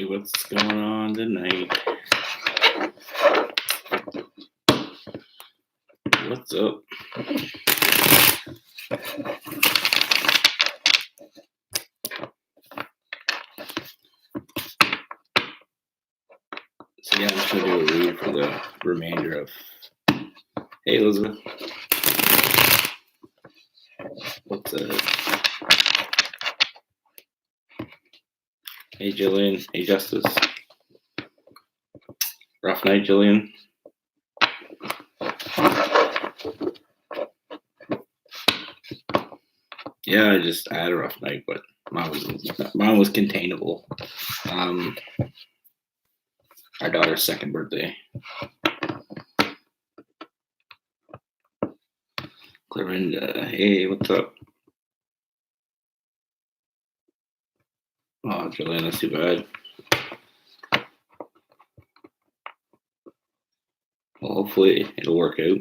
see what's going on tonight. What's up? So yeah, I'm just gonna do a read for the remainder of. Hey, Elizabeth. What's up? Hey, Jillian. Hey, Justice. Rough night, Jillian. Yeah, I had a rough night, but mine was containable. Our daughter's second birthday. Clarinda, hey, what's up? Oh, Jillian, that's too bad. Well, hopefully it'll work out.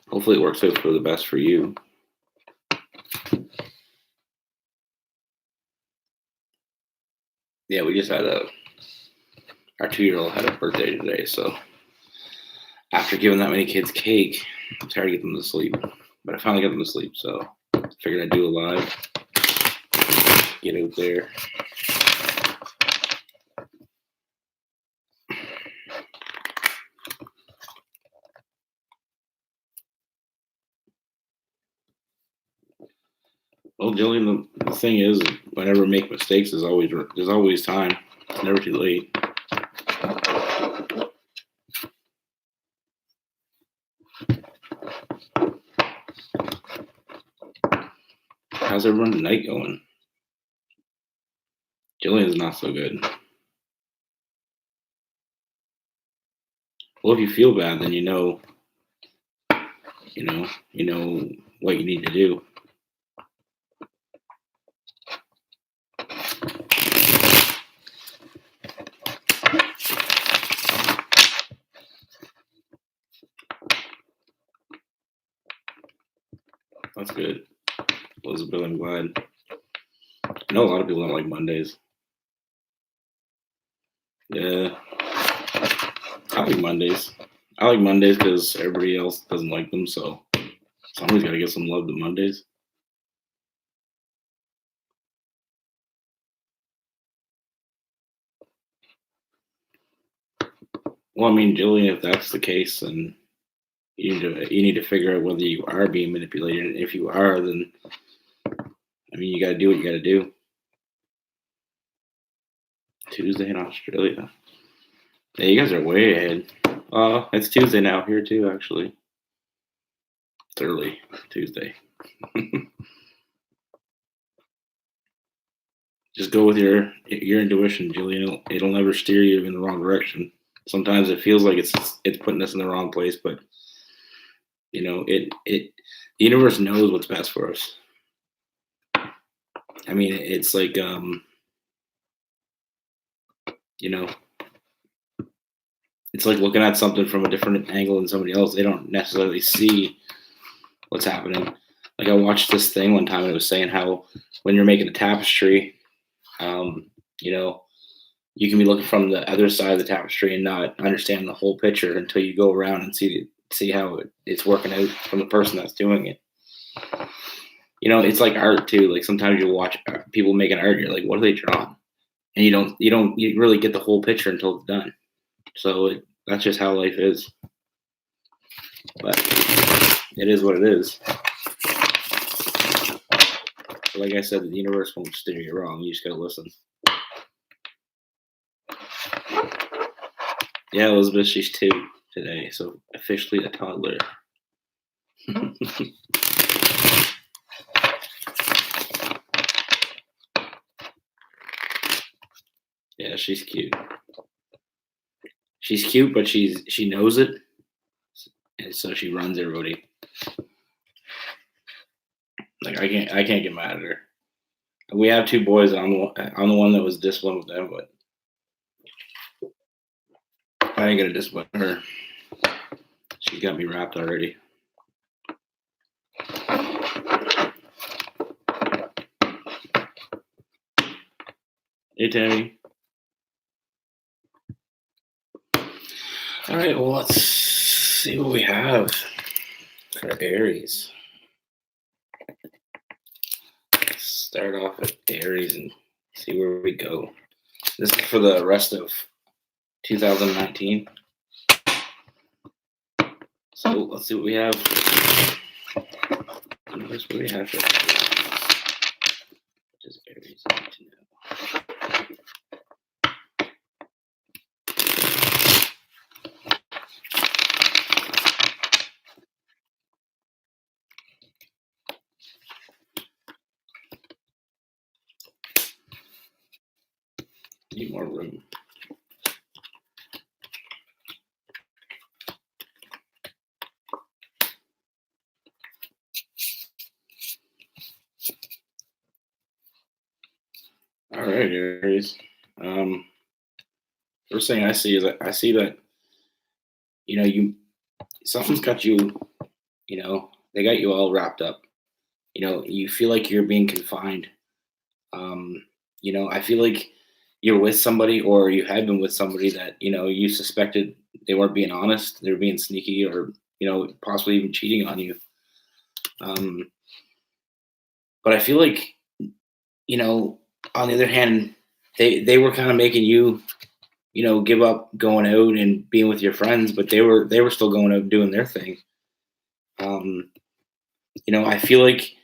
Hopefully it works out for the best for you. Yeah, we just had our 2-year-old had a birthday today, so after giving that many kids cake, it's hard to get them to sleep. But I finally got them to sleep, so I figured I'd do a live, get out there. Well, Jillian, the thing is, whenever I make mistakes, there's always time. It's never too late. How's everyone tonight going? Jillian's not so good. Well, if you feel bad, then you know what you need to do. That's good. Elizabeth, I'm glad. I know a lot of people don't like Mondays. Yeah. I like Mondays. I like Mondays because everybody else doesn't like them, so somebody's got to give some love to Mondays. Well, I mean, Jillian, if that's the case, then you need to figure out whether you are being manipulated. And if you are, then I mean, you got to do what you got to do. Tuesday in Australia. Yeah, you guys are way ahead. It's Tuesday now here too, actually. It's early Tuesday. Just go with your intuition, Jillian. It'll never steer you in the wrong direction. Sometimes it feels like it's putting us in the wrong place, but the universe knows what's best for us. I mean, it's like it's like looking at something from a different angle than somebody else. They don't necessarily see what's happening. Like I watched this thing one time and it was saying how when you're making a tapestry, you can be looking from the other side of the tapestry and not understand the whole picture until you go around and see how it's working out from the person that's doing it. It's like art too. Like sometimes you watch people making art, and you're like, what are they drawing? And you really get the whole picture until it's done. So that's just how life is. But it is what it is. Like I said, the universe won't steer you wrong. You just gotta listen. Yeah, Elizabeth, she's 2 today, so officially a toddler. Yeah, she's cute. She's cute, but she knows it, and so she runs everybody. Like I can't get mad at her. We have 2 boys. I'm the one that was disciplined with them, but I ain't gonna discipline her. She's got me wrapped already. Hey, Tammy. All right, well, let's see what we have for Aries. Let's start off with Aries and see where we go. This is for the rest of 2019. So let's see what we have. What do we have for Aries? What does Aries need to know? Need more room. All right, Aries. First thing I see is that something's got you. They got you all wrapped up. You feel like you're being confined. I feel like you're with somebody, or you had been with somebody that you suspected they weren't being honest, they were being sneaky, or possibly even cheating on you. But I feel like on the other hand, they were kind of making you give up going out and being with your friends, but they were still going out and doing their thing. I feel like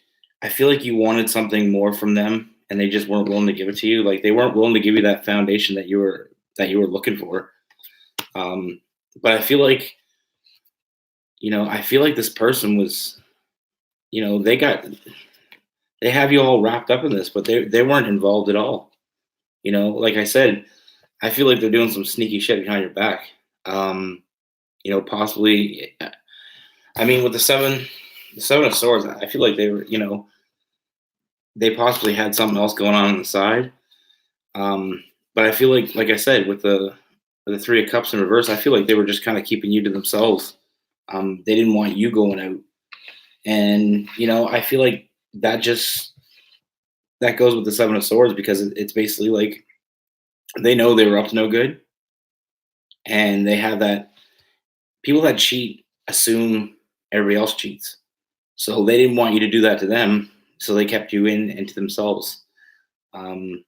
you wanted something more from them, and they just weren't willing to give it to you. Like, they weren't willing to give you that foundation that you were looking for. But I feel like this person was, they have you all wrapped up in this, but they weren't involved at all. Like I said, I feel like they're doing some sneaky shit behind your back. Possibly. I mean, with the seven of swords, I feel like they were, they possibly had something else going on the side. But I feel like I said, with the Three of Cups in reverse, I feel like they were just kind of keeping you to themselves. They didn't want you going out, and I feel like that goes with the Seven of Swords, because it's basically like they know they were up to no good, and they have that people that cheat assume everybody else cheats. So they didn't want you to do that to them, so they kept you into themselves. I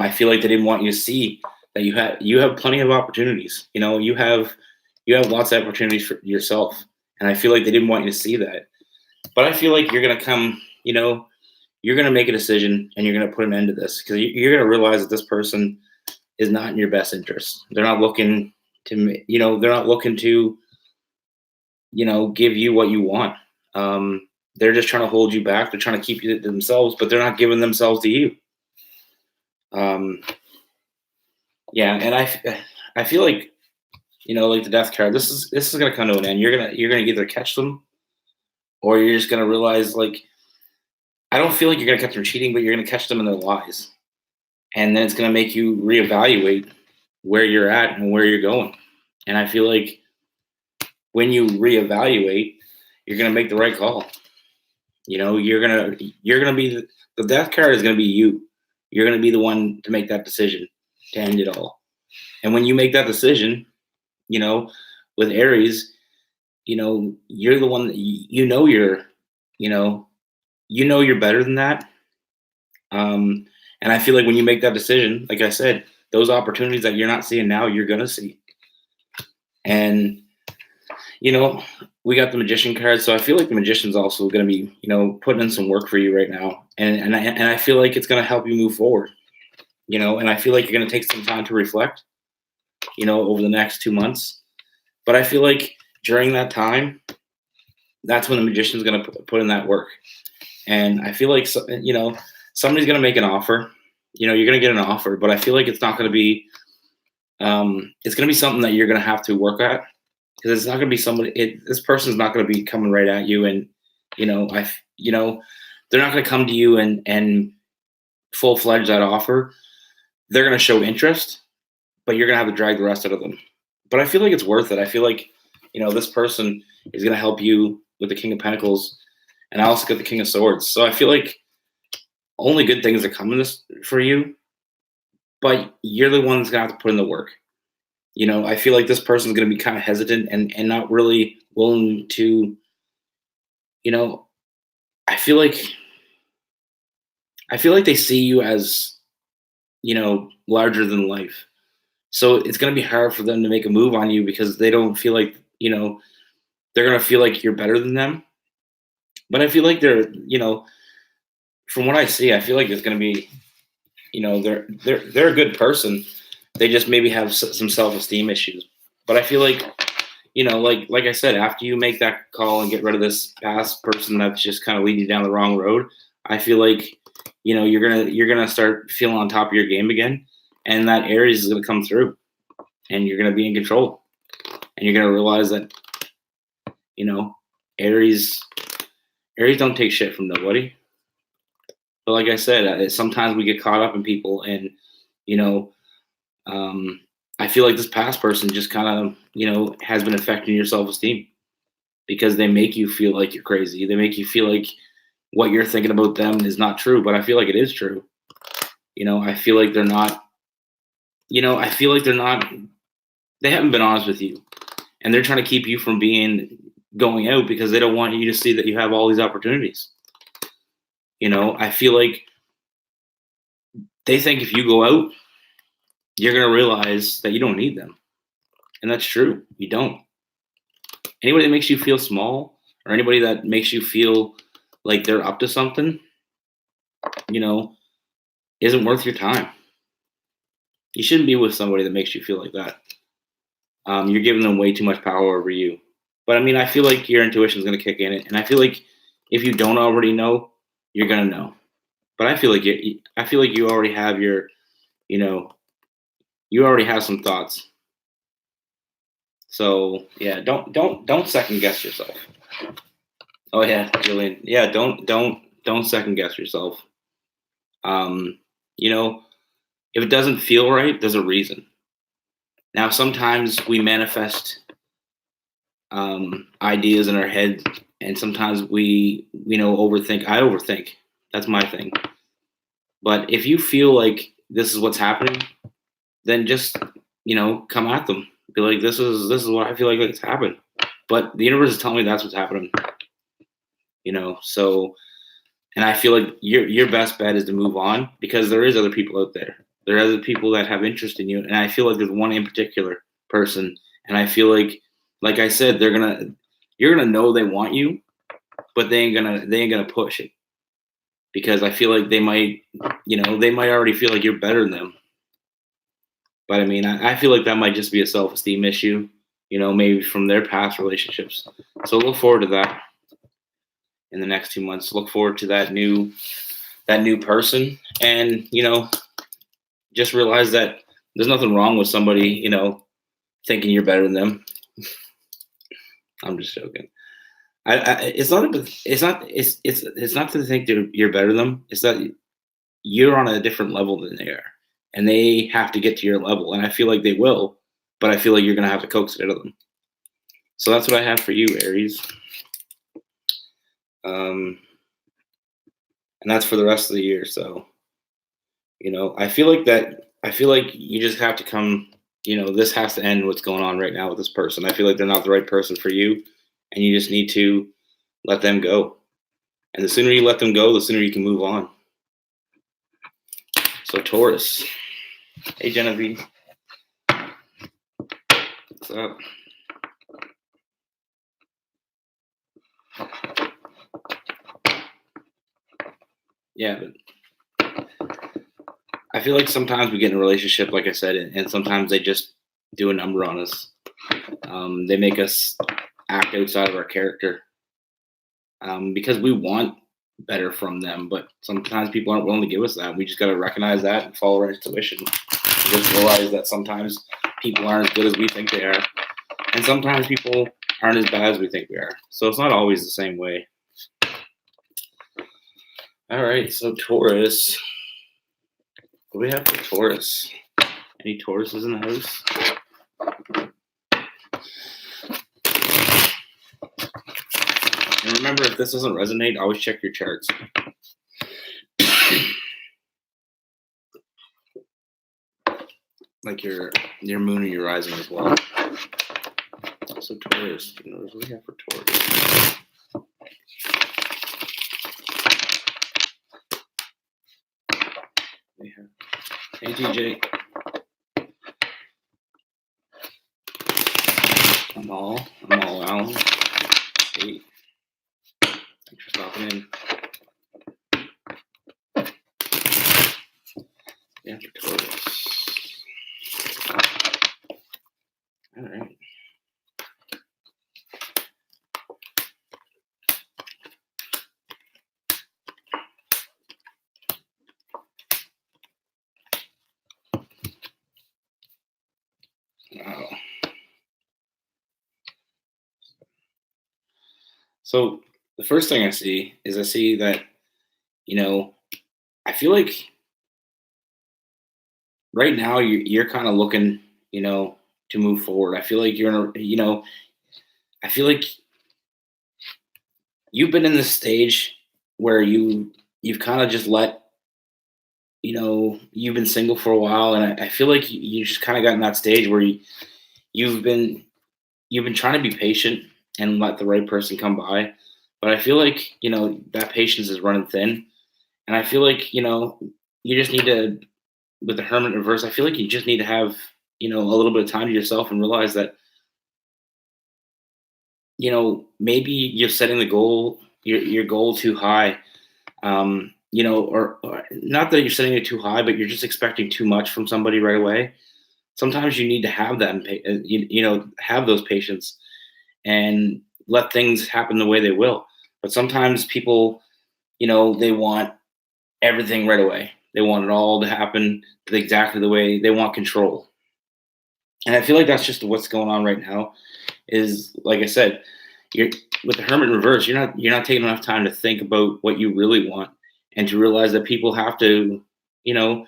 feel like they didn't want you to see that you have plenty of opportunities. You have lots of opportunities for yourself, and I feel like they didn't want you to see that. But I feel like you're gonna come. You're gonna make a decision, and you're gonna put an end to this, because you're gonna realize that this person is not in your best interest. They're not looking to. They're not looking to. Give you what you want. They're just trying to hold you back. They're trying to keep you to themselves, but they're not giving themselves to you. Yeah, and I feel like like the Death card. This is gonna come to an end. You're gonna either catch them, or you're just gonna realize, like, I don't feel like you're gonna catch them cheating, but you're gonna catch them in their lies, and then it's gonna make you reevaluate where you're at and where you're going. And I feel like when you reevaluate, you're gonna make the right call. You're gonna be the Death card is gonna be you. You're gonna be the one to make that decision to end it all. And when you make that decision, with Aries, you're the one that you're better than that. And I feel like when you make that decision, like I said, those opportunities that you're not seeing now, you're gonna see. And we got the Magician card, so I feel like the Magician's also going to be, putting in some work for you right now, and I feel like it's going to help you move forward, and I feel like you're going to take some time to reflect, over the next 2 months. But I feel like during that time, that's when the Magician's going to put in that work, and I feel like somebody's going to make an offer. You're going to get an offer, but I feel like it's not going to be, it's going to be something that you're going to have to work at. Because it's not going to be somebody. This person's not going to be coming right at you, and they're not going to come to you and full-fledged that offer. They're going to show interest, but you're going to have to drag the rest out of them. But I feel like it's worth it. I feel like this person is going to help you with the King of Pentacles, and I also get the King of Swords. So I feel like only good things are coming for you. but you're the one that's gonna have to put in the work. I feel like this person's gonna be kind of hesitant and not really willing to, you know, I feel like they see you as, larger than life. So it's gonna be hard for them to make a move on you because they don't feel like, they're gonna feel like you're better than them. But I feel like from what I see, I feel like it's gonna be, they're a good person. They just maybe have some self-esteem issues. But I feel like, like I said, after you make that call and get rid of this past person that's just kind of leading you down the wrong road, I feel like, you're gonna start feeling on top of your game again, and that Aries is gonna come through, and you're gonna be in control, and you're gonna realize that, you know, Aries don't take shit from nobody. But like I said, sometimes we get caught up in people, and you know, I feel like this past person just kind of, has been affecting your self-esteem because they make you feel like you're crazy. They make you feel like what you're thinking about them is not true, but I feel like it is true. I feel like they're not, I feel like they haven't been honest with you, and they're trying to keep you from going out because they don't want you to see that you have all these opportunities. I feel like they think if you go out, you're going to realize that you don't need them. And that's true. You don't. Anybody that makes you feel small, or anybody that makes you feel like they're up to something, isn't worth your time. You shouldn't be with somebody that makes you feel like that. You're giving them way too much power over you. But I mean, I feel like your intuition is going to kick in it, and I feel like if you don't already know, you're going to know. But I feel like you already have your, you already have some thoughts. So yeah, don't second guess yourself. Oh yeah, Julian. Yeah, don't second guess yourself. If it doesn't feel right, there's a reason. Now sometimes we manifest ideas in our head, and sometimes we overthink. I overthink. That's my thing. But if you feel like this is what's happening, then just come at them. Be like, this is what I feel like it's happened. But the universe is telling me that's what's happening. So, and I feel like your best bet is to move on, because there is other people out there. There are other people that have interest in you, and I feel like there's one in particular person, and I feel like I said, you're gonna know they want you, but they ain't gonna push it, because I feel like they might already feel like you're better than them. But I mean, I feel like that might just be a self-esteem issue, maybe from their past relationships. So look forward to that in the next 2 months. Look forward to that new person, and just realize that there's nothing wrong with somebody, thinking you're better than them. I'm just joking. It's not to think that you're better than them. It's that you're on a different level than they are, and they have to get to your level. And I feel like they will, but I feel like you're gonna have to coax it out of them. So that's what I have for you, Aries. And that's for the rest of the year. So, I feel like you just have to come. This has to end. What's going on right now with this person? I feel like they're not the right person for you, and you just need to let them go. And the sooner you let them go, the sooner you can move on. So Taurus. Hey, Genevieve. What's up? Yeah, but I feel like sometimes we get in a relationship, like I said, and sometimes they just do a number on us. They make us act outside of our character, because we want better from them, but sometimes people aren't willing to give us that. We just got to recognize that and follow our intuition. Just realize that sometimes people aren't as good as we think they are, and sometimes people aren't as bad as we think we are. So it's not always the same way. All right, so Taurus. What do we have for Taurus? Any Tauruses in the house? And remember, if this doesn't resonate, always check your charts. like your moon and your rising as well. So Taurus, what do we have for Taurus? We have, hey DJ, I'm all Alan. Hey, thanks for stopping in. Yeah, for Taurus. All right. Wow. So the first thing I see that, I feel like right now you're kind of looking, to move forward. I feel like I feel like you've been in this stage where you've kind of just let, you've been single for a while, and I feel like you just kind of got in that stage where you've been trying to be patient and let the right person come by, but I feel like that patience is running thin, and I feel like you just need to, with the Hermit reverse, I feel like you just need to have a little bit of time to yourself and realize that maybe you're setting the goal, your goal too high, or not that you're setting it too high, but you're just expecting too much from somebody right away. Sometimes you need to have that, have those patience and let things happen the way they will. But sometimes people, they want everything right away. They want it all to happen exactly the way they want control. And I feel like that's just what's going on right now. Is, like I said, you're with the Hermit in reverse. You're not taking enough time to think about what you really want and to realize that people have to, you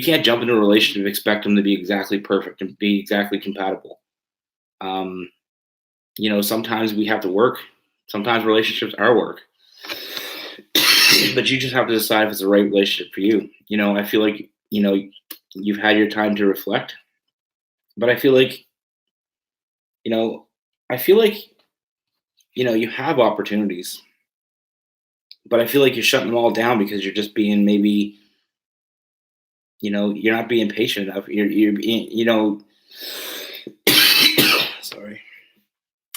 can't jump into a relationship and expect them to be exactly perfect and be exactly compatible. Sometimes we have to work. Sometimes relationships are work. But you just have to decide if it's the right relationship for you. I feel like, you've had your time to reflect. But I feel like, you have opportunities. But I feel like you're shutting them all down because you're just being maybe, you're not being patient enough. You're being, sorry.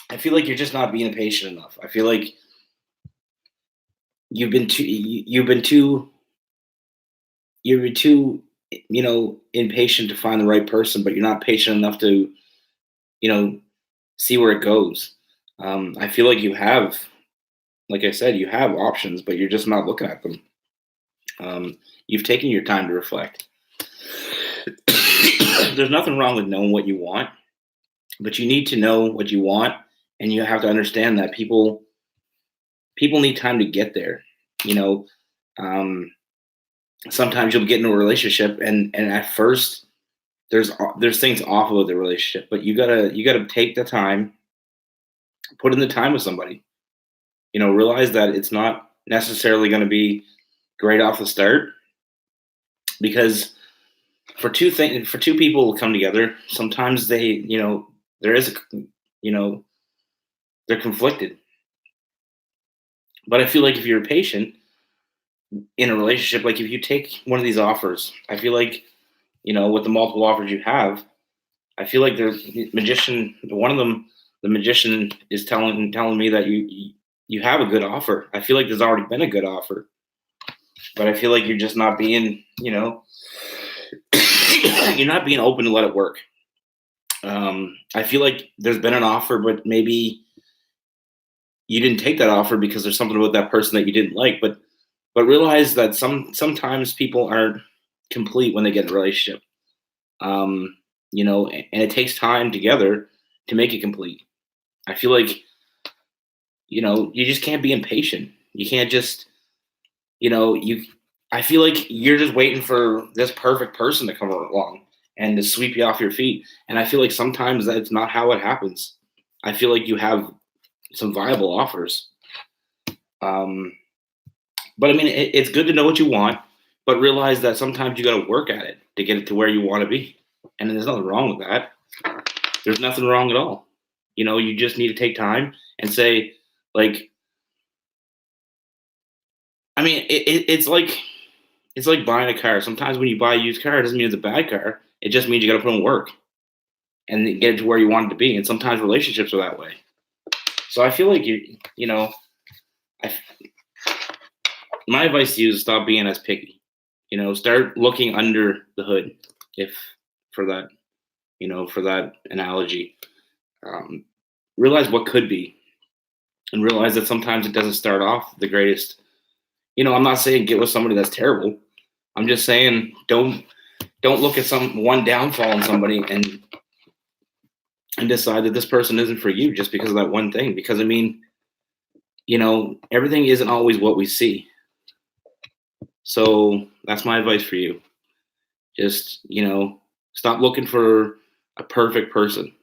I feel like you're just not being patient enough. I feel like you've been too impatient to find the right person, but you're not patient enough to, see where it goes. I feel like you have, like I said, you have options, but you're just not looking at them. You've taken your time to reflect. There's nothing wrong with knowing what you want, but you need to know what you want, and you have to understand that people need time to get there. Sometimes you'll get into a relationship, and at first there's things off of the relationship, but you gotta take the time, put in the time with somebody. Realize that it's not necessarily going to be great off the start, because for two people to come together, sometimes they, there is they're conflicted. But I feel like if you're patient in a relationship, like if you take one of these offers, I feel like, with the multiple offers you have, I feel like there's magician. One of them, the magician is telling me that you have a good offer. I feel like there's already been a good offer, but I feel like you're just not being, you're not being open to let it work. I feel like there's been an offer, but maybe you didn't take that offer because there's something about that person that you didn't like. But realize that sometimes people aren't complete when they get in a relationship. And it takes time together to make it complete. I feel like, you just can't be impatient. You can't just, I feel like you're just waiting for this perfect person to come along and to sweep you off your feet. And I feel like sometimes that's not how it happens. I feel like you have some viable offers. But I mean, it's good to know what you want, but realize that sometimes you got to work at it to get it to where you want to be. And there's nothing wrong with that. There's nothing wrong at all. You just need to take time and say, like, I mean, it's like buying a car. Sometimes when you buy a used car, it doesn't mean it's a bad car. It just means you got to put in work and get it to where you want it to be. And sometimes relationships are that way. So I feel like my advice to you is stop being as picky. Start looking under the hood, if for that analogy. Realize what could be, and realize that sometimes it doesn't start off the greatest. I'm not saying get with somebody that's terrible. I'm just saying don't look at one downfall in somebody and decide that this person isn't for you just because of that one thing. Because everything isn't always what we see. So that's my advice for you. Just, stop looking for a perfect person.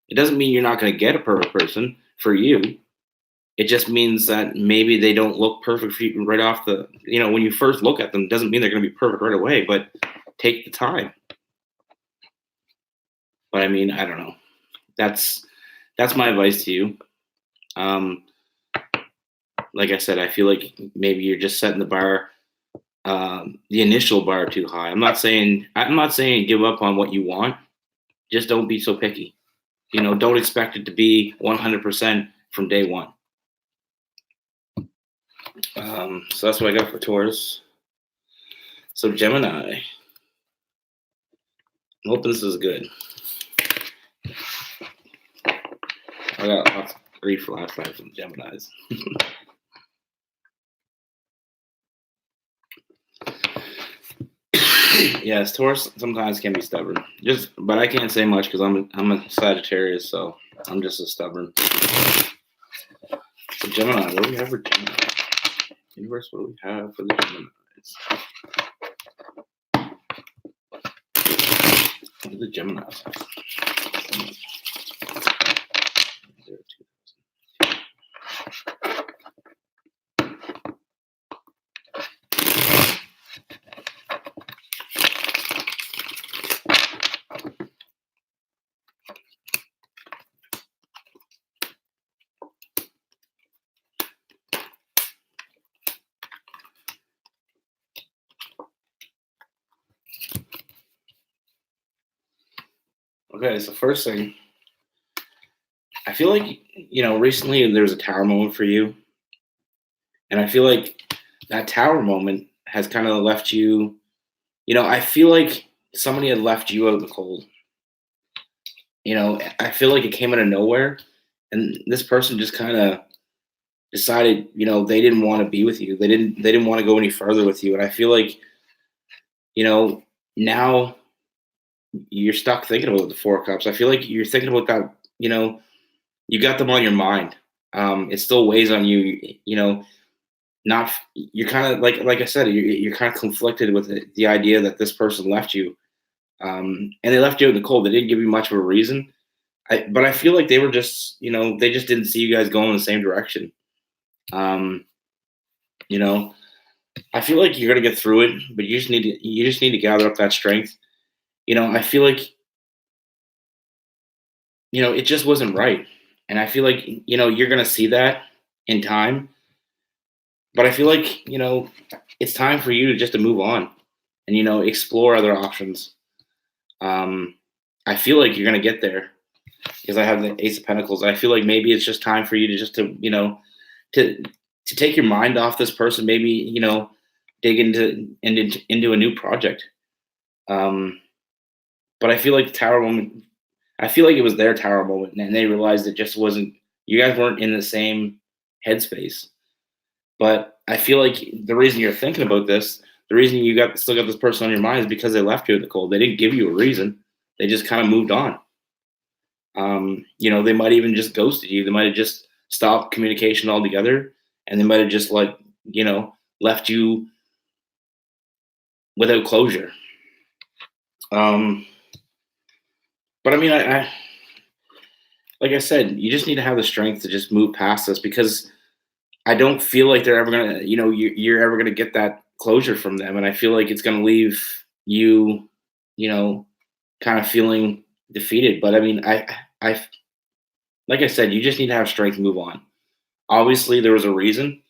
It doesn't mean you're not going to get a perfect person for you. It just means that maybe they don't look perfect for you right off the, when you first look at them, it doesn't mean they're going to be perfect right away, but take the time. But I mean, I don't know. That's my advice to you. Like I said, I feel like maybe you're just setting the bar, the initial bar too high. I'm not saying give up on what you want. Just don't be so picky. Don't expect it to be 100% from day one. So that's what I got for Taurus. So Gemini. I'm hoping this is good. I got lots of grief last night from Geminis. Yes, Taurus sometimes can be stubborn. But I can't say much because I'm a Sagittarius, so I'm just as stubborn. So Gemini, what do we have for Gemini? Universe, what do we have for the Geminis? What are the Geminis? Okay, so first thing, I feel like, recently there was a tower moment for you. And I feel like that tower moment has kind of left you, I feel like somebody had left you out in the cold. I feel like it came out of nowhere. And this person just kind of decided, they didn't want to be with you. They didn't want to go any further with you. And I feel like, now you're stuck thinking about the Four of Cups. I feel like you're thinking about that, you got them on your mind. It still weighs on you, not, you're kind of like I said, you're kind of conflicted with the idea that this person left you. And they left you in the cold. They didn't give you much of a reason. But I feel like they were just, they just didn't see you guys going in the same direction. I feel like you're gonna get through it, but you just need to gather up that strength. I feel like, it just wasn't right. And I feel like, you're gonna see that in time. But I feel like, it's time for you to move on and, explore other options. I feel like you're gonna get there because I have the Ace of Pentacles. I feel like maybe it's just time for you to take your mind off this person. Maybe dig into a new project. But I feel like the tower moment. I feel like it was their tower moment, and they realized it just wasn't. You guys weren't in the same headspace. But I feel like the reason you're thinking about this, the reason you still got this person on your mind, is because they left you in the cold. They didn't give you a reason. They just kind of moved on. They might even just ghosted you. They might have just stopped communication altogether, and they might have just left you without closure. But I mean, I like I said, you just need to have the strength to just move past this, because I don't feel like they're ever gonna, you're ever gonna get that closure from them, and I feel like it's gonna leave you, kind of feeling defeated. But I mean, I like I said, you just need to have strength to move on. Obviously, there was a reason,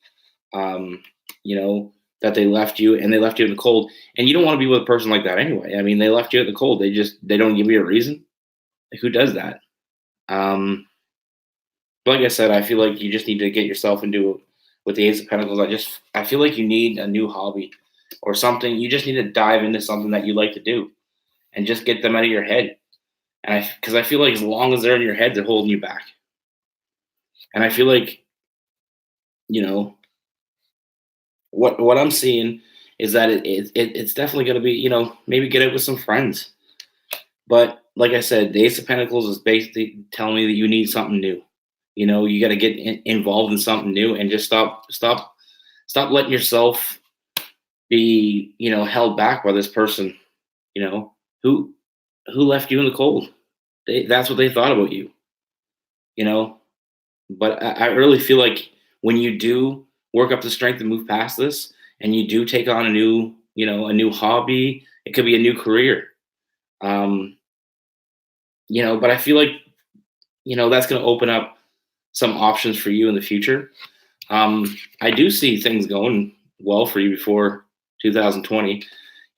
um, you know, that they left you, and they left you in the cold. And you don't want to be with a person like that anyway. I mean, they left you in the cold. They don't give you a reason. Like, who does that? Um, but like I said, I feel like you just need to get yourself into with the Ace of Pentacles. I feel like you need a new hobby or something. You just need to dive into something that you like to do and just get them out of your head. And because I feel like as long as they're in your head, they're holding you back. And I feel like, you know, what I'm seeing is that it's definitely going to be, maybe get out with some friends. But like I said, the Ace of Pentacles is basically telling me that you need something new. You got to get involved in something new, and just stop letting yourself be, held back by this person, who left you in the cold. That's what they thought about you, you know. But I really feel like when you do work up the strength to move past this, and you do take on a new hobby, it could be a new career. Um, but I feel like, that's going to open up some options for you in the future. I do see things going well for you before 2020.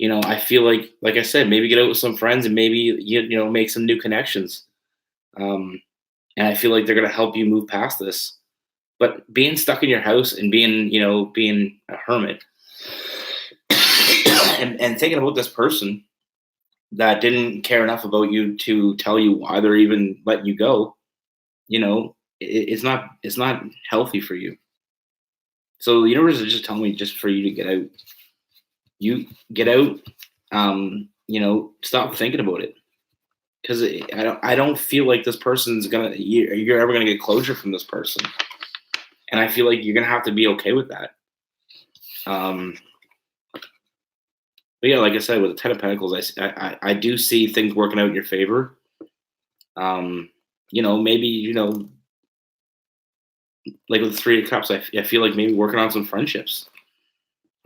I feel like I said, maybe get out with some friends, and maybe make some new connections. And I feel like they're going to help you move past this. But being stuck in your house and being a hermit, and thinking about this person that didn't care enough about you to tell you why they're even letting you go, it's not healthy for you. So the universe is just telling me just for you to get out. You get out. Stop thinking about it, because I don't feel like this person's you're ever gonna get closure from this person, and I feel like you're gonna have to be okay with that. But yeah, like I said, with the Ten of Pentacles, I do see things working out in your favor. Maybe like with the Three of Cups, I feel like maybe working on some friendships.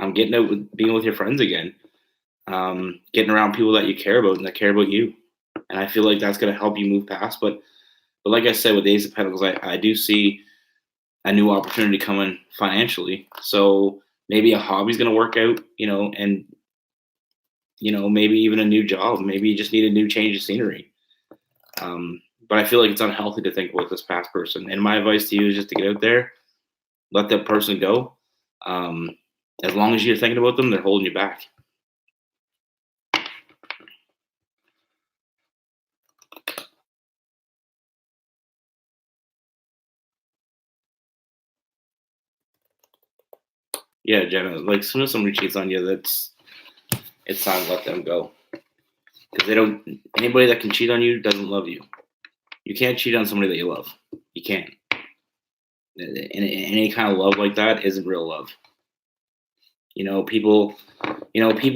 I'm getting out with being with your friends again, getting around people that you care about and that care about you, and I feel like that's going to help you move past. But like I said, with the Ace of Pentacles, I do see a new opportunity coming financially. So maybe a hobby's going to work out, and maybe even a new job. Maybe you just need a new change of scenery. But I feel like it's unhealthy to think about this past person. And my advice to you is just to get out there, let that person go. As long as you're thinking about them, they're holding you back. Yeah, Jenna. Like, as soon as somebody cheats on you, it's time to let them go. Because anybody that can cheat on you doesn't love you. You can't cheat on somebody that you love. You can't. And any kind of love like that isn't real love. People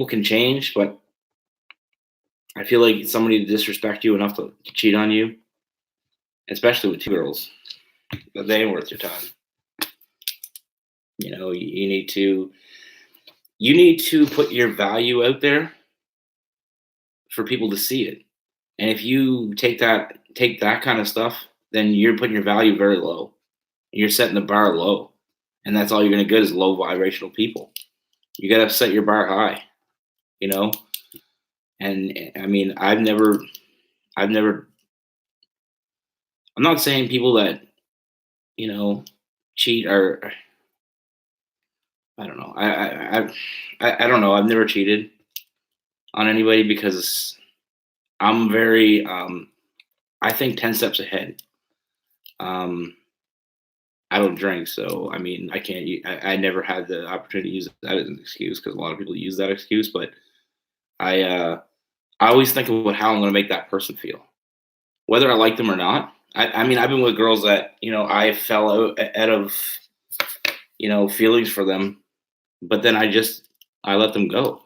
can change, but I feel like somebody to disrespect you enough to cheat on you, especially with two girls, they ain't worth your time. You need to put your value out there for people to see it. And if you take that kind of stuff, then you're putting your value very low. You're setting the bar low, and that's all you're going to get is low vibrational people. You got to set your bar high, And I mean, I'm not saying people that cheat are. I don't know. I don't know. I've never cheated on anybody because I'm very. I think 10 steps ahead. I don't drink, so I mean, I can't. I never had the opportunity to use that as an excuse, because a lot of people use that excuse. But I always think about how I'm going to make that person feel, whether I like them or not. I mean, I've been with girls that I fell out of feelings for them, but then I let them go.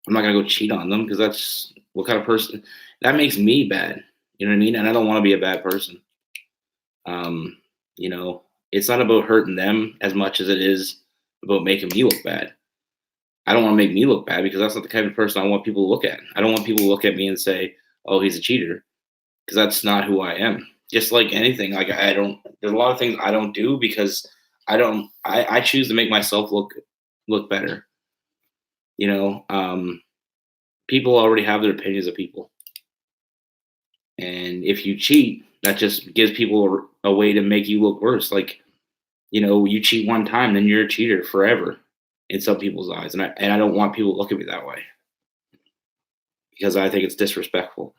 I'm not gonna go cheat on them, because that's what kind of person that makes me bad. You know what I mean? And I don't want to be a bad person. It's not about hurting them as much as it is about making me look bad. I don't want to make me look bad because that's not the kind of person I want people to look at. I don't want people to look at me and say, "Oh, he's a cheater," because that's not who I am. Just like anything, like I don't. There's a lot of things I don't do because I don't. I choose to make myself look better. You know, people already have their opinions of people, and if you cheat, that just gives people a way to make you look worse. Like, you cheat one time, then you're a cheater forever in some people's eyes, and I don't want people to look at me that way because I think it's disrespectful.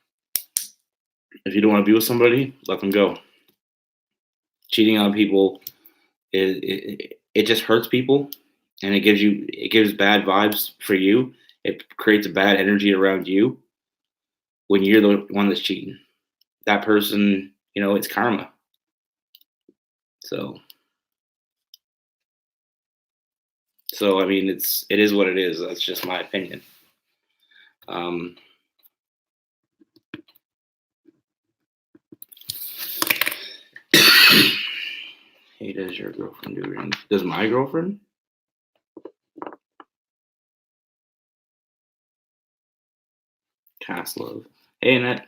If you don't want to be with somebody, let them go. Cheating on people, it just hurts people, and it gives bad vibes for you. It creates a bad energy around you when you're the one that's cheating. That person, it's karma. So I mean, it is what it is. That's just my opinion. Hey, does your girlfriend do rings? Does my girlfriend? Cast love. Hey, Annette.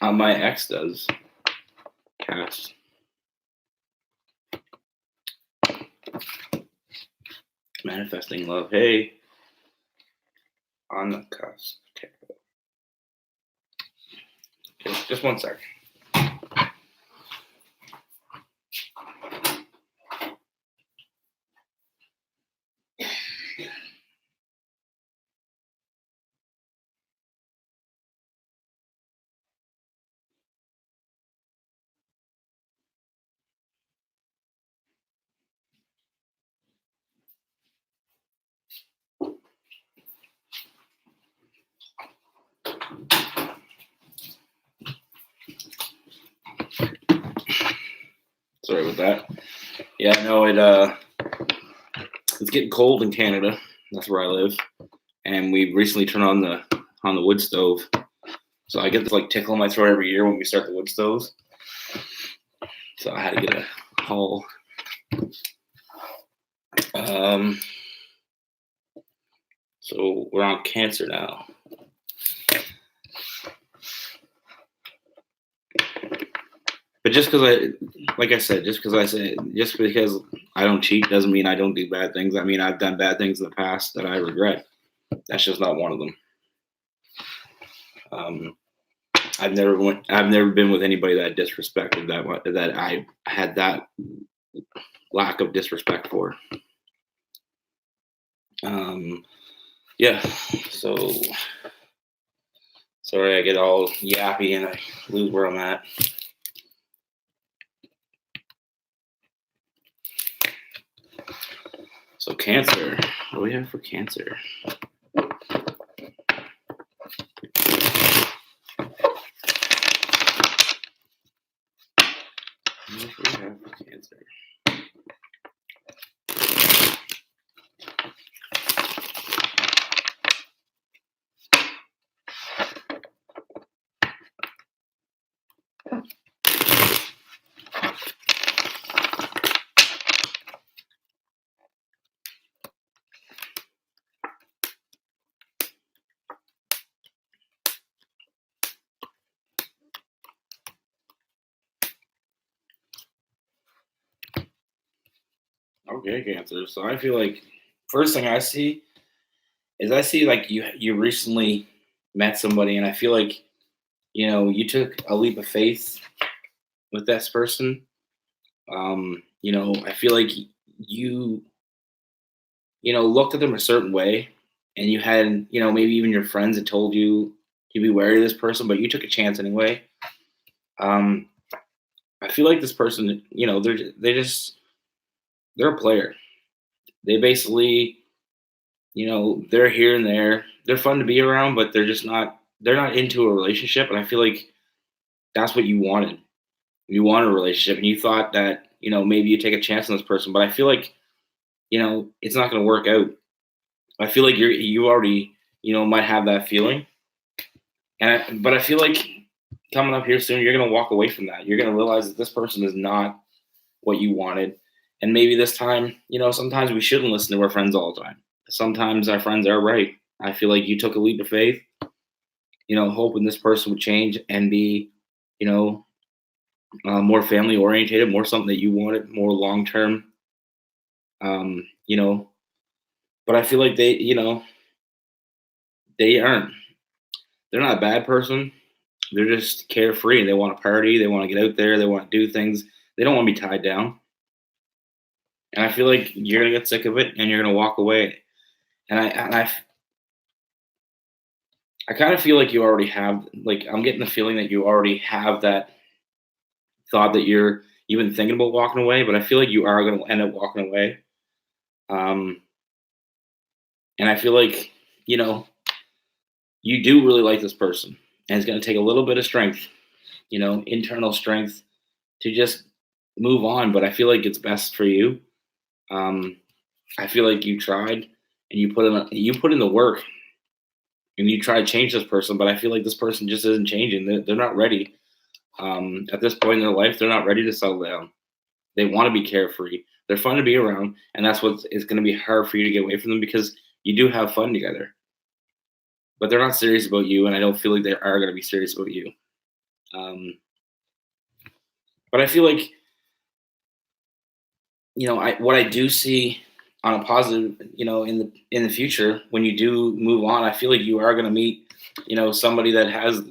My ex does cast. Manifesting love. Hey. On the cusp. Okay. Just one sec. Sorry about that. Yeah, no, it's getting cold in Canada. That's where I live, and we recently turned on the wood stove. So I get this tickle in my throat every year when we start the wood stoves. So I had to get a haul. So we're on Cancer now. But just because I don't cheat doesn't mean I don't do bad things. I mean, I've done bad things in the past that I regret. That's just not one of them. I've never been with anybody that disrespected that I had that lack of disrespect for. Yeah. So sorry, I get all yappy and I lose where I'm at. So Cancer, what do we have for Cancer? What do we have for Cancer? Okay, Cancer. So I feel like first thing I see is you recently met somebody, and I feel like you took a leap of faith with this person. I feel like you looked at them a certain way, and you had maybe even your friends had told you to be wary of this person, but you took a chance anyway. I feel like this person, they're a player. They basically, they're here and there. They're fun to be around, but they're not into a relationship. And I feel like that's what you wanted. You wanted a relationship, and you thought that, maybe you take a chance on this person. But I feel like, it's not going to work out. I feel like you already, might have that feeling. But I feel like coming up here soon, you're going to walk away from that. You're going to realize that this person is not what you wanted. And maybe this time, sometimes we shouldn't listen to our friends all the time. Sometimes our friends are right. I feel like you took a leap of faith, hoping this person would change and be, you know, more family orientated, more something that you wanted, more long term. Um, you know, but I feel like they aren't. They're not a bad person. They're just carefree. They want to party. They want to get out there. They want to do things. They don't want to be tied down. And I feel like you're gonna get sick of it, and you're gonna walk away. And I kind of feel like you already have. Like I'm getting the feeling that you already have that thought that you've been thinking about walking away. But I feel like you are gonna end up walking away. Um, and I feel like you know you do really like this person, and it's gonna take a little bit of strength, internal strength to just move on. But I feel like it's best for you. Um, I feel like you tried and you put in the work and you try to change this person, but I feel like this person just isn't changing. They're not ready. At this point in their life, they're not ready to settle down. They want to be carefree. They're fun to be around, and that's what it's going to be hard for you to get away from them because you do have fun together. But they're not serious about you, and I don't feel like they are going to be serious about you. Um, but I feel like what I do see on a positive, in the future when you do move on, I feel like you are going to meet, somebody that has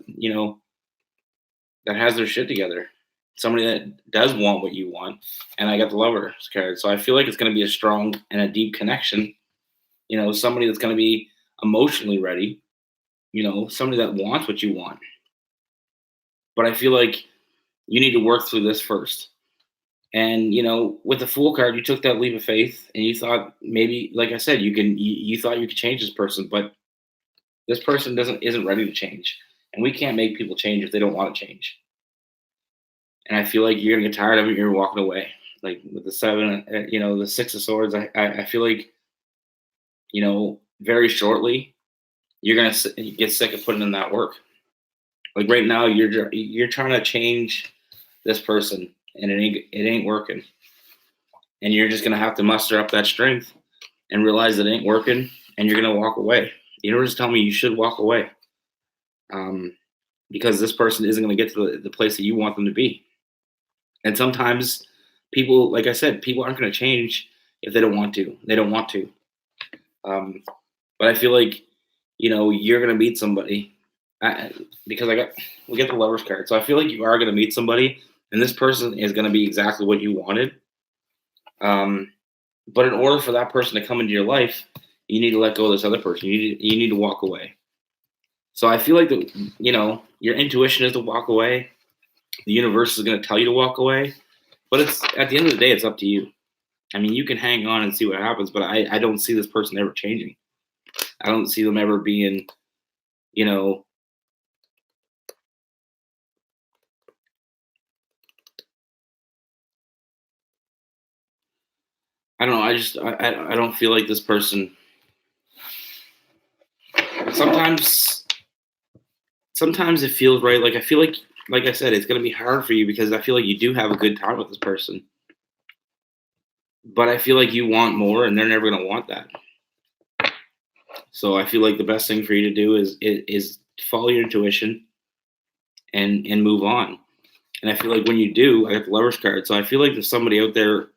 their shit together, somebody that does want what you want. And I got the Lovers card, so I feel like it's going to be a strong and a deep connection. Somebody that's going to be emotionally ready. Somebody that wants what you want. But I feel like you need to work through this first. And with the Fool card, you took that leap of faith, and you thought maybe, like I said, you thought you could change this person, but this person isn't ready to change, and we can't make people change if they don't want to change. And I feel like you're gonna get tired of it. You're walking away. Like with the seven, the Six of Swords. I feel like very shortly you're gonna get sick of putting in that work. Like right now, you're trying to change this person, and it ain't working. And you're just gonna have to muster up that strength and realize it ain't working, and you're gonna walk away. The universe is telling me you should walk away, because this person isn't gonna get to the place that you want them to be. And sometimes people, like I said, people aren't gonna change if they don't want to. They don't want to. Um, but I feel like you're gonna meet somebody, because we get the Lovers card, so I feel like you are gonna meet somebody, and this person is gonna be exactly what you wanted. But in order for that person to come into your life, you need to let go of this other person. You need to walk away. So I feel like your intuition is to walk away. The universe is going to tell you to walk away, but it's at the end of the day, it's up to you. I mean, you can hang on and see what happens, but I don't see this person ever changing. I don't see them ever being, you know, I don't know. I don't feel like this person. Sometimes sometimes it feels right. Like I feel like I said, it's gonna be hard for you because I feel like you do have a good time with this person, but I feel like you want more, and they're never gonna want that. So I feel like the best thing for you to do is follow your intuition and move on. And I feel like when you do, I got the Lovers card. So I feel like there's somebody out there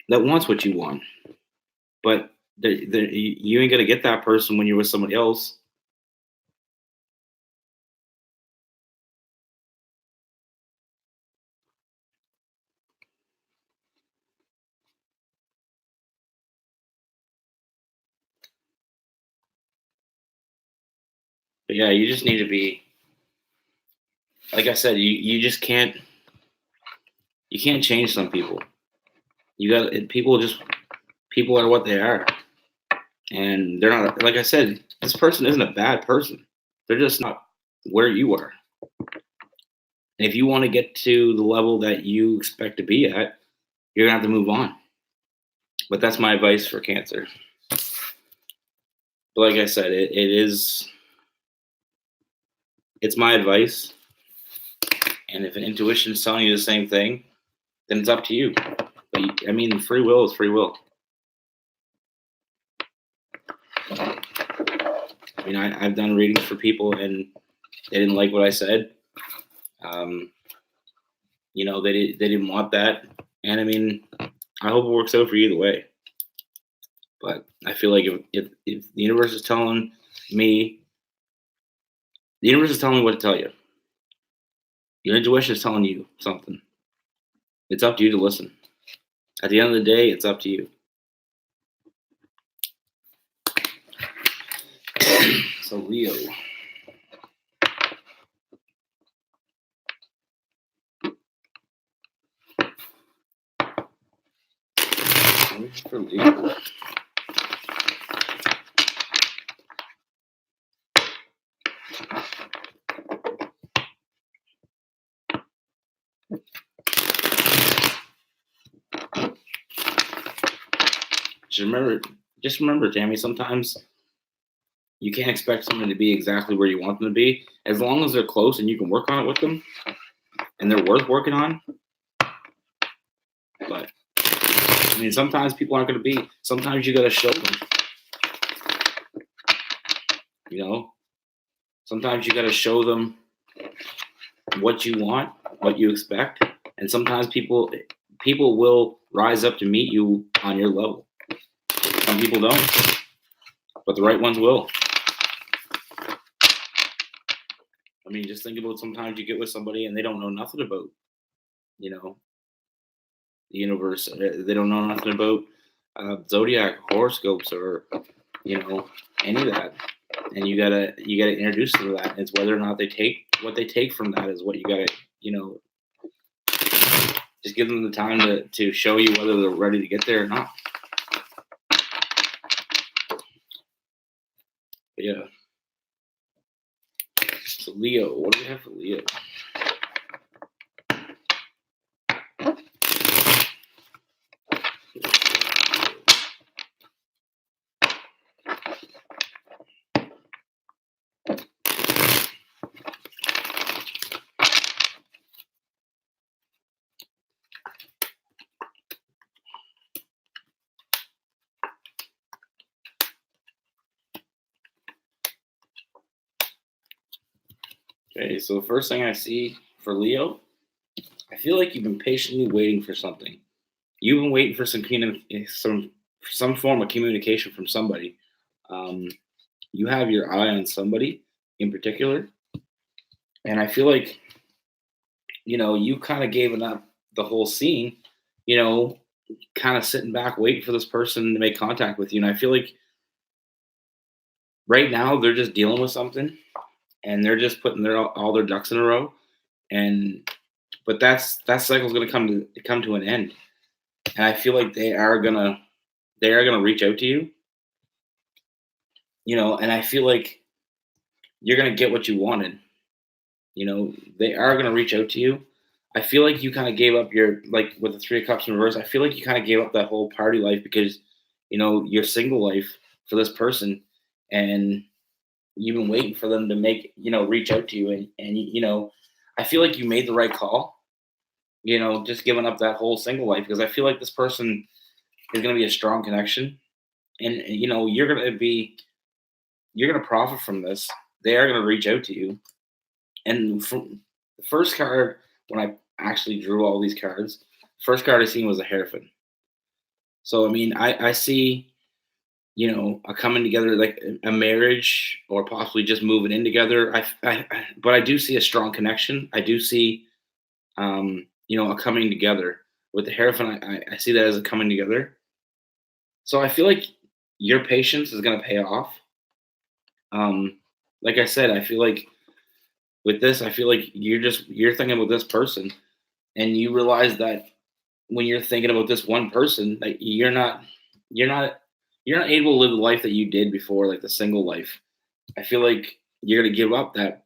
that wants what you want, but you ain't gonna get that person when you're with somebody else. But yeah, you just need to be, like I said, you just can't change some people. You got people are what they are, and they're not. Like I said, this person isn't a bad person. They're just not where you are. And if you want to get to the level that you expect to be at, you're gonna have to move on. But that's my advice for Cancer. But like I said, it's my advice. And if an intuition is telling you the same thing, then it's up to you. But I mean, free will is free will. I mean, I've done readings for people and they didn't like what I said. They didn't want that. And I mean, I hope it works out for you either way. But I feel like if the universe is telling me, the universe is telling me what to tell you. Your intuition is telling you something. It's up to you to listen. At the end of the day, it's up to you. So Leo. For Leo. Just remember, Tammy, sometimes you can't expect someone to be exactly where you want them to be. As long as they're close and you can work on it with them and they're worth working on. But I mean, sometimes people aren't going to be. Sometimes you got to show them. Sometimes you got to show them what you want, what you expect, and sometimes people will rise up to meet you on your level. Some people don't, but the right ones will. I mean, just think about sometimes you get with somebody and they don't know nothing about, the universe. They don't know nothing about zodiac horoscopes or, any of that. And you gotta introduce them to that. And it's whether or not what they take from that is what you gotta, just give them the time to show you whether they're ready to get there or not. But yeah. So Leo, what do we have for Leo? Okay, so the first thing I see for Leo, I feel like you've been patiently waiting for something. You've been waiting for some form of communication from somebody. You have your eye on somebody in particular, and I feel like you kind of gave up the whole scene. Kind of sitting back waiting for this person to make contact with you, and I feel like right now they're just dealing with something. And they're just putting all their ducks in a row, but that cycle is going to come to an end, and I feel like they are gonna reach out to you, and I feel like you're gonna get what you wanted. They are gonna reach out to you. I feel like you kind of gave up with the Three of Cups in reverse. I feel like you kind of gave up that whole party life because your single life for this person, and you've been waiting for them to reach out to you. And I feel like you made the right call, just giving up that whole single life, because I feel like this person is going to be a strong connection, and, you're going to profit from this. They are going to reach out to you. And from the first card, when I actually drew all these cards, first card I seen was a Hierophant. So, I mean, I see, a coming together, like a marriage, or possibly just moving in together. But I do see a strong connection. I do see, a coming together with the Hierophant. I see that as a coming together. So I feel like your patience is going to pay off. Like I said, I feel like with this, I feel like you're thinking about this person, and you realize that when you're thinking about this one person, that you're not able to live the life that you did before, like the single life. I feel like you're gonna give up that,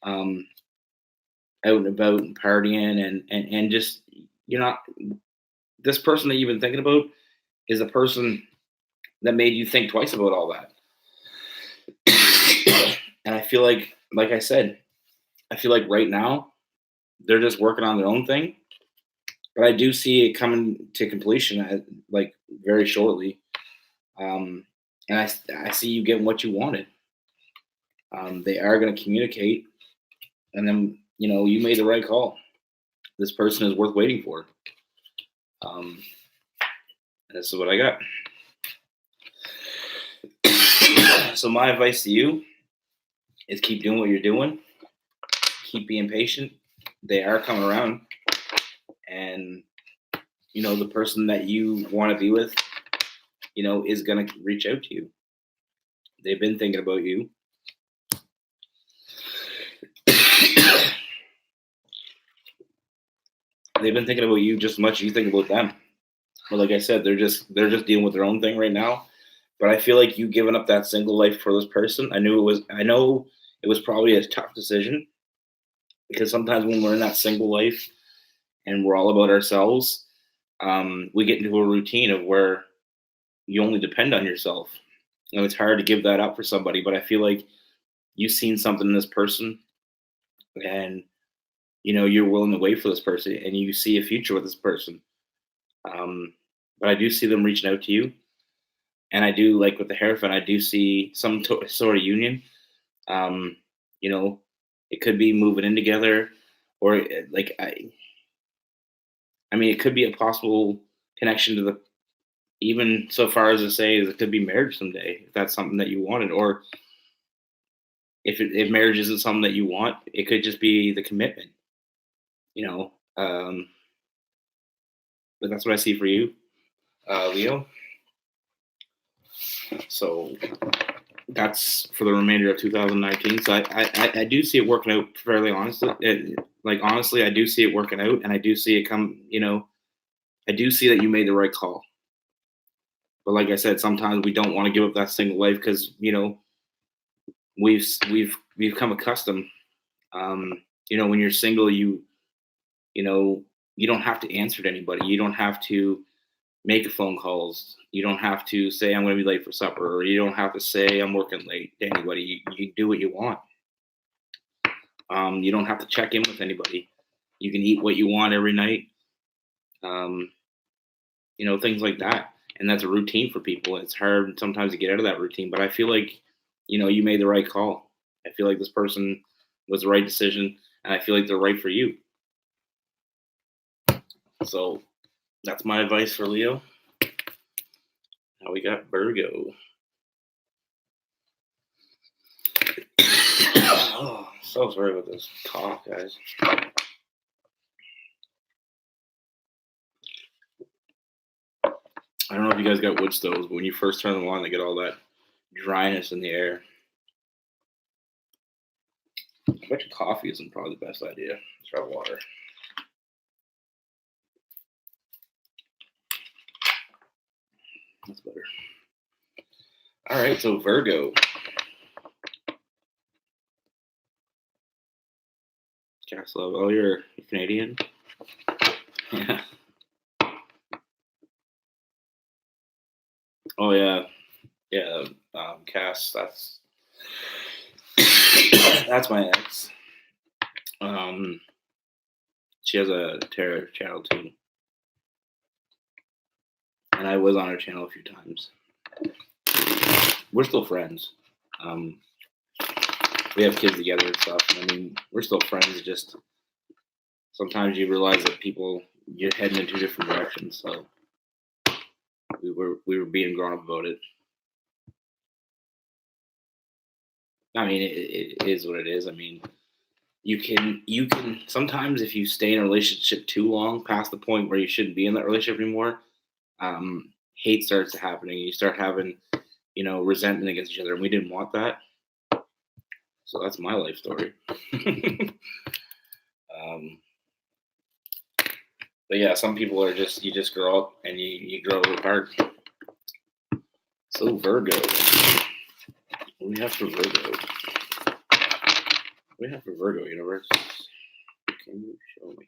out and about and partying and just you're not. This person that you've been thinking about is a person that made you think twice about all that. And I feel like I said, I feel like right now they're just working on their own thing, but I do see it coming to completion like very shortly. And I see you getting what you wanted. They are going to communicate, and then you made the right call. This person is worth waiting for. And this is what I got. So my advice to you is keep doing what you're doing. Keep being patient. They are coming around, and the person that you want to be with, is going to reach out to you. They've been thinking about you. They've been thinking about you just as much as you think about them. But like I said, they're just dealing with their own thing right now. But I feel like you giving up that single life for this person. I know it was probably a tough decision, because sometimes when we're in that single life and we're all about ourselves, we get into a routine of where you only depend on yourself, and it's hard to give that up for somebody. But I feel like you've seen something in this person, and you're willing to wait for this person, and you see a future with this person. But I do see them reaching out to you, and I do, like with the Hierophant, I do see some sort of union. It could be moving in together, or like I mean, it could be a possible connection to even so far as to say it could be marriage someday, if that's something that you wanted, or if marriage isn't something that you want, it could just be the commitment. But that's what I see for you, Leo. So that's for the remainder of 2019. So I do see it working out fairly honestly. Honestly, I do see it working out, and I do see it come. I do see that you made the right call. But like I said, sometimes we don't want to give up that single life because we've become accustomed. When you're single, you don't have to answer to anybody. You don't have to make phone calls. You don't have to say I'm going to be late for supper, or you don't have to say I'm working late to anybody. You do what you want. You don't have to check in with anybody. You can eat what you want every night. Things like that. And that's a routine for people. It's hard sometimes to get out of that routine, but I feel like, you made the right call. I feel like this person was the right decision, and I feel like they're right for you. So that's my advice for Leo. Now we got Virgo. Oh, so sorry about this cough, guys. I don't know if you guys got wood stoves, but when you first turn them on, they get all that dryness in the air. I bet you coffee isn't probably the best idea. Try water. That's better. All right, so Virgo. Cast love. Oh, you're Canadian? Yeah. Oh, yeah. Yeah, Cass, that's my ex. She has a tarot channel too, and I was on her channel a few times. We're still friends. We have kids together and stuff. And I mean, we're still friends. Just sometimes you realize that you're heading in two different directions. So we were being grown up about it. I mean, it is what it is. I mean, you can sometimes, if you stay in a relationship too long, past the point where you shouldn't be in that relationship anymore, hate starts happening. You start having, resentment against each other, and we didn't want that. So that's my life story. But yeah, some people are you just grow up and you grow apart. So Virgo. What do we have for Virgo? What do we have for Virgo, universe? Can you show me?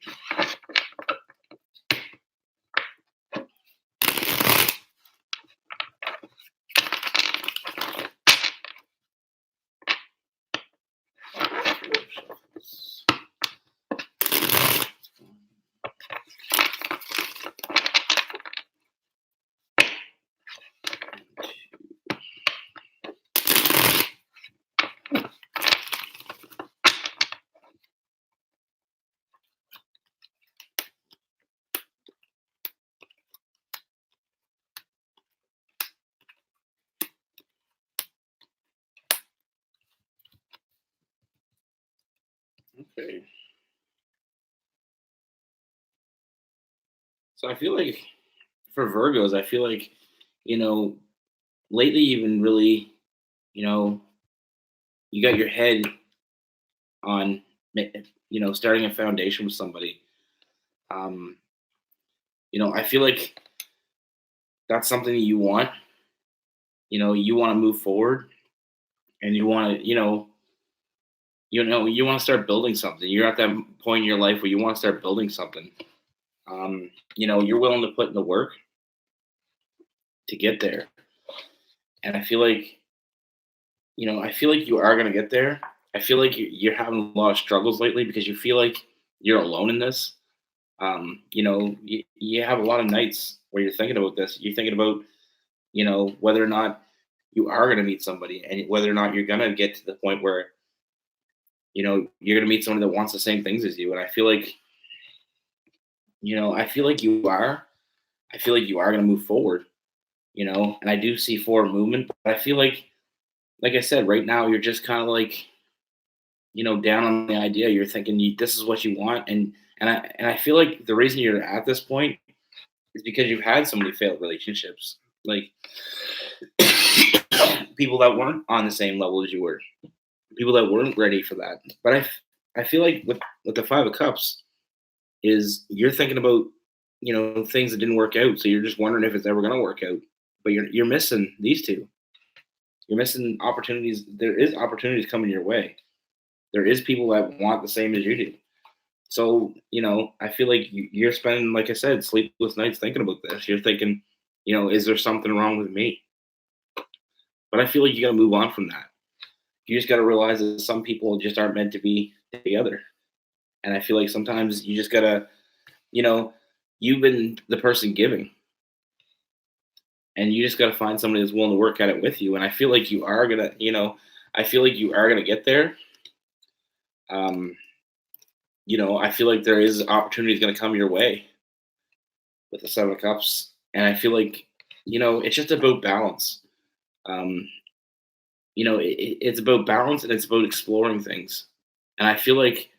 Okay. So I feel like for Virgos, I feel like, you know, lately you've been really, you know, you got your head on, starting a foundation with somebody. Um, I feel like that's something that you want. You want to move forward, and you want to, you want to start building something. You're at that point in your life where you want to start building something. You're willing to put in the work to get there, and I feel like you are gonna get there. I feel like you're having a lot of struggles lately because you feel like you're alone in this. You have a lot of nights where you're thinking about this. You're thinking about, whether or not you are going to meet somebody and whether or not you're going to get to the point where, you're going to meet somebody that wants the same things as you. And I feel like you are. I feel like you are going to move forward, and I do see forward movement. But I feel like I said, right now, you're just kind of like, down on the idea. You're thinking this is what you want. And I feel like the reason you're at this point is because you've had so many failed relationships, like people that weren't on the same level as you were, people that weren't ready for that. But I feel like with the Five of Cups is you're thinking about things that didn't work out, so you're just wondering if it's ever going to work out. But you're missing these two. You're missing opportunities. There is opportunities coming your way. There is people that want the same as you do. So, I feel like you're spending, like I said, sleepless nights thinking about this. You're thinking, is there something wrong with me? But I feel like you got to move on from that. You just got to realize that some people just aren't meant to be together. And I feel like sometimes you just got to, you know, you've been the person giving, and you just got to find somebody that's willing to work at it with you. And I feel like you are going to, I feel like you are going to get there. Um, I feel like there is opportunities going to come your way with the Seven of Cups, and I feel like it's just about balance. Um, it's about balance and it's about exploring things. And I feel like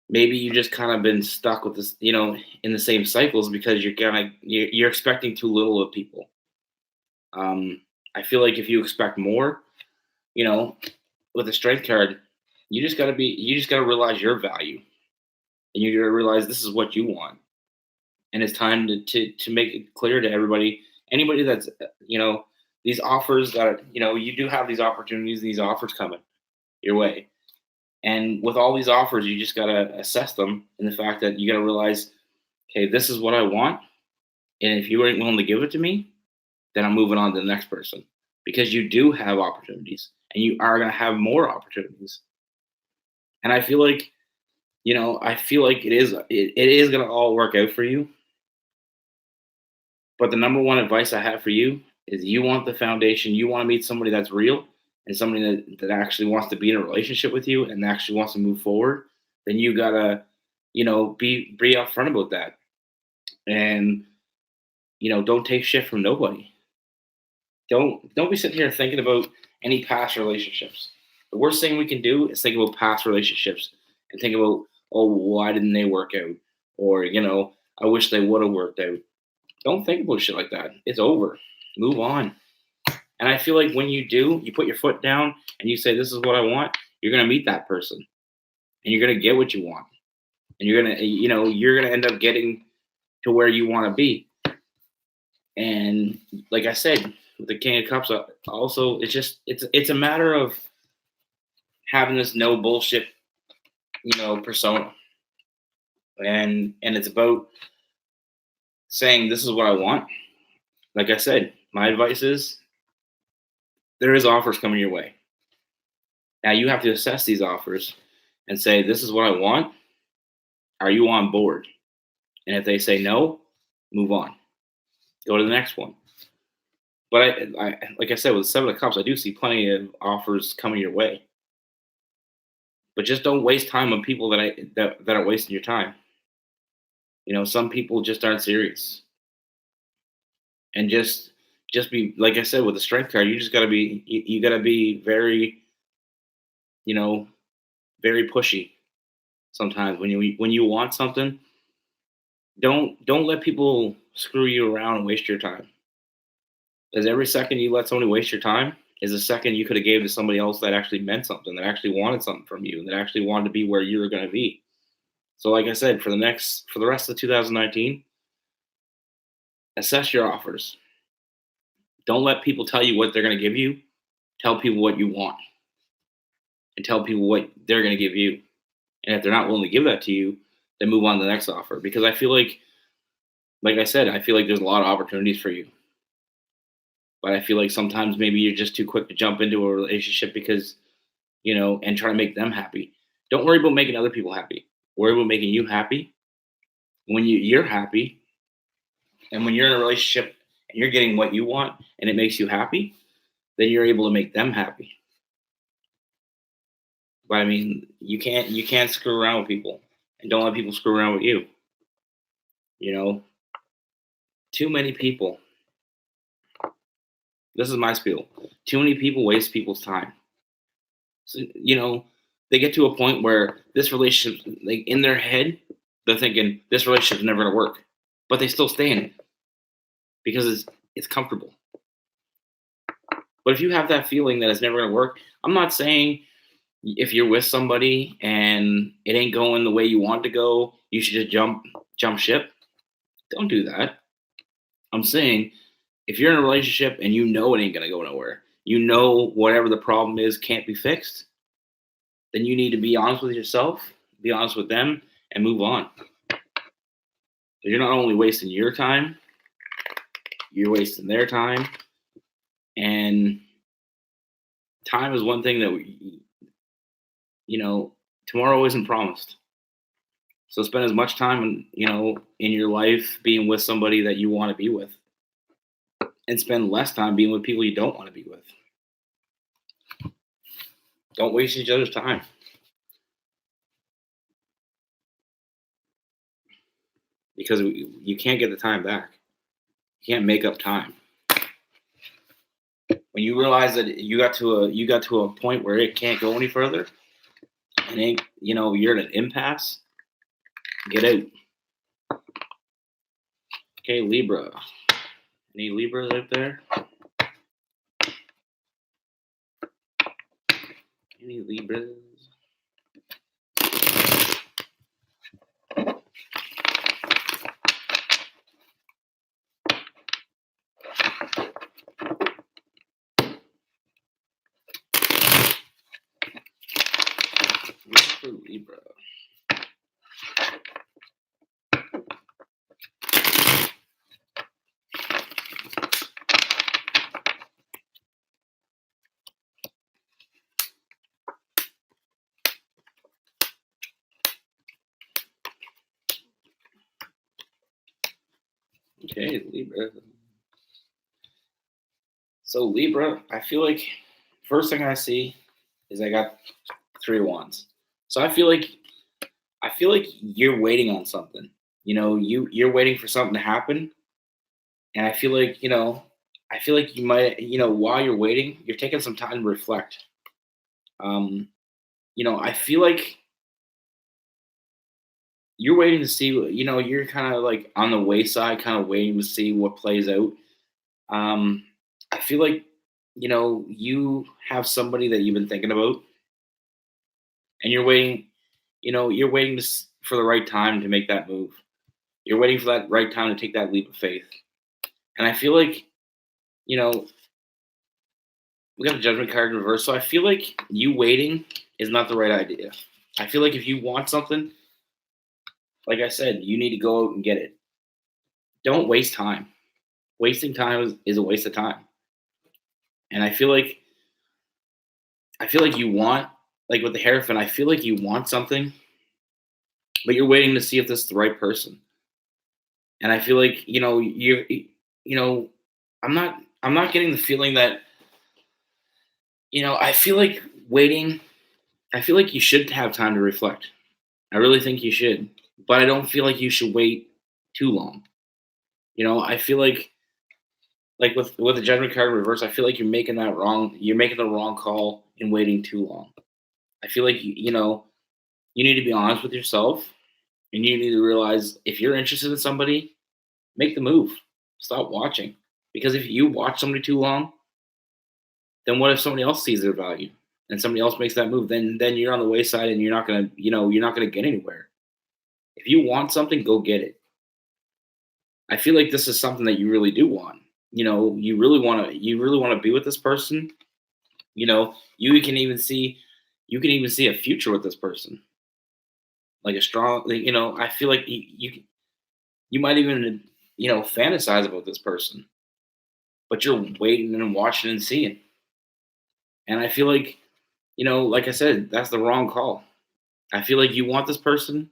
maybe you just kind of been stuck with this, in the same cycles because you're expecting too little of people. I feel like if you expect more, you know, with the Strength card, you just gotta realize your value, and you gotta realize this is what you want, and it's time to make it clear to everybody, anybody that's these offers that you do have these opportunities, these offers coming your way, and with all these offers, you just gotta assess them in the fact that you gotta realize, okay, this is what I want, and if you ain't willing to give it to me, then I'm moving on to the next person, because you do have opportunities, and you are gonna have more opportunities, and I feel like it is gonna all work out for you. But the number one advice I have for you is you want the foundation, you want to meet somebody that's real and somebody that actually wants to be in a relationship with you and actually wants to move forward, then you gotta, be upfront about that. And don't take shit from nobody. Don't be sitting here thinking about any past relationships. The worst thing we can do is think about past relationships and think about, oh, why didn't they work out? Or, I wish they would have worked out. Don't think about shit like that. It's over. Move on. And I feel like when you do, you put your foot down and you say, this is what I want, you're going to meet that person and you're going to get what you want. And you're going to end up getting to where you want to be. And like I said, with the King of Cups, also, it's a matter of having this no bullshit, persona. And it's about saying, this is what I want. Like I said, my advice is there is offers coming your way. Now you have to assess these offers and say, this is what I want. Are you on board? And if they say no, move on. Go to the next one. But I like I said, with Seven of Cups, I do see plenty of offers coming your way. But just don't waste time on people that are wasting your time. Some people just aren't serious. And just be, like I said, with the Strength card, you just gotta be you gotta be very, very pushy. Sometimes when you want something, don't let people screw you around and waste your time. Because every second you let somebody waste your time is a second you could have gave to somebody else that actually meant something, that actually wanted something from you, that actually wanted to be where you were going to be. So, like I said, for the rest of 2019, assess your offers. Don't let people tell you what they're going to give you. Tell people what you want, and tell people what they're going to give you. And if they're not willing to give that to you, then move on to the next offer. Because I feel like I said, I feel like there's a lot of opportunities for you. But I feel like sometimes maybe you're just too quick to jump into a relationship because, and try to make them happy. Don't worry about making other people happy. Worry about making you happy. When you're happy, and when you're in a relationship and you're getting what you want and it makes you happy, then you're able to make them happy. But I mean, you can't screw around with people, and don't let people screw around with you. You know, too many people. This is my spiel. Too many people waste people's time. So, they get to a point where this relationship, like in their head, they're thinking this relationship's never gonna work, but they still stay in it because it's comfortable. But if you have that feeling that it's never gonna work, I'm not saying if you're with somebody and it ain't going the way you want to go, you should just jump ship. Don't do that. I'm saying if you're in a relationship and you know it ain't gonna go nowhere, whatever the problem is can't be fixed, then you need to be honest with yourself, be honest with them, and move on. You're not only wasting your time, you're wasting their time. And time is one thing that tomorrow isn't promised. So spend as much time in your life being with somebody that you want to be with, and spend less time being with people you don't want to be with. Don't waste each other's time. Because you can't get the time back. You can't make up time. When you realize that you got to a point where it can't go any further, and you're at an impasse, get out. Okay, Libra. Any Libras out there? Any Libras? For Libra. Okay, Libra. So Libra, I feel like first thing I see is I got 3 of Wands. So I feel like you're waiting on something. You're waiting for something to happen, and I feel like you might while you're waiting, you're taking some time to reflect. I feel like you're waiting to see. You're kind of like on the wayside, kind of waiting to see what plays out. I feel like you have somebody that you've been thinking about, and you're waiting. You're waiting for the right time to make that move. You're waiting for that right time to take that leap of faith. And I feel like, we got the Judgment card in reverse. So I feel like you waiting is not the right idea. I feel like if you want something, like I said, you need to go out and get it. Don't waste time. Wasting time is a waste of time. And I feel like you want, like with the Hierophant, I feel like you want something, but you're waiting to see if this is the right person. And I feel like, I'm not getting the feeling that, I feel like waiting, I feel like you should have time to reflect. I really think you should, but I don't feel like you should wait too long. I feel like with the Judgment card in reverse, I feel like you're making the wrong call in waiting too long. I feel like you you need to be honest with yourself, and you need to realize if you're interested in somebody, make the move. Stop watching. Because if you watch somebody too long, then what if somebody else sees their value and somebody else makes that move? Then you're on the wayside and you're not gonna, you're not gonna get anywhere. If you want something, go get it. I feel like this is something that you really do want. You really want to be with this person. You can even see a future with this person, like a strong. I feel like you might even fantasize about this person, but you're waiting and watching and seeing. And I feel like, like I said, that's the wrong call. I feel like you want this person,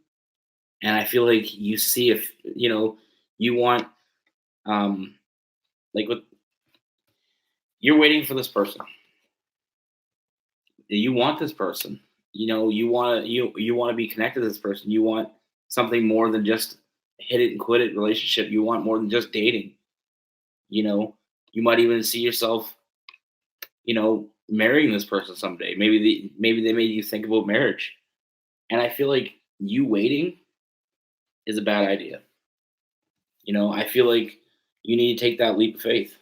and I feel like you see if you want like with you're waiting for this person. You want this person. You want to be connected to this person. You want something more than just hit it and quit it relationship. You want more than just dating. You might even see yourself, marrying this person someday. Maybe they made you think about marriage. And I feel like you waiting is a bad idea. I feel like you need to take that leap of faith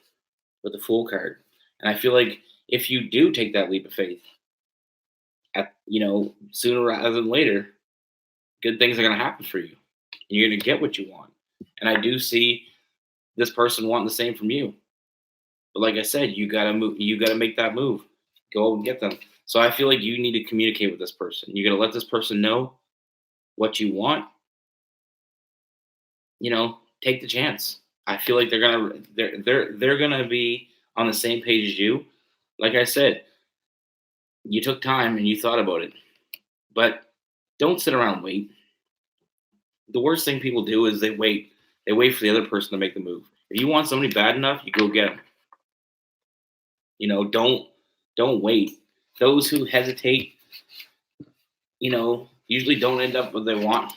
with the Fool card. And I feel like if you do take that leap of faith, sooner rather than later, good things are going to happen for you. You're going to get what you want. And I do see this person wanting the same from you. But like I said, you got to move. You got to make that move. Go and get them. So I feel like you need to communicate with this person. You got to let this person know what you want. Take the chance. I feel like they're gonna be on the same page as you. Like I said, you took time and you thought about it, but don't sit around and wait. The worst thing people do is they wait. They wait for the other person to make the move. If you want somebody bad enough, you go get them. Don't wait. Those who hesitate, usually don't end up what they want.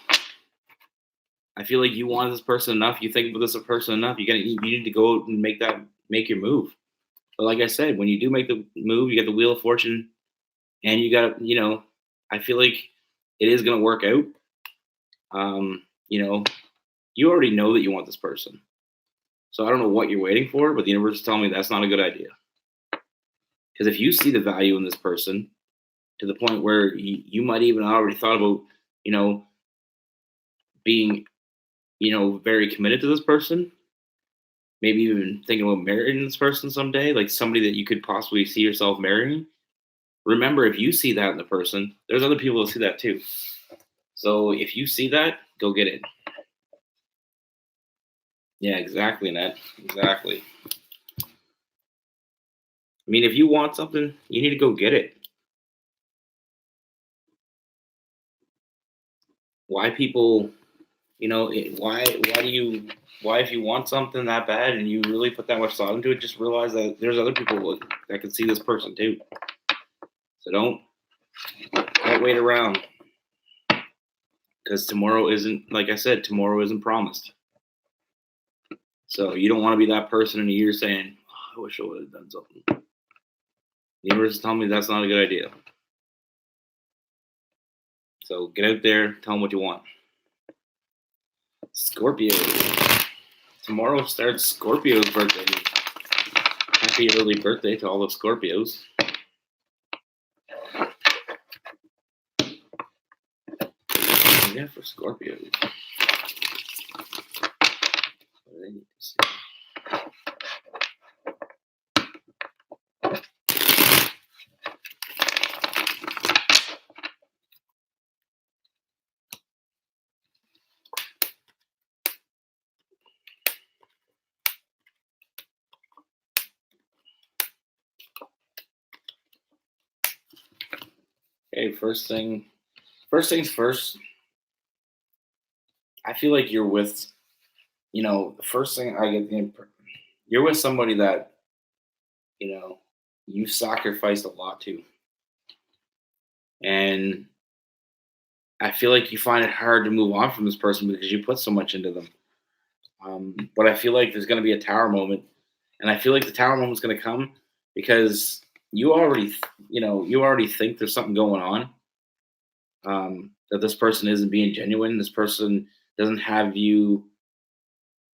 I feel like you want this person enough. You think about this person enough. You need to go out and make your move. But like I said, when you do make the move, you get the Wheel of Fortune, and you got to, I feel like it is going to work out. You already know that you want this person. So I don't know what you're waiting for, but the universe is telling me that's not a good idea. Because if you see the value in this person to the point where you might even already thought about, being, very committed to this person, maybe even thinking about marrying this person someday, like somebody that you could possibly see yourself marrying. Remember, if you see that in the person, there's other people who see that too. So if you see that, go get it. Yeah, exactly, Nat. Exactly. I mean, if you want something, you need to go get it. Why people, why if you want something that bad and you really put that much thought into it, just realize that there's other people that can see this person too. So don't wait around, because tomorrow isn't, like I said, tomorrow isn't promised. So you don't want to be that person in a year saying, oh, I wish I would have done something. The universe is telling me that's not a good idea. So get out there, tell them what you want. Scorpio. Tomorrow starts Scorpio's birthday. Happy early birthday to all the Scorpios. Yeah, for Scorpios. What do they need to see? Okay, first things first. I feel like you're with, the first thing I get you're with somebody that, you sacrificed a lot to. And I feel like you find it hard to move on from this person because you put so much into them. But I feel like there's going to be a tower moment. And I feel like the tower moment's going to come because you already think there's something going on. that this person isn't being genuine. This person doesn't have you.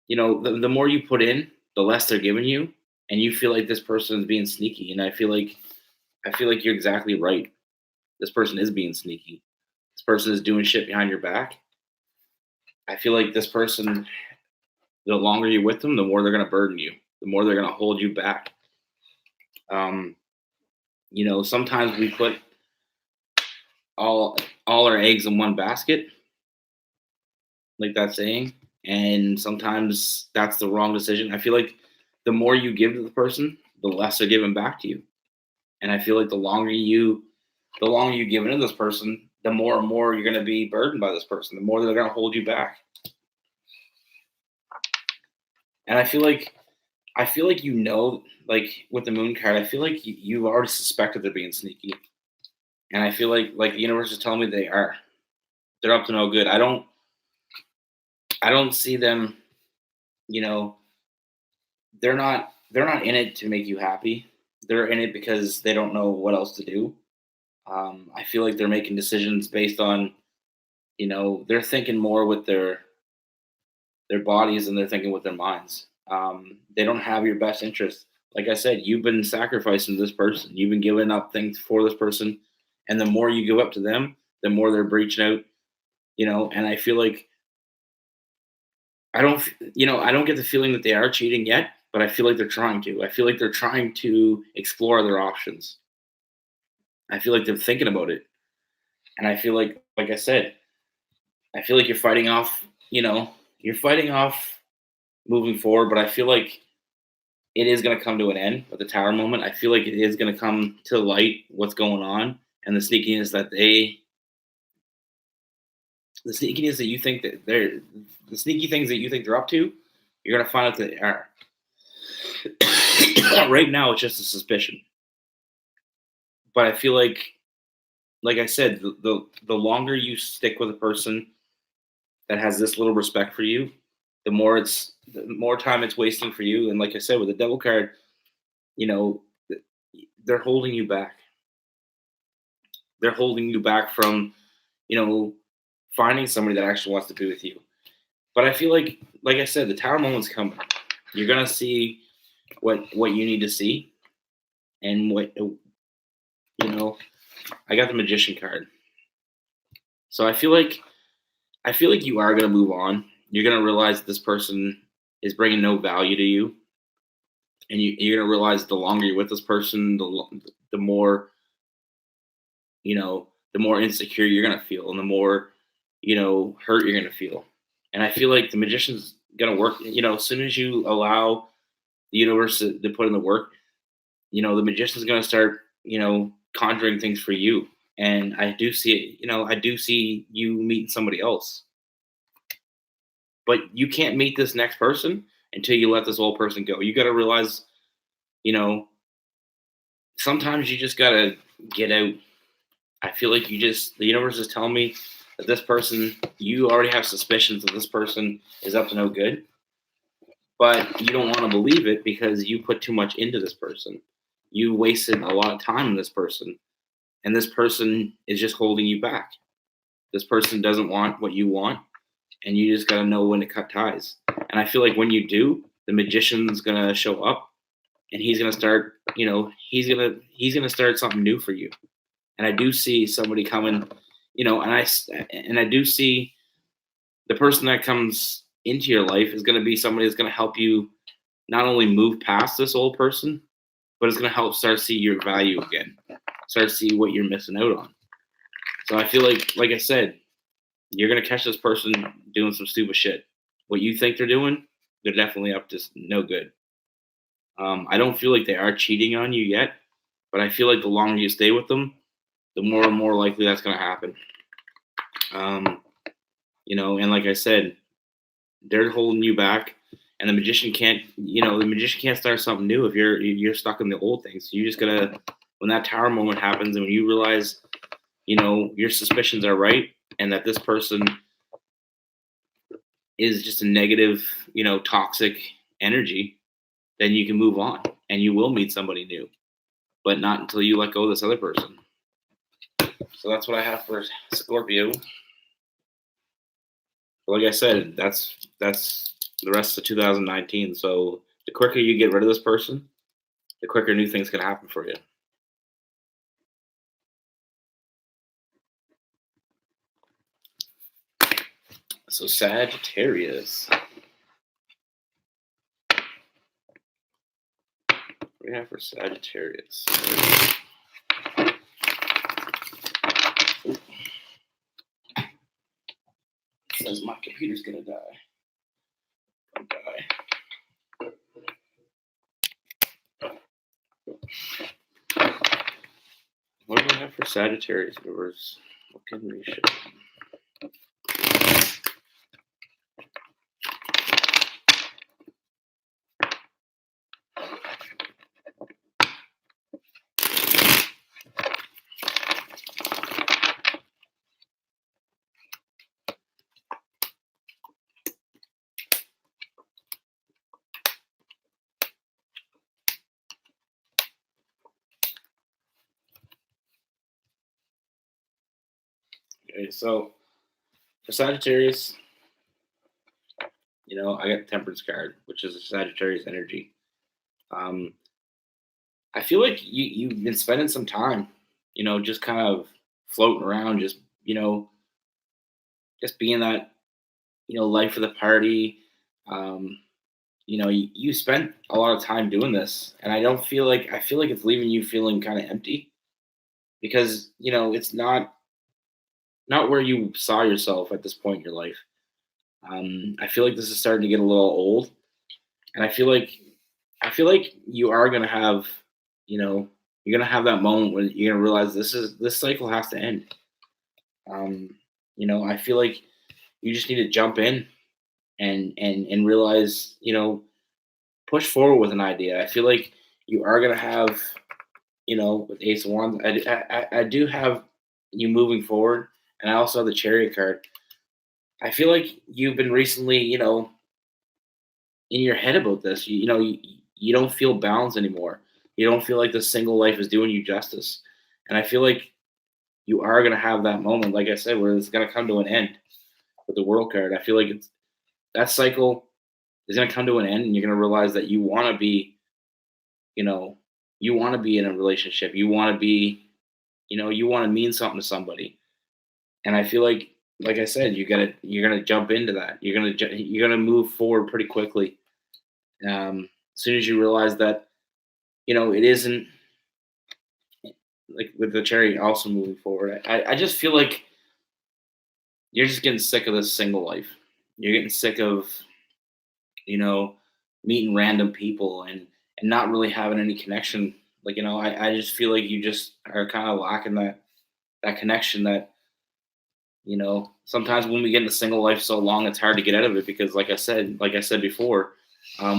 The more you put in, the less they're giving you, and you feel like this person is being sneaky. And I feel like you're exactly right. This person is being sneaky. This person is doing shit behind your back. I feel like this person, the longer you're with them, the more they're gonna burden you, the more they're gonna hold you back. Um, sometimes we put all our eggs in one basket, like that saying, and sometimes that's the wrong decision. I feel like the more you give to the person, the less they're giving back to you. And I feel like the longer you give into this person, the more and more you're gonna be burdened by this person, the more they're gonna hold you back. And I feel like like with the moon card, I feel like you've already suspected they're being sneaky. And I feel like the universe is telling me they are. They're up to no good. I don't see them, you know, they're not in it to make you happy. They're in it because they don't know what else to do. I feel like they're making decisions based on, they're thinking more with their bodies than they're thinking with their minds. They don't have your best interest. Like I said, you've been sacrificing this person. You've been giving up things for this person, and the more you give up to them, the more they're breaching out. And I feel like I don't get the feeling that they are cheating yet, but I feel like they're trying to. I feel like they're trying to explore other options. I feel like they're thinking about it, and I feel like I said, I feel like you're fighting off moving forward, but I feel like it is going to come to an end with the tower moment. I feel like it is going to come to light what's going on and the sneakiness that you think that the sneaky things that you think they're up to, you're going to find out that they are. Right now, it's just a suspicion. But I feel like I said, the longer you stick with a person that has this little respect for you, the more time it's wasting for you. And like I said, with the devil card, you know, they're holding you back. They're holding you back from, finding somebody that actually wants to be with you. But I feel like I said, the tower moment's coming. You're gonna see what you need to see, and I got the magician card. So I feel like you are gonna move on. You're gonna realize this person is bringing no value to you, and you're gonna realize the longer you're with this person, the more the more insecure you're gonna feel, and the more hurt you're gonna feel. And I feel like the magician's gonna work. As soon as you allow the universe to put in the work, the magician's gonna start conjuring things for you. And I do see it. I do see you meeting somebody else, but you can't meet this next person until you let this old person go. You got to realize, you know, sometimes you just got to get out. I feel like the universe is telling me that this person, you already have suspicions that this person is up to no good, but you don't want to believe it because you put too much into this person. You wasted a lot of time on this person, and this person is just holding you back. This person doesn't want what you want, and you just got to know when to cut ties. And I feel like when you do, the magician's going to show up, and he's going to start, he's going to start something new for you. And I do see somebody coming, and I do see the person that comes into your life is going to be somebody that's going to help you not only move past this old person, but it's going to help start see your value again, start see what you're missing out on. So I feel like I said, you're going to catch this person doing some stupid shit. What you think they're doing, they're definitely up to no good. I don't feel like they are cheating on you yet, but I feel like the longer you stay with them, the more and more likely that's going to happen. And like I said, they're holding you back, and the magician can't start something new if you're stuck in the old things. You just gotta, when that tower moment happens, and when you realize, your suspicions are right, and that this person is just a negative, toxic energy, then you can move on, and you will meet somebody new, but not until you let go of this other person. So that's what I have for Scorpio. like I said, that's the rest of 2019. So the quicker you get rid of this person, the quicker new things can happen for you. So Sagittarius. What do we have for Sagittarius? It says my computer's gonna die. Don't die. What do we have for Sagittarius viewers? What can we show? Okay, so for Sagittarius, I got the Temperance card, which is a Sagittarius energy. I feel like you've been spending some time, just kind of floating around, just being that, life of the party. Um, you spent a lot of time doing this, and I feel like it's leaving you feeling kind of empty because it's not where you saw yourself at this point in your life. I feel like this is starting to get a little old, and I feel like you are gonna have, you're gonna have that moment when you're gonna realize this cycle has to end. I feel like you just need to jump in and realize, push forward with an idea. I feel like you are gonna have, with Ace of Wands, I do have you moving forward, and I also have the Chariot card. I feel like you've been recently, in your head about this. You don't feel balanced anymore. You don't feel like the single life is doing you justice. And I feel like you are gonna have that moment, like I said, where it's gonna come to an end with the World card. I feel like that cycle is gonna come to an end, and you're gonna realize that you know, you want to be in a relationship. You want to be, you want to mean something to somebody. And I feel like I said, you're gonna jump into that. You're gonna move forward pretty quickly. As soon as you realize that, it isn't like with the cherry also moving forward. I just feel like you're just getting sick of this single life. You're getting sick of, you know, meeting random people and not really having any connection. Like, I just feel like you just are kind of lacking that connection that, sometimes when we get in a single life so long, it's hard to get out of it because like I said before,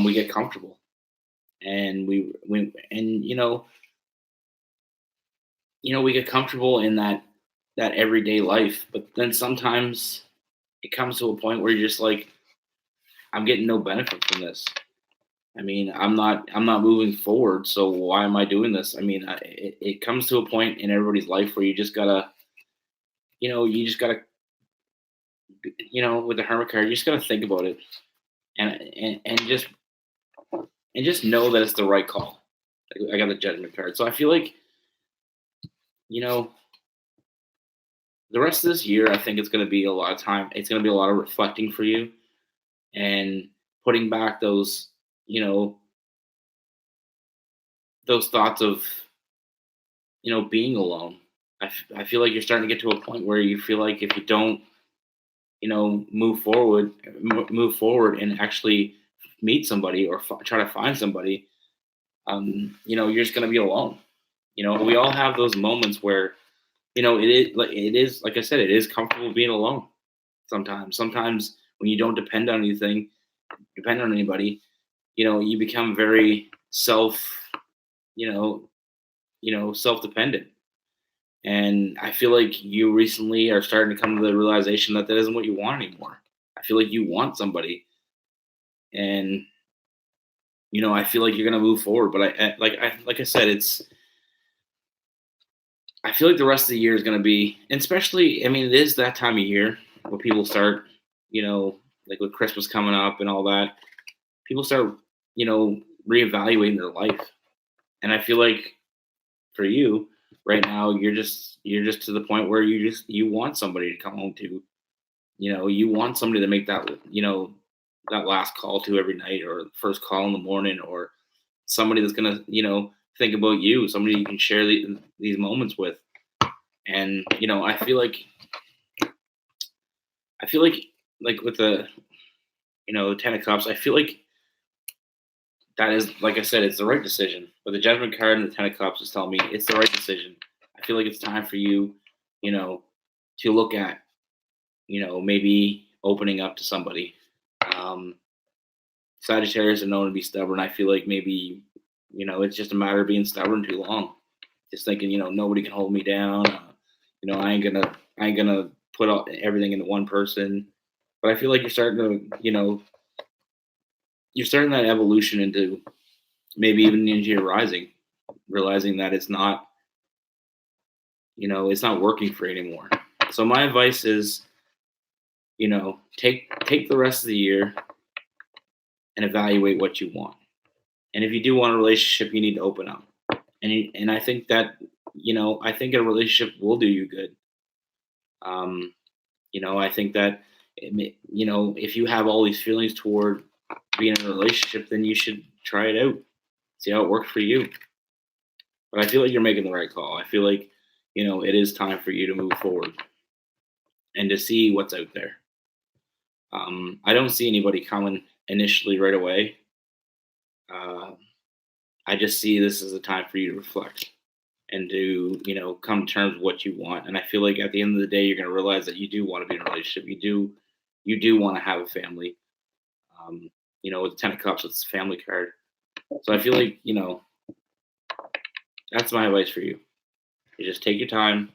we get comfortable and and we get comfortable in that everyday life, but then sometimes it comes to a point where you're just like, I'm getting no benefit from this. I mean, I'm not moving forward, so why am I doing this? I mean, it comes to a point in everybody's life where you just gotta, with the Hermit card, you just gotta think about it and just know that it's the right call. I got the Judgment card, so I feel like you know the rest of this year, I think it's gonna be a lot of time. It's gonna be a lot of reflecting for you and putting back you know, those thoughts of being alone. I feel like you're starting to get to a point where you feel like if you don't move forward and actually meet somebody or try to find somebody, you're just going to be alone. We all have those moments where it is like I said, it is comfortable being alone. Sometimes when you don't depend on anybody, you become very you know self-dependent. And I feel like you recently are starting to come to the realization that isn't what you want anymore. I feel like you want somebody, and I feel like you're gonna move forward. But like I said, I feel like the rest of the year is gonna be, and especially, I mean, it is that time of year where people start, like with Christmas coming up and all that, people start, reevaluating their life. And I feel like for you right now, you're just to the point where you want somebody to come home to. You want somebody to make that last call to every night, or first call in the morning, or somebody that's gonna, think about you, somebody you can share these moments with. And I feel like with the 10 of Cups, I feel like that is, like I said, it's the right decision. But the Judgment card and the 10 of Cups is telling me it's the right decision. I feel like it's time for you, to look at, maybe opening up to somebody. Um, Sagittarius are known to be stubborn. I feel like maybe, it's just a matter of being stubborn too long. Just thinking, nobody can hold me down. I ain't gonna put everything into one person. But I feel like you're starting that evolution into maybe even into your rising, realizing that it's not working for you anymore. So my advice is, take the rest of the year and evaluate what you want. And if you do want a relationship, you need to open up. And I think that, I think a relationship will do you good. I think that, if you have all these feelings toward being in a relationship, then you should try it out, see how it works for you. But I feel like you're making the right call. I feel like, it is time for you to move forward and to see what's out there. I don't see anybody coming initially right away. Uh, I just see this as a time for you to reflect and to, come to terms with what you want. And I feel like at the end of the day, you're going to realize that you do want to be in a relationship. You do want to have a family. With the 10 of Cups, it's a family card. So I feel like, that's my advice for you. You just take your time.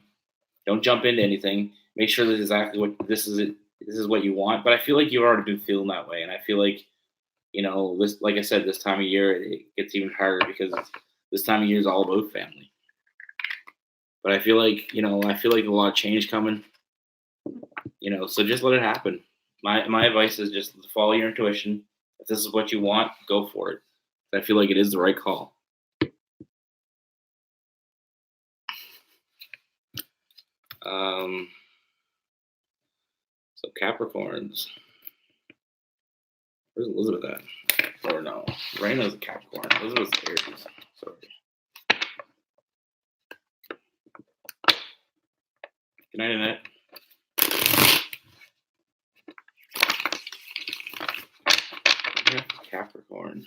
Don't jump into anything. Make sure that exactly what this is it. This is what you want. But I feel like you've already been feeling that way. And I feel like, this, like I said, this time of year, it gets even harder because this time of year is all about family. But I feel like, a lot of change coming, so just let it happen. My advice is just follow your intuition. If this is what you want, go for it. I feel like it is the right call. So Capricorns. Where's Elizabeth at? Or no, Raina's a Capricorn. Elizabeth's Aries. Sorry. Good night, Annette. Capricorn.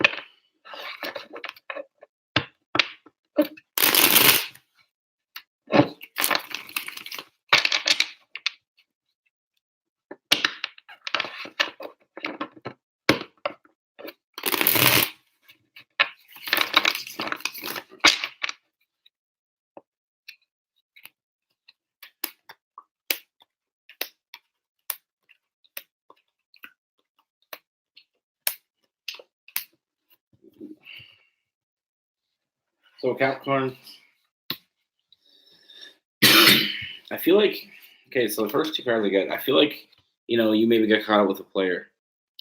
So Capricorn, I feel like, okay, so the first two cards I get, I feel like, you maybe got caught up with a player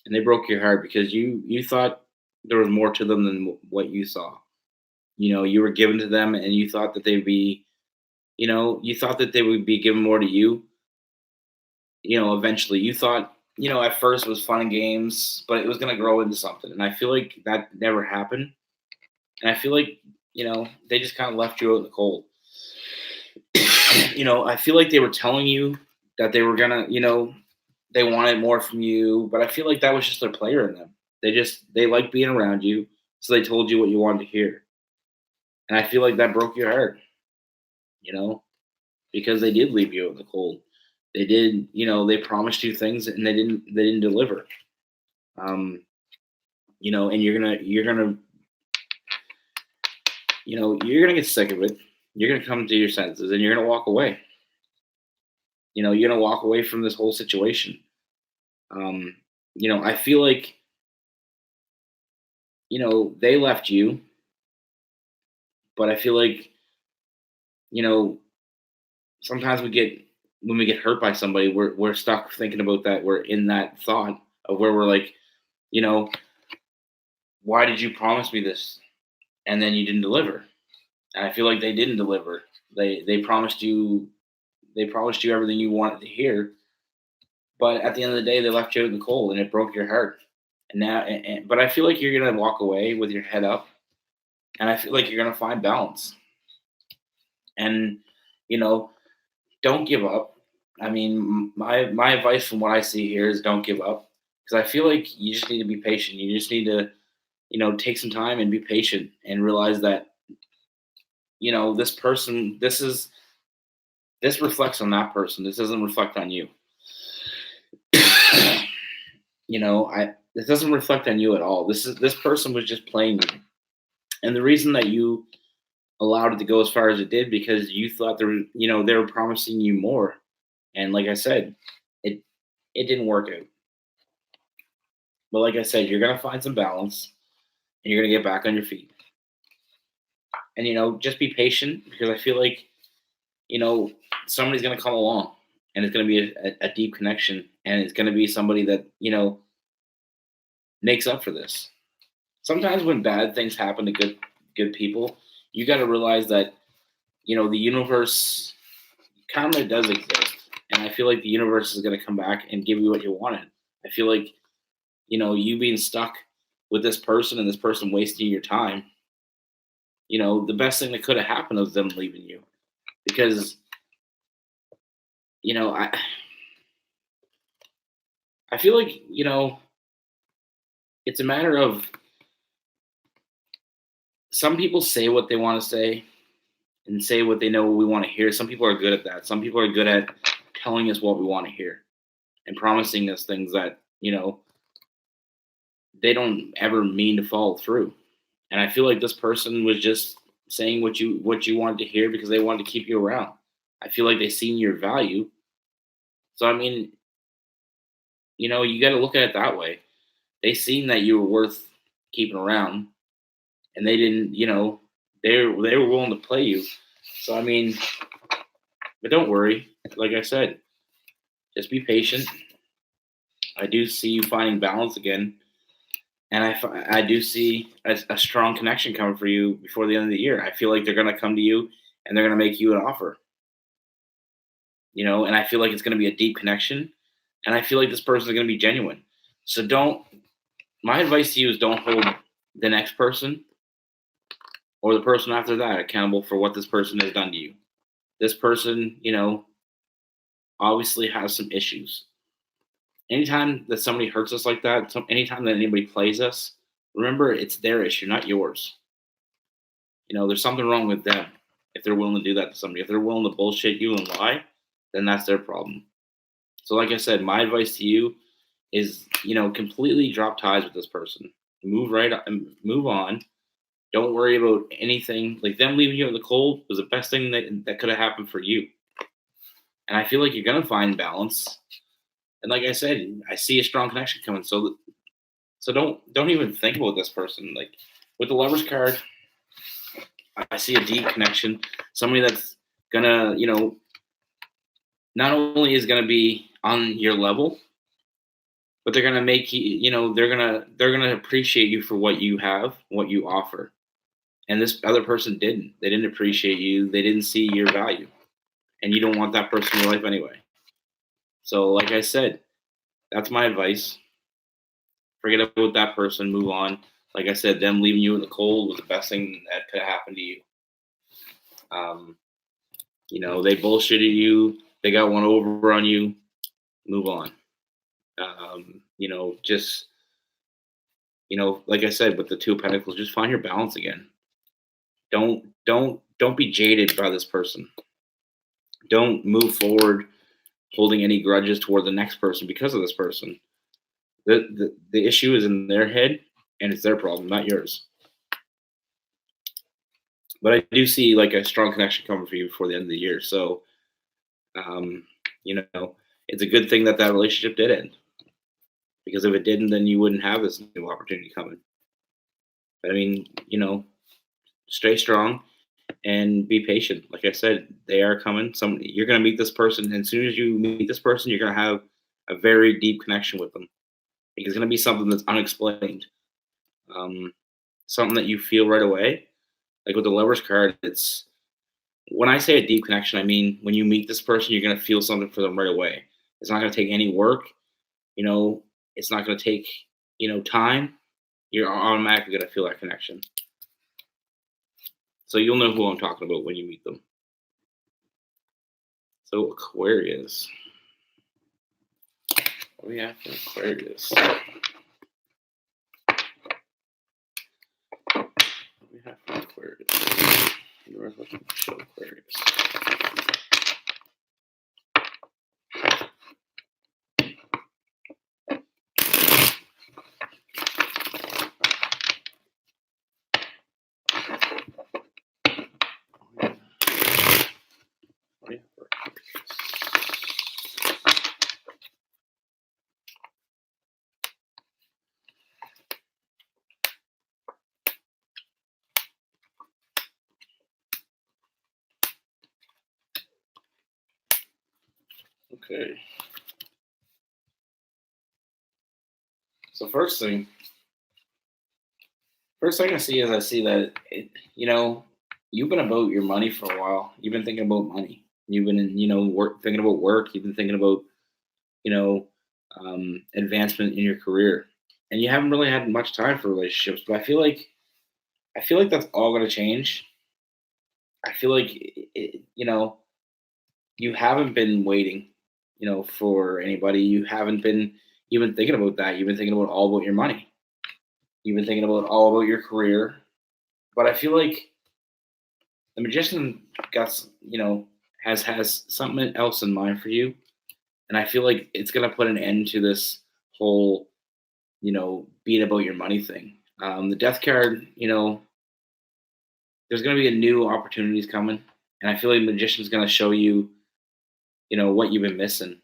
and they broke your heart because you thought there was more to them than what you saw. You were given to them and you thought that they'd be, you thought that they would be given more to you. Eventually you thought, at first it was fun and games, but it was going to grow into something. And I feel like that never happened. And I feel like, they just kind of left you out in the cold. I feel like they were telling you that they were gonna, they wanted more from you, but I feel like that was just their player in them. They liked being around you, so they told you what you wanted to hear. And I feel like that broke your heart, because they did leave you out in the cold. They did, they promised you things and they didn't deliver. And you're gonna get sick of it. You're gonna come to your senses and you're gonna walk away. You're gonna walk away from this whole situation. I feel like, they left you, but I feel like, sometimes we get when we get hurt by somebody, we're stuck thinking about that. We're in that thought of where we're like, you know, why did you promise me this and then you didn't deliver? And I feel like they didn't deliver. They promised you everything you wanted to hear, but at the end of the day, they left you out in the cold, and it broke your heart. And now, but I feel like you're gonna walk away with your head up, and I feel like you're gonna find balance. And you know, don't give up. I mean, my advice from what I see here is don't give up, because I feel like you just need to be patient. You just need to, take some time and be patient and realize that, this person, this reflects on that person. This doesn't reflect on you. This doesn't reflect on you at all. This person was just playing you. And the reason that you allowed it to go as far as it did, because you thought they were promising you more. And like I said, it didn't work out. But like I said, you're gonna find some balance and you're gonna get back on your feet. And just be patient, because I feel like, somebody's gonna come along, and it's gonna be a deep connection, and it's gonna be somebody that, makes up for this. Sometimes when bad things happen to good people, you gotta realize that, the universe, karma does exist. And I feel like the universe is gonna come back and give you what you wanted. I feel like, you being stuck with this person and this person wasting your time, the best thing that could have happened was them leaving you. Because, I feel like, it's a matter of, some people say what they want to say and say what they know we want to hear. Some people are good at that. Some people are good at telling us what we want to hear and promising us things that, they don't ever mean to follow through. And I feel like this person was just saying what you wanted to hear because they wanted to keep you around. I feel like they seen your value. So I mean, you got to look at it that way. They seen that you were worth keeping around, and they didn't, they were willing to play you. So I mean, but don't worry. Like I said, just be patient. I do see you finding balance again, and I do see a strong connection coming for you before the end of the year. I feel like they're gonna come to you and they're gonna make you an offer. And I feel like it's gonna be a deep connection, and I feel like this person is gonna be genuine. So don't. My advice to you is don't hold the next person or the person after that accountable for what this person has done to you. This person, obviously has some issues. Anytime that somebody hurts us like that, anytime that anybody plays us, remember it's their issue, not yours. There's something wrong with them if they're willing to do that to somebody. If they're willing to bullshit you and lie, then that's their problem. So, like I said, my advice to you is, completely drop ties with this person. Move on. Don't worry about anything. Like, them leaving you in the cold was the best thing that could have happened for you. And I feel like you're gonna find balance. And like I said, I see a strong connection coming. So don't even think about this person. Like, with the Lovers card, I see a deep connection. Somebody that's gonna, not only is gonna be on your level, but they're gonna make you, they're gonna appreciate you for what you have, what you offer. And this other person didn't. They didn't appreciate you. They didn't see your value, and you don't want that person in your life anyway. So, like I said, that's my advice. Forget about that person. Move on. Like I said, them leaving you in the cold was the best thing that could have happened to you. They bullshitted you. They got one over on you. Move on. Just, like I said, with the Two of Pentacles, just find your balance again. Don't be jaded by this person. Don't move forward holding any grudges toward the next person because of this person. The issue is in their head, and it's their problem, not yours. But I do see like a strong connection coming for you before the end of the year. So, it's a good thing that relationship did end. Because if it didn't, then you wouldn't have this new opportunity coming. But I mean, stay strong. and be patient. Like I said, they are coming. You're gonna meet this person, and as soon as you meet this person, you're gonna have a very deep connection with them. It's gonna be something that's unexplained, um, something that you feel right away. Like with the Lovers card, it's when I say a deep connection, I mean when you meet this person, you're gonna feel something for them right away. It's not gonna take any work. You know, it's not gonna take time. You're automatically gonna feel that connection. So you'll know who I'm talking about when you meet them. So Aquarius. What do we have for Aquarius? What do we have for Aquarius? Where's the show Aquarius? Okay. So first thing I see is I see that you've been about your money for a while. You've been thinking about money. You've been thinking about work. You've been thinking about you know advancement in your career, and you haven't really had much time for relationships. But I feel like that's all going to change. I feel like you haven't been waiting, for anybody. You haven't been even thinking about that. You've been thinking about all about your money. You've been thinking about all about your career. But I feel like the magician has something else in mind for you, and I feel like it's gonna put an end to this whole being about your money thing. The death card, there's gonna be a new opportunities coming, and I feel like the magician's gonna show you, what you've been missing,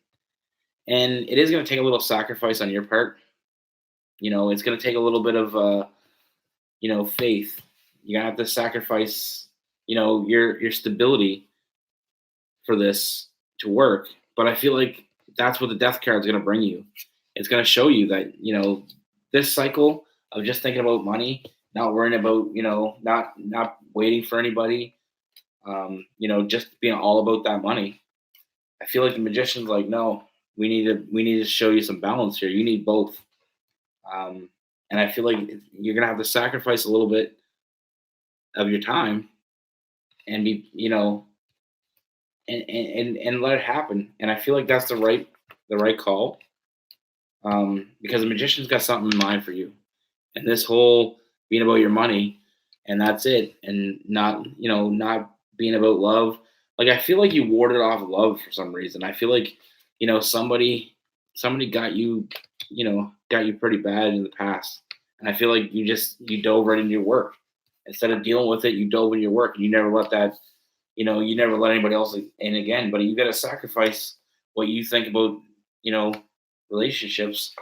and it is gonna take a little sacrifice on your part. It's gonna take a little bit of faith. You're gonna have to sacrifice, your stability for this to work. But I feel like that's what the death card is going to bring you. It's going to show you that this cycle of just thinking about money, not worrying about not waiting for anybody, just being all about that money. I feel like the magician's like, no, we need to show you some balance here. You need both, and I feel like you're going to have to sacrifice a little bit of your time and be and let it happen. And I feel like that's the right call, because the magician's got something in mind for you, and this whole being about your money, and that's it, and not being about love. Like I feel like you warded off love for some reason. I feel like somebody got you pretty bad in the past, and I feel like you dove right into your work instead of dealing with it. You dove into your work, and you never let that you never let anybody else in again. But you got to sacrifice what you think about, relationships,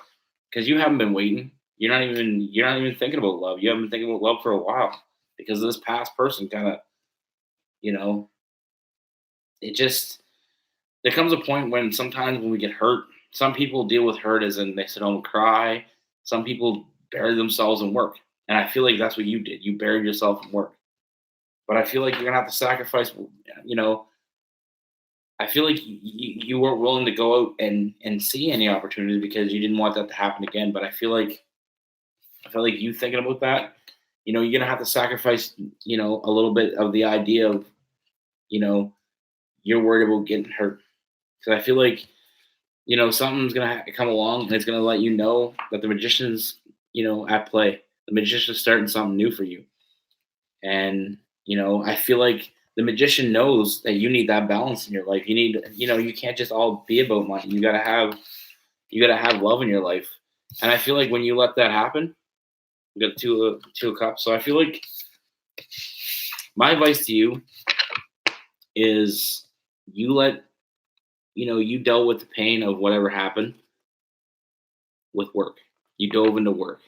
because you haven't been waiting. You're not even thinking about love. You haven't been thinking about love for a while because of this past person. Kind of, you know, it just there comes a point when sometimes when we get hurt, some people deal with hurt as in they sit home and cry. Some people bury themselves in work, and I feel like that's what you did. You buried yourself in work. But I feel like you're gonna have to sacrifice. You know, I feel like you weren't willing to go out and see any opportunities because you didn't want that to happen again. But I feel like you thinking about that, you're gonna have to sacrifice, a little bit of the idea of, you know, you're worried about getting hurt. Because I feel like, something's gonna come along and it's gonna let you know that the magician's, at play. The magician's starting something new for you. And I feel like the magician knows that you need that balance in your life. You need, you can't just all be about money. You gotta have love in your life. And I feel like when you let that happen, we got two of cups. So I feel like my advice to you is you dealt with the pain of whatever happened with work. You dove into work,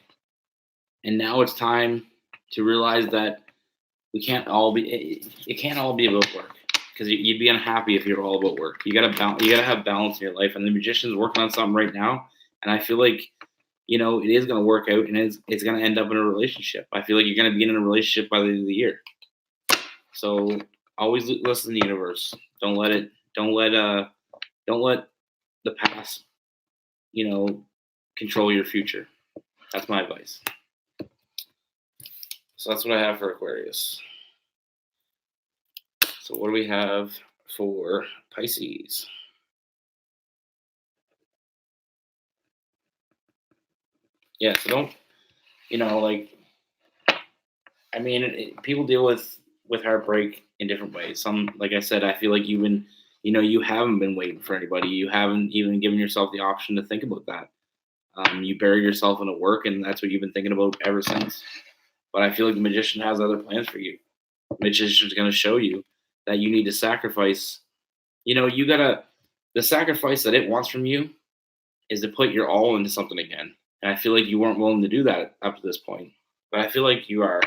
and now it's time to realize that we can't all be. It can't all be about work because you'd be unhappy if you're all about work. You gotta You gotta have balance in your life. And the magician's working on something right now, and I feel like it is gonna work out, and it's gonna end up in a relationship. I feel like you're gonna be in a relationship by the end of the year. So always listen to the universe. Don't let it. Don't let the past, control your future. That's my advice. So that's what I have for Aquarius. So what do we have for Pisces? Yeah, so don't, people deal with heartbreak in different ways. Some, like I said, I feel like you haven't been waiting for anybody. You haven't even given yourself the option to think about that. You bury yourself in a work, and that's what you've been thinking about ever since. But I feel like the magician has other plans for you. The magician's going to show you that you need to sacrifice. The sacrifice that it wants from you is to put your all into something again. And I feel like you weren't willing to do that up to this point. But I feel like you are.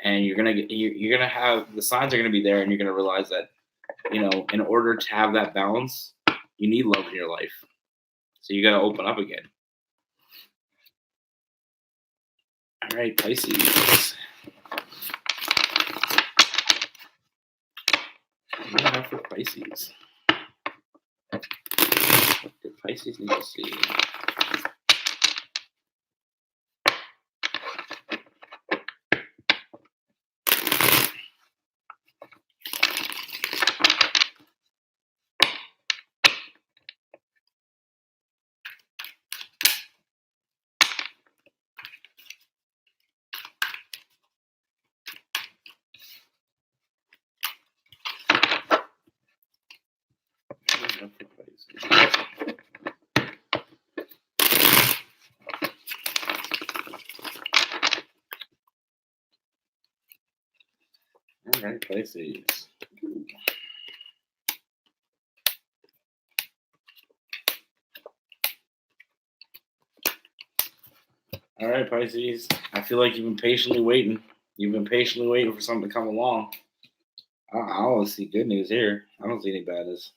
And you're gonna have the signs are gonna be there, and you're gonna realize that in order to have that balance, you need love in your life. So you gotta open up again. All right, Pisces. What do I have for Pisces? What do Pisces need to see? All right, Pisces. All right, Pisces. I feel like you've been patiently waiting. You've been patiently waiting for something to come along. I don't see good news here. I don't see any bad news.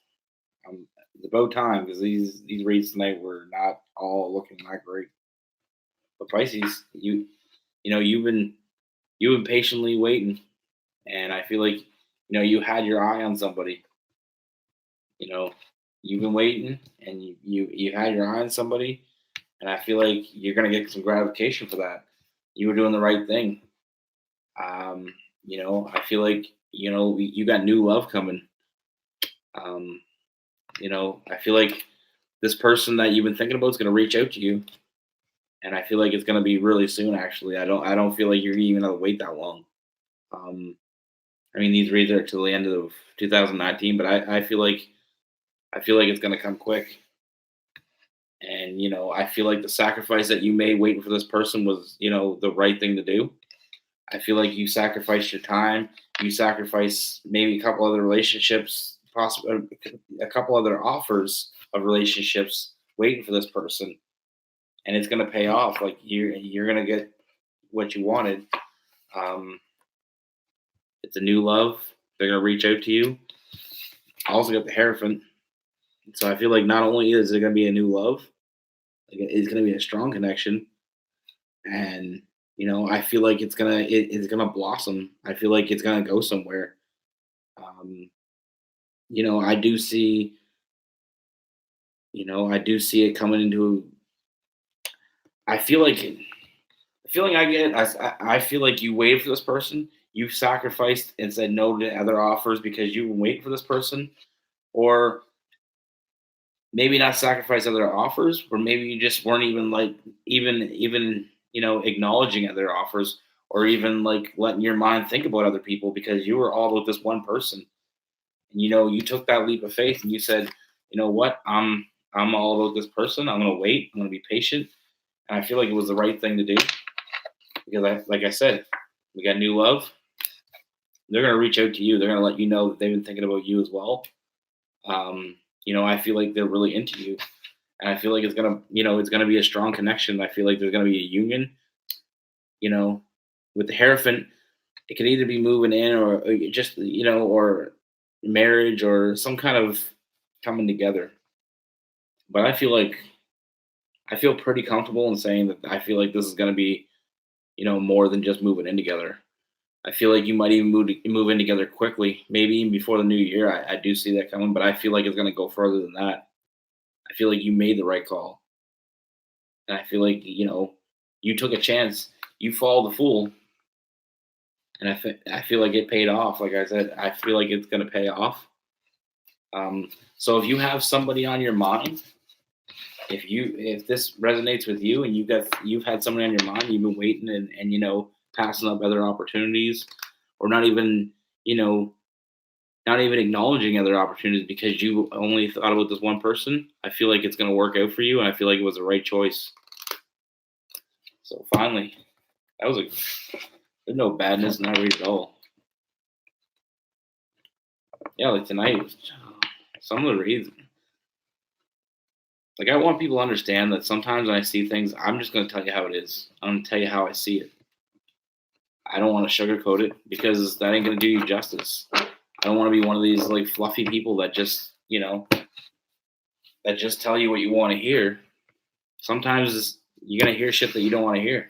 It's about time because these reads tonight were not all looking that great. But Pisces, you've been patiently waiting, and I feel like you had your eye on somebody. You've been waiting, and you had your eye on somebody, and I feel like you're gonna get some gratification for that. You were doing the right thing. I feel like you got new love coming. Um, I feel like this person that you've been thinking about is going to reach out to you, and I feel like it's going to be really soon. Actually, I don't feel like you're even going to wait that long. These reads are till the end of 2019, but I feel like it's going to come quick. And I feel like the sacrifice that you made waiting for this person was the right thing to do. I feel like you sacrificed your time. You sacrificed maybe a couple other relationships, possibly a couple other offers of relationships, waiting for this person, and it's going to pay off. Like you're going to get what you wanted. It's a new love. They're going to reach out to you. I also got the Hierophant, so I feel like not only is it going to be a new love, it's going to be a strong connection, and I feel like it's gonna blossom. I feel like it's gonna go somewhere. I do see, it coming into. I feel like the feeling I get. I feel like you waited for this person. You sacrificed and said no to other offers because you were waiting for this person, or maybe not sacrifice other offers, or maybe you just weren't even even acknowledging other offers, or even like letting your mind think about other people because you were all about this one person. And you took that leap of faith and you said, you know what, I'm all about this person. I'm gonna wait. I'm gonna be patient. And I feel like it was the right thing to do because like I said, we got new love. They're gonna reach out to you. They're gonna let you know that they've been thinking about you as well. I feel like they're really into you, and I feel like it's gonna be a strong connection. I feel like there's gonna be a union. With the Hierophant, It could either be moving in or just, or marriage or some kind of coming together. But I feel pretty comfortable in saying that I feel like this is going to be, more than just moving in together. I feel like you might even move in together quickly, maybe even before the new year. I do see that coming, but I feel like it's going to go further than that. I feel like you made the right call, and I feel like you took a chance. You followed the fool, and I feel like it paid off. Like I said, I feel like it's going to pay off. So if you have somebody on your mind, if this resonates with you, and you've had somebody on your mind, you've been waiting and passing up other opportunities, or not even not even acknowledging other opportunities because you only thought about this one person, I feel like it's going to work out for you, and I feel like it was the right choice. So finally, there's no badness in that read at all. Yeah, like tonight, some of the reads. Like, I want people to understand that sometimes when I see things, I'm just going to tell you how it is. I'm going to tell you how I see it. I don't want to sugarcoat it because that ain't going to do you justice. I don't want to be one of these like fluffy people that just, that just tell you what you want to hear. Sometimes you're going to hear shit that you don't want to hear.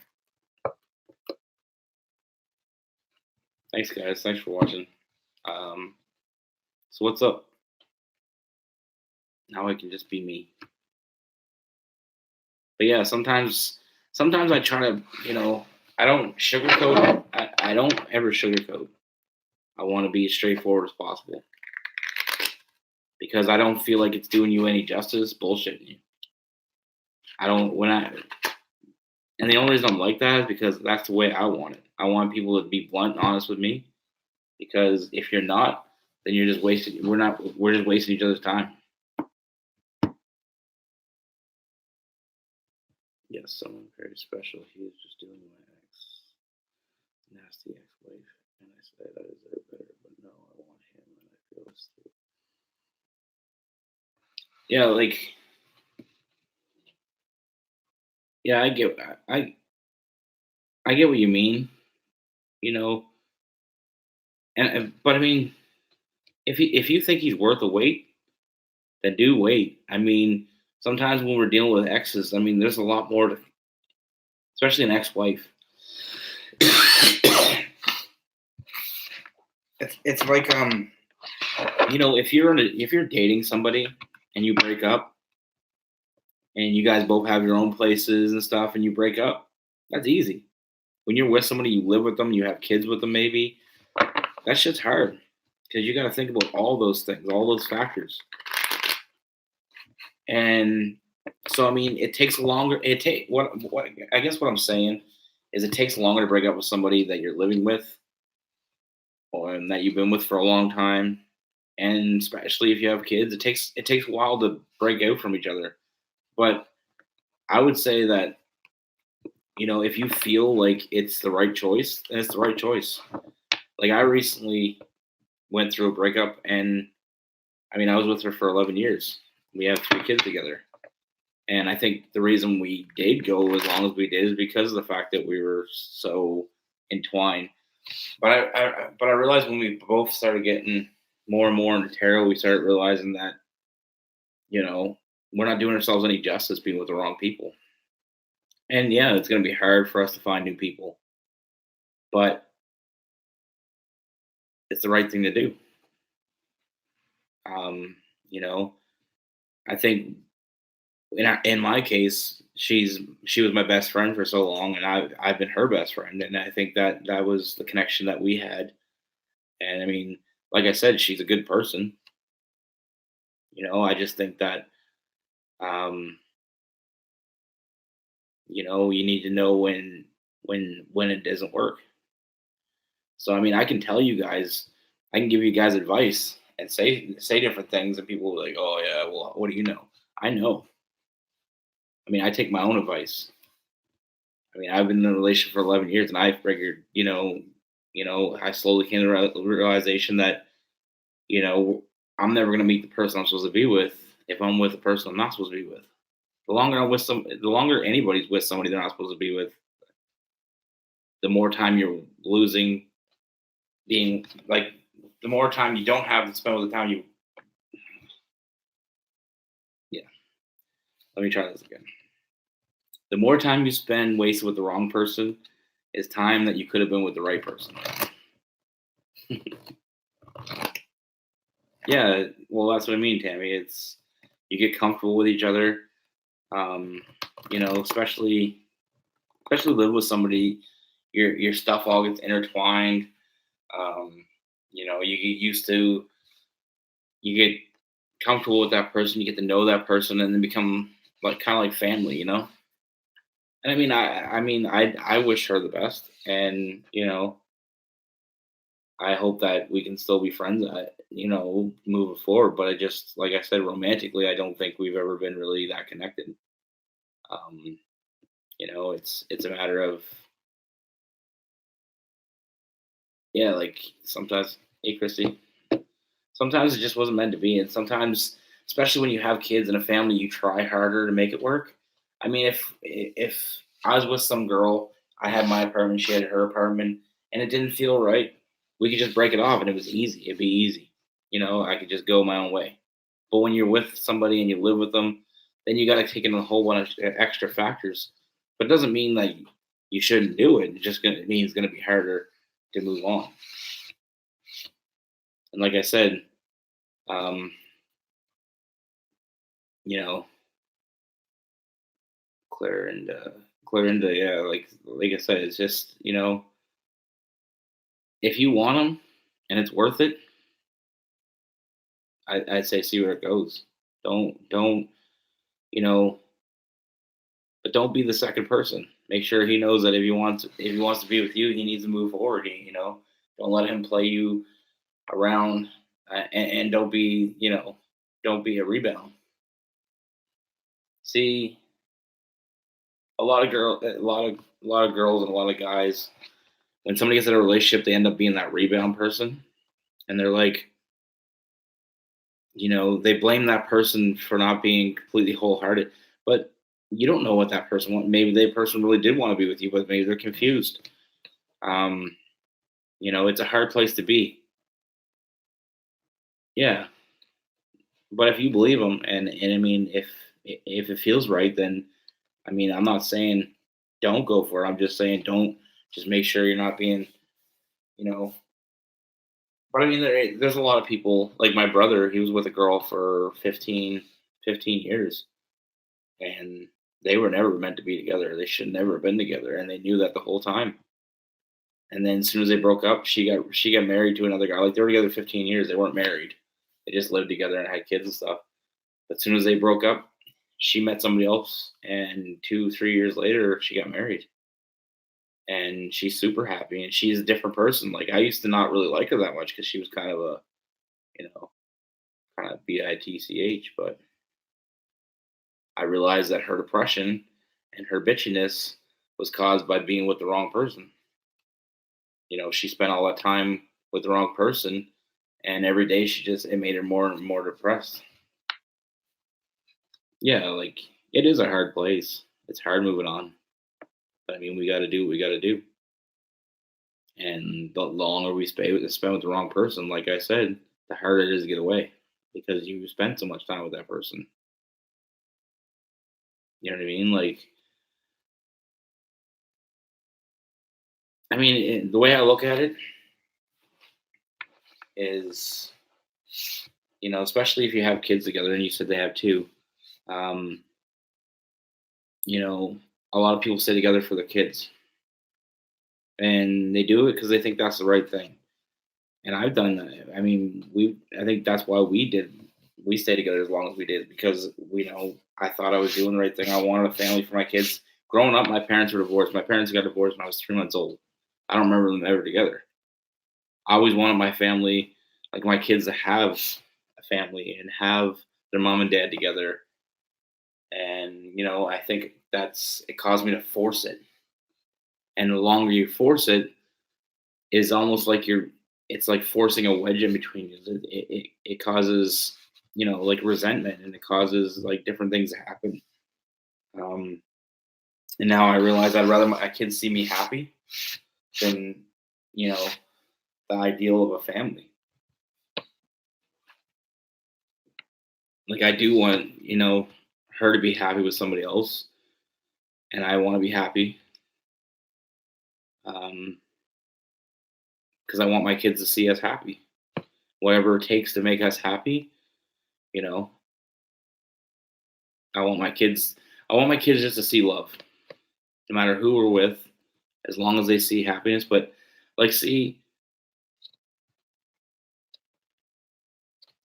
Thanks, guys. Thanks for watching. So what's up? Now I can just be me. But yeah, sometimes I try to, I don't sugarcoat. I don't ever sugarcoat. I want to be as straightforward as possible because I don't feel like it's doing you any justice bullshitting you. And the only reason I'm like that is because that's the way I want it. I want people to be blunt and honest with me, because if you're not, then you're just wasting. We're just wasting each other's time. Yes, someone very special. He was just doing my nasty ex-wife, and I said I deserve better, but no, I want him, and I feel this too. Yeah, like, yeah, I get what you mean, but I mean, if you think he's worth the wait, then do wait. I mean, sometimes when we're dealing with exes, I mean, there's a lot more to, especially an ex-wife. It's like if you're dating somebody and you break up and you guys both have your own places and stuff and you break up, that's easy. When you're with somebody, you live with them, you have kids with them, maybe that shit's hard because you got to think about all those things, all those factors. And so, I mean, it takes longer. What I guess what I'm saying is it takes longer to break up with somebody that you're living with or that you've been with for a long time. And especially if you have kids, it takes a while to break out from each other. But I would say that, if you feel like it's the right choice, then it's the right choice. Like, I recently went through a breakup, and I mean, I was with her for 11 years. We have 3 kids together. And I think the reason we did go as long as we did is because of the fact that we were so entwined. But I realized when we both started getting more and more into tarot, we started realizing that, we're not doing ourselves any justice being with the wrong people. And yeah, it's going to be hard for us to find new people, but it's the right thing to do. I think in my case, she was my best friend for so long, and I've been her best friend, and I think that was the connection that we had. And I mean, like I said, she's a good person. I just think that, you need to know when it doesn't work. So I mean, I can tell you guys, I can give you guys advice and say different things, and people will be like, "Oh yeah, well, what do you know?" I know. I mean, I take my own advice. I mean, I've been in a relationship for 11 years, and I figured, I slowly came to the realization that, I'm never going to meet the person I'm supposed to be with if I'm with a person I'm not supposed to be with. The longer anybody's with somebody they're not supposed to be with, the more time you're losing, being like the more time you don't have to spend with the time you. Yeah, let me try this again. The more time you spend wasted with the wrong person is time that you could have been with the right person. Yeah, well, that's what I mean, Tammy. It's you get comfortable with each other. Um, especially live with somebody, your stuff all gets intertwined. Um, you get used to, you get comfortable with that person, you get to know that person, and then become like kind of like family, And I wish her the best, and I hope that we can still be friends, moving forward. But I just, like I said, romantically, I don't think we've ever been really that connected. Um, it's a matter of, yeah, like sometimes, hey, Christy, sometimes it just wasn't meant to be, and sometimes, especially when you have kids and a family, you try harder to make it work. I mean, if I was with some girl, I had my apartment, she had her apartment, and it didn't feel right, we could just break it off, and it was easy. It'd be easy, I could just go my own way. But when you're with somebody and you live with them, then you got to take in a whole bunch of extra factors. But it doesn't mean that you shouldn't do it. It means it's gonna be harder to move on. And like I said, um, you know, Clarinda, yeah, like I said, it's just if you want them and it's worth it, I'd say see where it goes. Don't you know, but don't be the second person. Make sure he knows that if he wants to be with you, he needs to move forward. Don't let him play you around, and don't be a rebound. See, a lot of girls and a lot of guys, when somebody gets in a relationship, they end up being that rebound person, and they're like, they blame that person for not being completely wholehearted, but you don't know what that person wants. Maybe the person really did want to be with you, but maybe they're confused. Um, it's a hard place to be. Yeah, but if you believe them, and I mean, if it feels right, then I mean, I'm not saying don't go for it. I'm just saying don't. Just make sure you're not being, you know. But I mean, there's a lot of people like my brother. He was with a girl for 15 years, and they were never meant to be together. They should never have been together, and they knew that the whole time. And then as soon as they broke up, she got married to another guy. Like they were together 15 years. They weren't married. They just lived together and had kids and stuff. But as soon as they broke up, she met somebody else, and 2, 3 years later, she got married. And she's super happy, and she's a different person. Like I used to not really like her that much because she was kind of a, you know, kind of bitch. But I realized that her depression and her bitchiness was caused by being with the wrong person. She spent all that time with the wrong person, and every day it made her more and more depressed. Yeah, like it is a hard place. It's hard moving on. But I mean, we got to do what we got to do. And the longer we spend with the wrong person, like I said, the harder it is to get away because you spent so much time with that person. You know what I mean? Like, I mean, the way I look at it is, especially if you have kids together, and you said they have two. Um, you know, a lot of people stay together for their kids, and they do it because they think that's the right thing. And I've done that. I mean, I think that's why we stayed together as long as we did because I thought I was doing the right thing. I wanted a family for my kids. Growing up, my parents were divorced. My parents got divorced when I was 3 months old. I don't remember them ever together. I always wanted my family, like my kids, to have a family and have their mom and dad together. And I think it caused me to force it. And the longer you force it, is almost like it's like forcing a wedge in between you. It causes like resentment, and it causes like different things to happen. Um, and now I realize I'd rather my kids see me happy than you know the ideal of a family. Like I do want, her to be happy with somebody else, and I want to be happy. Um, because I want my kids to see us happy. Whatever it takes to make us happy, you know, I want my kids I want my kids just to see love, no matter who we're with, as long as they see happiness. But like see,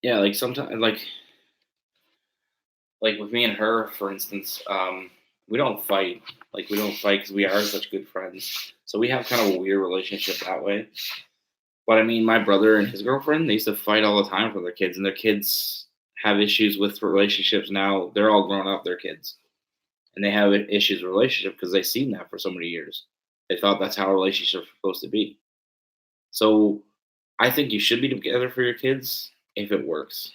yeah, like sometimes like with me and her, for instance, we don't fight. Like we don't fight because we are such good friends. So we have kind of a weird relationship that way. But I mean, my brother and his girlfriend, they used to fight all the time for their kids, and their kids have issues with relationships now. They're all grown up, their kids, and they have issues with relationship because they've seen that for so many years. They thought that's how relationships are supposed to be. So I think you should be together for your kids if it works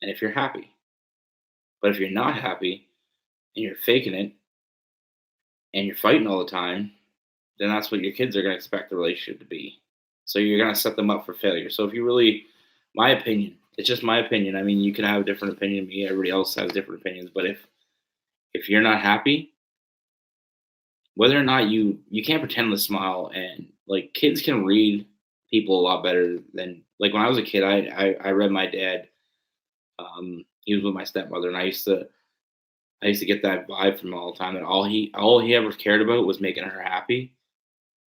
and if you're happy. But if you're not happy and you're faking it and you're fighting all the time, then that's what your kids are going to expect the relationship to be. So you're going to set them up for failure. So if you really, my opinion, it's just my opinion. I mean, you can have a different opinion than me. Everybody else has different opinions. But if you're not happy, whether or not you can't pretend to smile, and like kids can read people a lot better than like when I was a kid. I read my dad. He was with my stepmother, and I used to get that vibe from him all the time. That all he ever cared about was making her happy,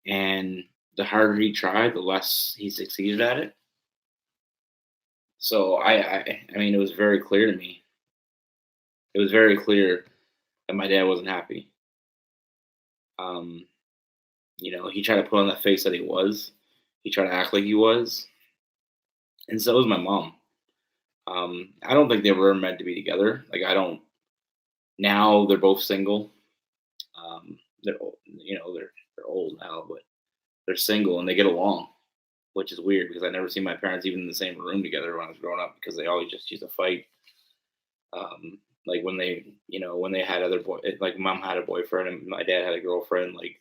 and the harder he tried, the less he succeeded at it. So I mean, it was very clear to me. It was very clear that my dad wasn't happy. Um, he tried to put on that face that he was. He tried to act like he was, and so was my mom. I don't think they were meant to be together. Like I don't. Now they're both single. They're they're old now, but they're single and they get along, which is weird because I never seen my parents even in the same room together when I was growing up because they always just used to fight. Like when they had other like mom had a boyfriend and my dad had a girlfriend, like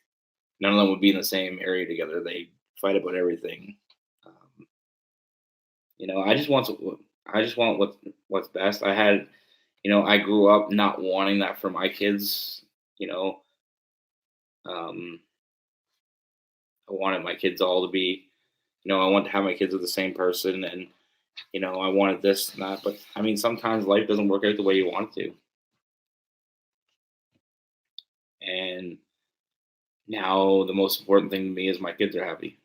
none of them would be in the same area together. They fight about everything. Um, I just want what's best. I grew up not wanting that for my kids. You know, um, I wanted my kids all to be, I wanted to have my kids with the same person, and I wanted this and that. But I mean, sometimes life doesn't work out the way you want it to, and now the most important thing to me is my kids are happy,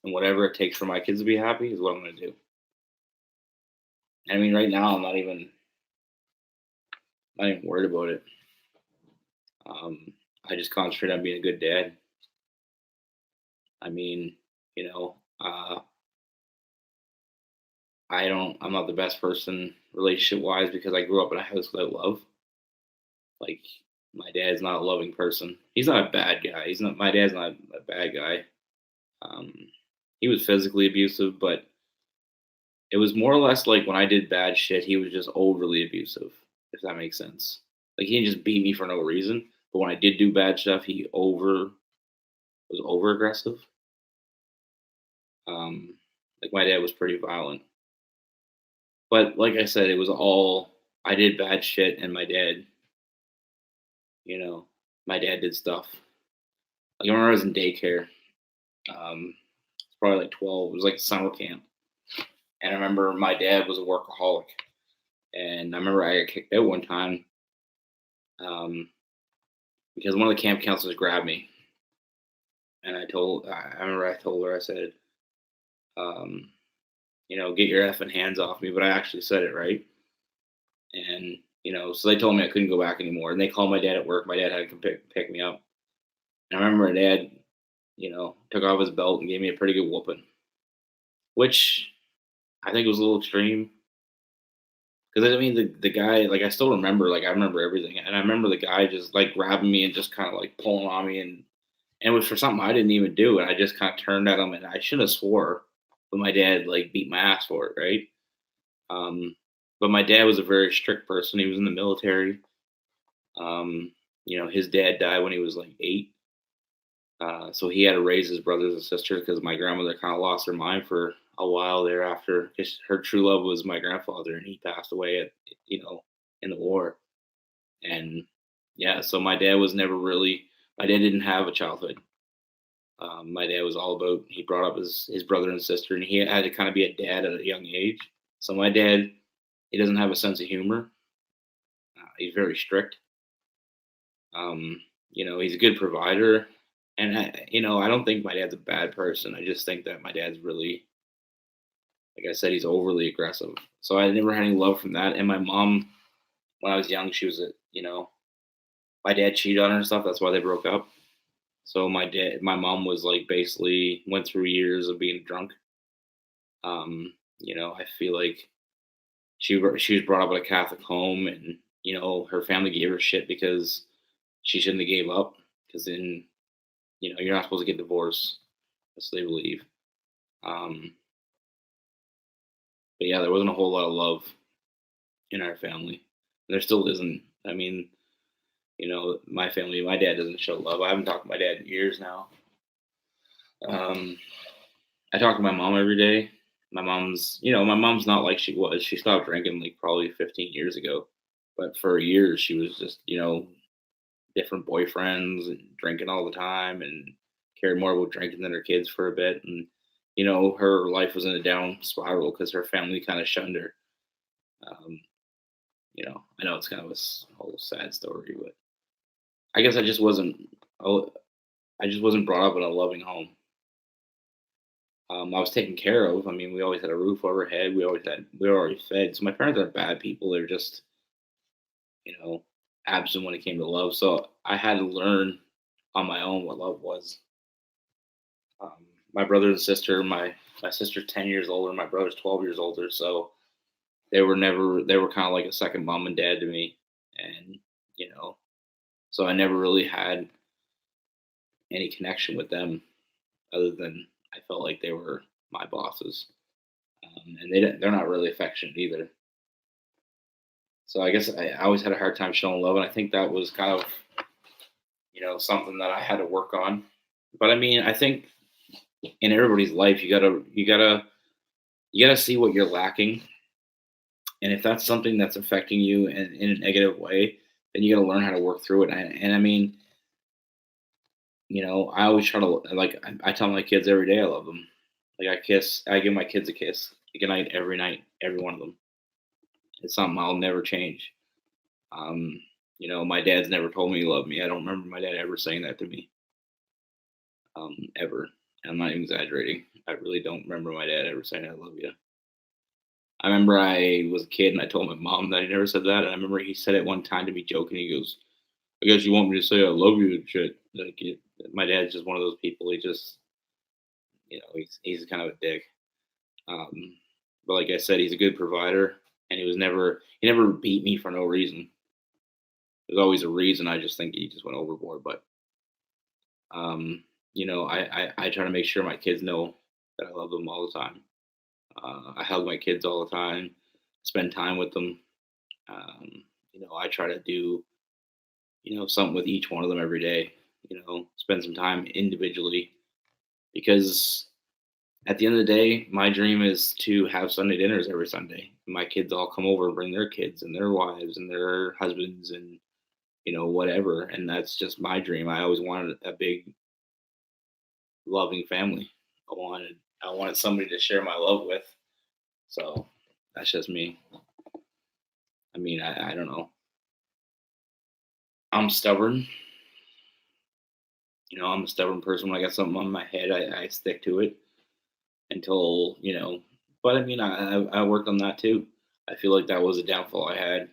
and whatever it takes for my kids to be happy is what I'm going to do. I mean, right now I'm not even worried about it. Um, I just concentrate on being a good dad. I mean, I'm not the best person relationship wise because I grew up in a house without love. Like, my dad's not a loving person. He's not a bad guy. My dad's not a bad guy. Um, he was physically abusive, but it was more or less like when I did bad shit, he was just overly abusive, if that makes sense. Like, he didn't just beat me for no reason, but when I did do bad stuff, he was over aggressive. Like, my dad was pretty violent. But like I said, it was all I did bad shit, and you know, my dad did stuff. Like I remember I was in daycare. It's probably like 12. It was like summer camp, and I remember my dad was a workaholic, and I remember I got kicked out one time um, because one of the camp counselors grabbed me, and I remember I told her I said, um, get your effing hands off me, but I actually said it right, and so they told me I couldn't go back anymore, and they called my dad at work. My dad had to come pick me up. And I remember my dad, took off his belt and gave me a pretty good whooping, which I think was a little extreme. Because I mean, the guy, like, I still remember, like, I remember everything, and I remember the guy just like grabbing me and just kind of like pulling on me, and it was for something I didn't even do, and I just kind of turned at him, and I should have swore, but my dad like beat my ass for it, right? Um, but my dad was a very strict person. He was in the military. His dad died when he was like 8, So he had to raise his brothers and sisters because my grandmother kind of lost her mind for a while thereafter. Because her true love was my grandfather, and he passed away at you know in the war. And yeah, so my dad was never really. My dad didn't have a childhood. My dad was all about. He brought up his brother and sister, and he had to kind of be a dad at a young age. So my dad, he doesn't have a sense of humor. He's very strict. He's a good provider, and I don't think my dad's a bad person. I just think that my dad's really, like I said, he's overly aggressive. So I never had any love from that. And my mom, when I was young, she was my dad cheated on her and stuff. That's why they broke up. So my mom was like basically went through years of being drunk. I feel like she was brought up in a Catholic home, and her family gave her shit because she shouldn't have gave up. Because then you're not supposed to get divorced. That's what they believe. Um, but yeah, there wasn't a whole lot of love in our family. There still isn't. I mean, my family, my dad doesn't show love. I haven't talked to my dad in years now. Um, I talk to my mom every day. My mom's not like she was. She stopped drinking like probably 15 years ago. But for years, she was just, different boyfriends and drinking all the time and cared more about drinking than her kids for a bit. And, her life was in a down spiral because her family kind of shunned her. Um, I know it's kind of whole sad story, but I guess oh, I just wasn't brought up in a loving home. I was taken care of. I mean, we always had a roof over our head. We were already fed. So my parents aren't bad people. They're just, you know, absent when it came to love. So I had to learn on my own what love was. My brother and sister, my sister's 10 years older, my brother's 12 years older. So they were kind of like a second mom and dad to me, and you know, so I never really had any connection with them other than I felt like they were my bosses, and they're not really affectionate either. So I guess I always had a hard time showing love, and I think that was kind of something that I had to work on. But I mean, I think in everybody's life, you gotta see what you're lacking, and if that's something that's affecting you in a negative way, then you gotta learn how to work through it. And I mean, I always try to like I tell my kids every day I love them. Like I give my kids a kiss, good night, every one of them. It's something I'll never change. Um, my dad's never told me he loved me. I don't remember my dad ever saying that to me, ever. I'm not even exaggerating. I really don't remember my dad ever saying I love you. I remember I was a kid and I told my mom that he never said that, and I remember he said it one time to me joking. He goes, "I guess you want me to say I love you and shit." My dad's just one of those people. He just, he's kind of a dick. Um, but like I said, he's a good provider, and he never beat me for no reason. There's always a reason. I just think he just went overboard. But I try to make sure my kids know that I love them all the time. I hug my kids all the time, spend time with them. I try to do something with each one of them every day. Spend some time individually because at the end of the day, my dream is to have Sunday dinners every Sunday. My kids all come over and bring their kids and their wives and their husbands and whatever. And that's just my dream. I always wanted a big, loving family. I wanted somebody to share my love with. So that's just me. I mean, I don't know. I'm stubborn. I'm a stubborn person. When I got something on my head, I stick to it until. But I mean, I worked on that too. I feel like that was a downfall I had.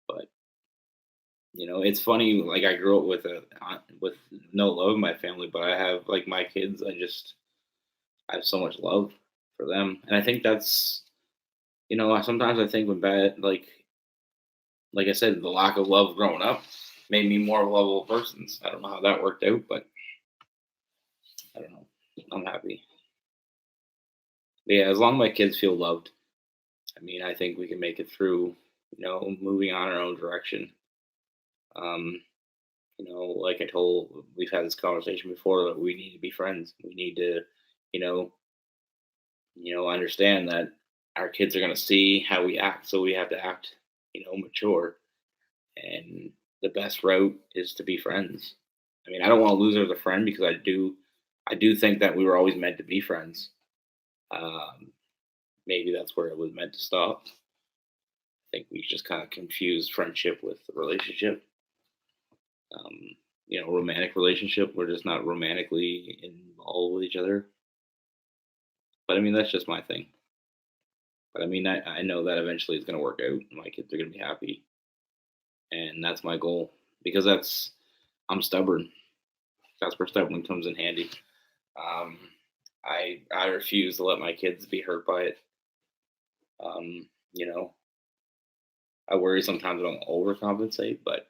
But it's funny. Like I grew up with no love in my family, but I have like my kids. I have so much love for them, and I think that's sometimes I think when bad like I said, the lack of love growing up made me more lovable persons. I don't know how that worked out, but I don't know. I'm happy. But yeah, as long as my kids feel loved, I mean, I think we can make it through. Moving on our own direction. Um, Like we've had this conversation before, that we need to be friends. We need to, you know, understand that our kids are going to see how we act, so we have to act, mature. And the best route is to be friends. I mean, I don't want to lose her as a friend, because I do think that we were always meant to be friends. Um, Maybe that's where it was meant to stop. I think we just kind of confused friendship with the relationship. Um, Romantic relationship. We're just not romantically involved with each other. But I mean, that's just my thing. But I mean, I know that eventually it's going to work out. My kids are going to be happy, and that's my goal, because I'm stubborn. That's where stubborn comes in handy. Um, I refuse to let my kids be hurt by it. Um, you know, I worry sometimes I don't overcompensate, but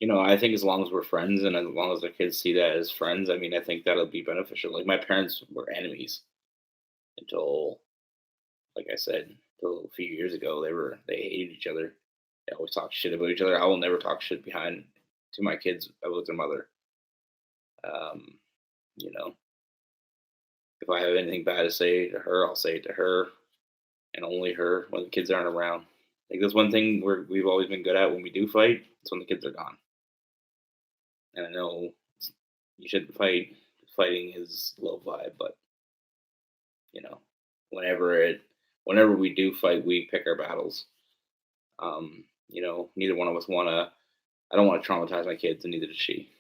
I think as long as we're friends, and as long as the kids see that as friends, I mean, I think that'll be beneficial. Like, my parents were enemies until, like I said, until a few years ago. They hated each other. They always talked shit about each other. I will never talk shit behind to my kids about their mother. Um, you know, if I have anything bad to say to her, I'll say it to her, and only her, when the kids aren't around. Like, that's one thing we've always been good at when we do fight. It's when the kids are gone. And I know you shouldn't fight. Fighting is low vibe, but you know, whenever it, whenever we do fight, we pick our battles. Neither one of us want to. I don't want to traumatize my kids, and neither does she.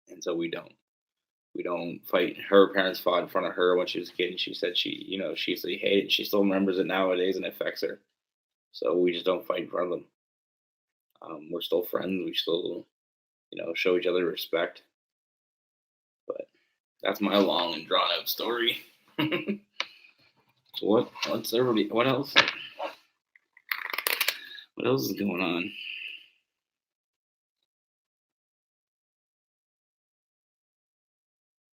And so we don't. We don't fight. Her parents fought in front of her when she was a kid, and she said she hated it. She still remembers it nowadays, and it affects her. So we just don't fight in front of them. We're still friends. We still, show each other respect. But that's my long and drawn out story. What's everybody? What else? What else is going on?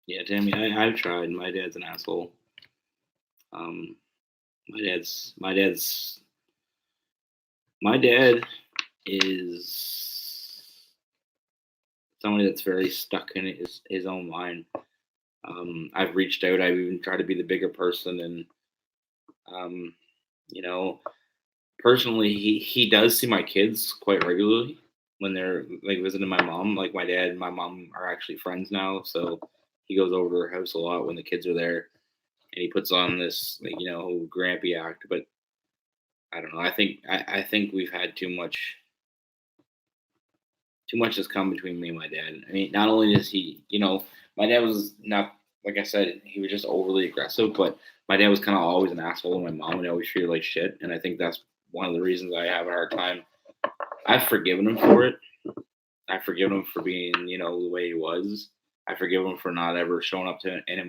Yeah, Tammy, I've tried. My dad's an asshole. Um, my dad is somebody that's very stuck in his own mind. I've reached out. I've even tried to be the bigger person, and um, you know, personally, he does see my kids quite regularly when they're like visiting my mom. Like, my dad and my mom are actually friends now, so he goes over to her house a lot when the kids are there, and he puts on this, like, grampy act. But I don't know. I think we've had too much. Too much has come between me and my dad. I mean, not only does he, my dad was not, like I said, he was just overly aggressive, but my dad was kind of always an asshole to my mom, and I always treated her like shit. And I think that's one of the reasons I have a hard time. I've forgiven him for it. I've forgiven him for being, the way he was. I forgive him for not ever showing up to any of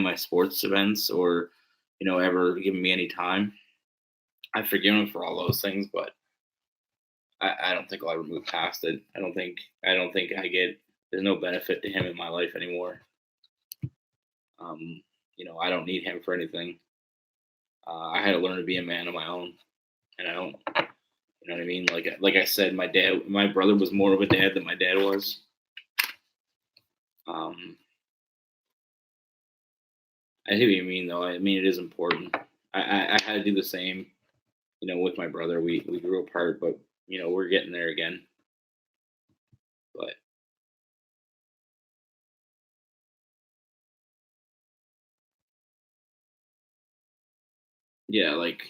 my sports events, or, ever giving me any time. I've forgiven him for all those things, but I don't think I'll ever move past it. I don't think there's no benefit to him in my life anymore. I don't need him for anything. I had to learn to be a man on my own, and I don't. You know what I mean? Like I said, my brother was more of a dad than my dad was. Um, I see what you mean, though. I mean, it is important. I had to do the same. With my brother, we grew apart, but we're getting there again. But yeah, like,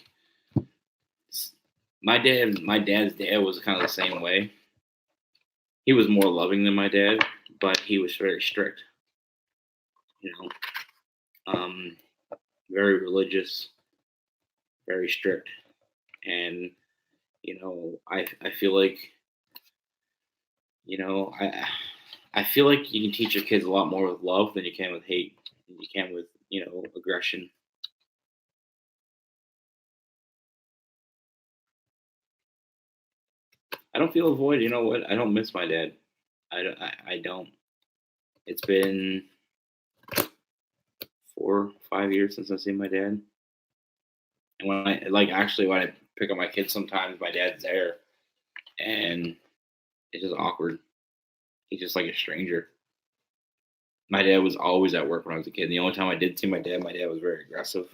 my dad's dad was kind of the same way. He was more loving than my dad, but he was very strict. You um, Very religious, very strict, and I feel like I feel like you can teach your kids a lot more with love than you can with hate, than you can with aggression. I don't feel a void. You know what? I don't miss my dad. I don't. It's been 4 5 years since I've seen my dad. And when I pick up my kids, sometimes my dad's there, and It's just awkward. He's just like a stranger. My dad was always at work when I was a kid. And the only time I did see my dad was very aggressive.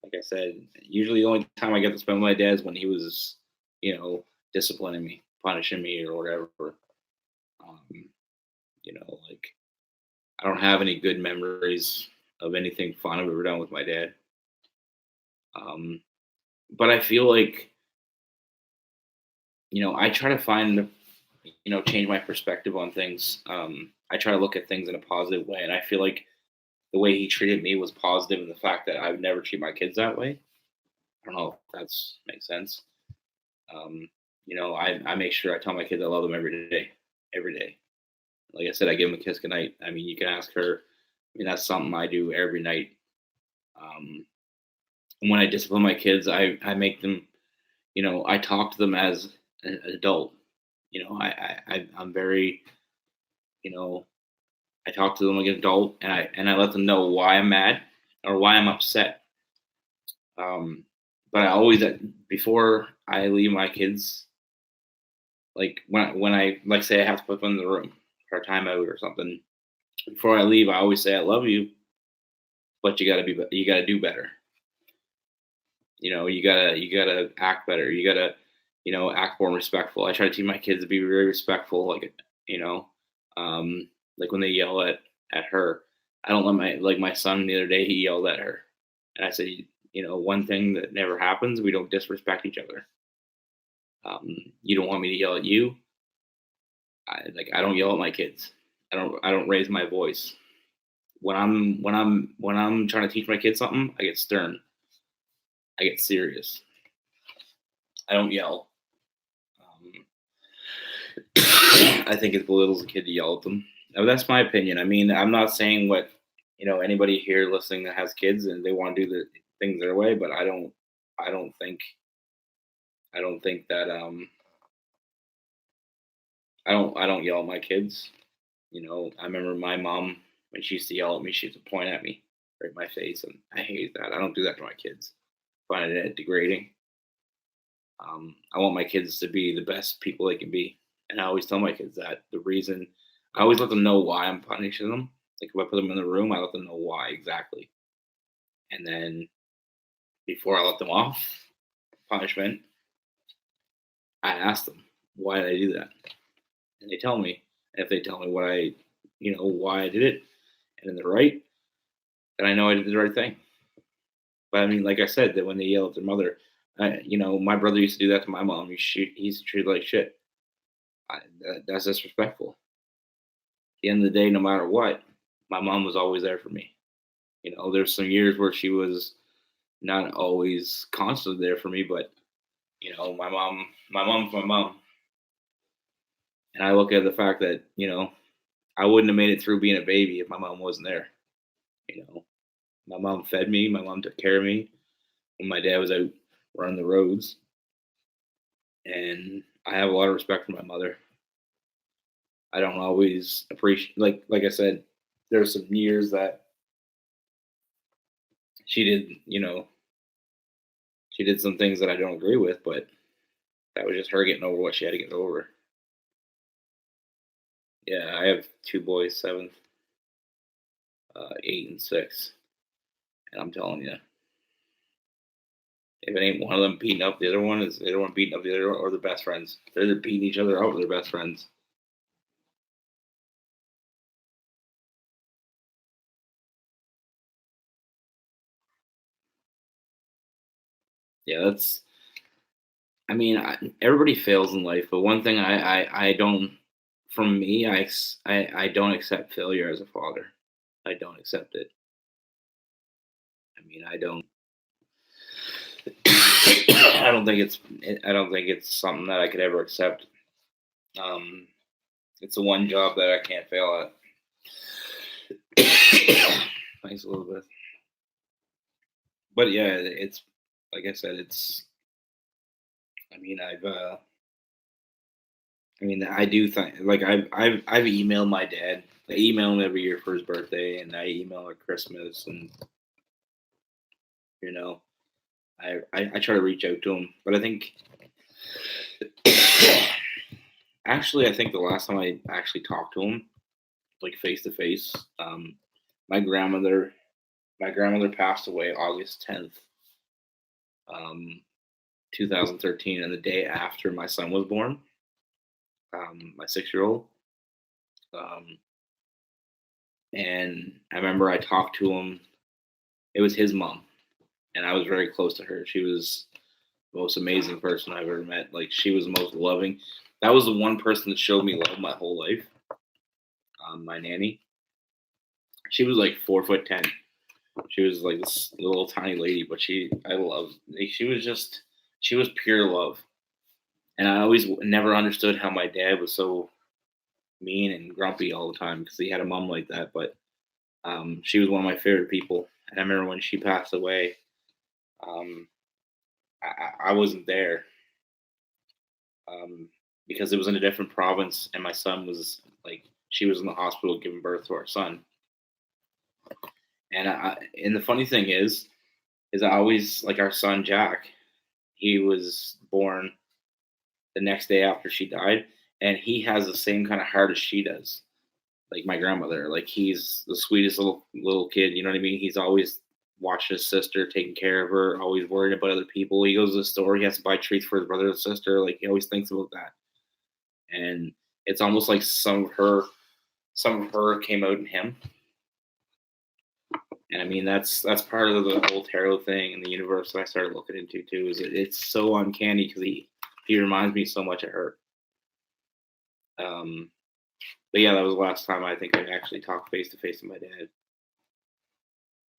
Like I said, usually the only time I get to spend with my dad is when he was, disciplining me, punishing me, or whatever. Um, like I don't have any good memories of anything fun I've ever done with my dad. Um, but I feel like, I try to find, change my perspective on things. I try to look at things in a positive way, and I feel like the way he treated me was positive in the fact that I would never treat my kids that way. I don't know if that's makes sense. Um, I make sure I tell my kids I love them every day, every day. Like I said, I give them a kiss goodnight. I mean, you can ask her. I mean, that's something I do every night. Um, and when I discipline my kids, I make them, I talk to them as an adult. I'm very, you know, I talk to them like an adult, and I let them know why I'm mad or why I'm upset. But I always before I leave my kids, like when I like say I have to put them in the room for a timeout or something. Before I leave, I always say I love you, but you gotta do better. You gotta act better. You gotta act more respectful. I try to teach my kids to be very respectful. You know, like when they yell at her, I don't let my son the other day he yelled at her, and I said, one thing that never happens, we don't disrespect each other. You don't want me to yell at you. I don't yell at my kids. I don't raise my voice. When I'm trying to teach my kids something, I get stern. I get serious. I don't yell. Um, I think it belittles a kid to yell at them. Now, that's my opinion. I mean, I'm not saying what anybody here listening that has kids and they want to do the things their way, but I don't think. I don't think that. I don't yell at my kids. I remember my mom when she used to yell at me, she used to point at me right in my face, and I hate that. I don't do that to my kids. I find it degrading. I want my kids to be the best people they can be, and I always tell my kids that the reason I always let them know why I'm punishing them. Like if I put them in the room, I let them know why exactly, and then before I let them off punishment, I ask them why did I do that, and they tell me. And if they tell me why I did it, and in the right, then I know I did the right thing. But I mean, like I said, that when they yell at their mother, my brother used to do that to my mom. He's treated like shit. That's disrespectful. At the end of the day, no matter what, my mom was always there for me. There's some years where she was not always constantly there for me, but my mom's my mom, and I look at the fact that I wouldn't have made it through being a baby if my mom wasn't there. You know, my mom fed me, my mom took care of me when my dad was out running the roads, and I have a lot of respect for my mother. I don't always appreciate, like I said, there's some years that she did, she did some things that I don't agree with, but that was just her getting over what she had to get over. Yeah, I have two boys, 7, 8, and 6, and I'm telling you, if it ain't one of them beating up the other one, is the other one beating up the other, or they're best friends. They're either beating each other out or they're best friends. Yeah, that's. I mean, everybody fails in life, but one thing I don't. From me, I don't accept failure as a father. I don't accept it. I mean, I don't. I don't think it's something that I could ever accept. Um, it's the one job that I can't fail at. Thanks, Elizabeth. But yeah, it's like I said, it's. I mean, I do think like I've emailed my dad. I email him every year for his birthday, and I email at Christmas, and you know, I try to reach out to him. But I think Actually, I think the last time I actually talked to him, like face to face, my grandmother, my grandmother passed away August 10th, um, 2013, and the day after my son was born, my 6 year old. Um, and I remember I talked to him. It was his mom, and I was very close to her. She was the most amazing person I've ever met. Like she was the most loving. That was the one person that showed me love my whole life. My nanny. She was like 4'10". She was like this little tiny lady, but I loved. Like, she was pure love. And I always never understood how my dad was so mean and grumpy all the time because he had a mom like that. But she was one of my favorite people. And I remember when she passed away, um, I wasn't there um, because it was in a different province, and my son was like, she was in the hospital giving birth to our son. And the funny thing is I always like our son Jack. He was born the next day after she died, and he has the same kind of heart as she does. Like my grandmother, like he's the sweetest little kid. You know what I mean? He's always watching his sister, taking care of her, always worried about other people. He goes to the store, he has to buy treats for his brother and sister. Like he always thinks about that, and it's almost like some of her came out in him. And I mean that's part of the whole tarot thing and the universe that I started looking into too. It's so uncanny because he reminds me so much of her. Um, but yeah, that was the last time I think I actually talked face to face with my dad.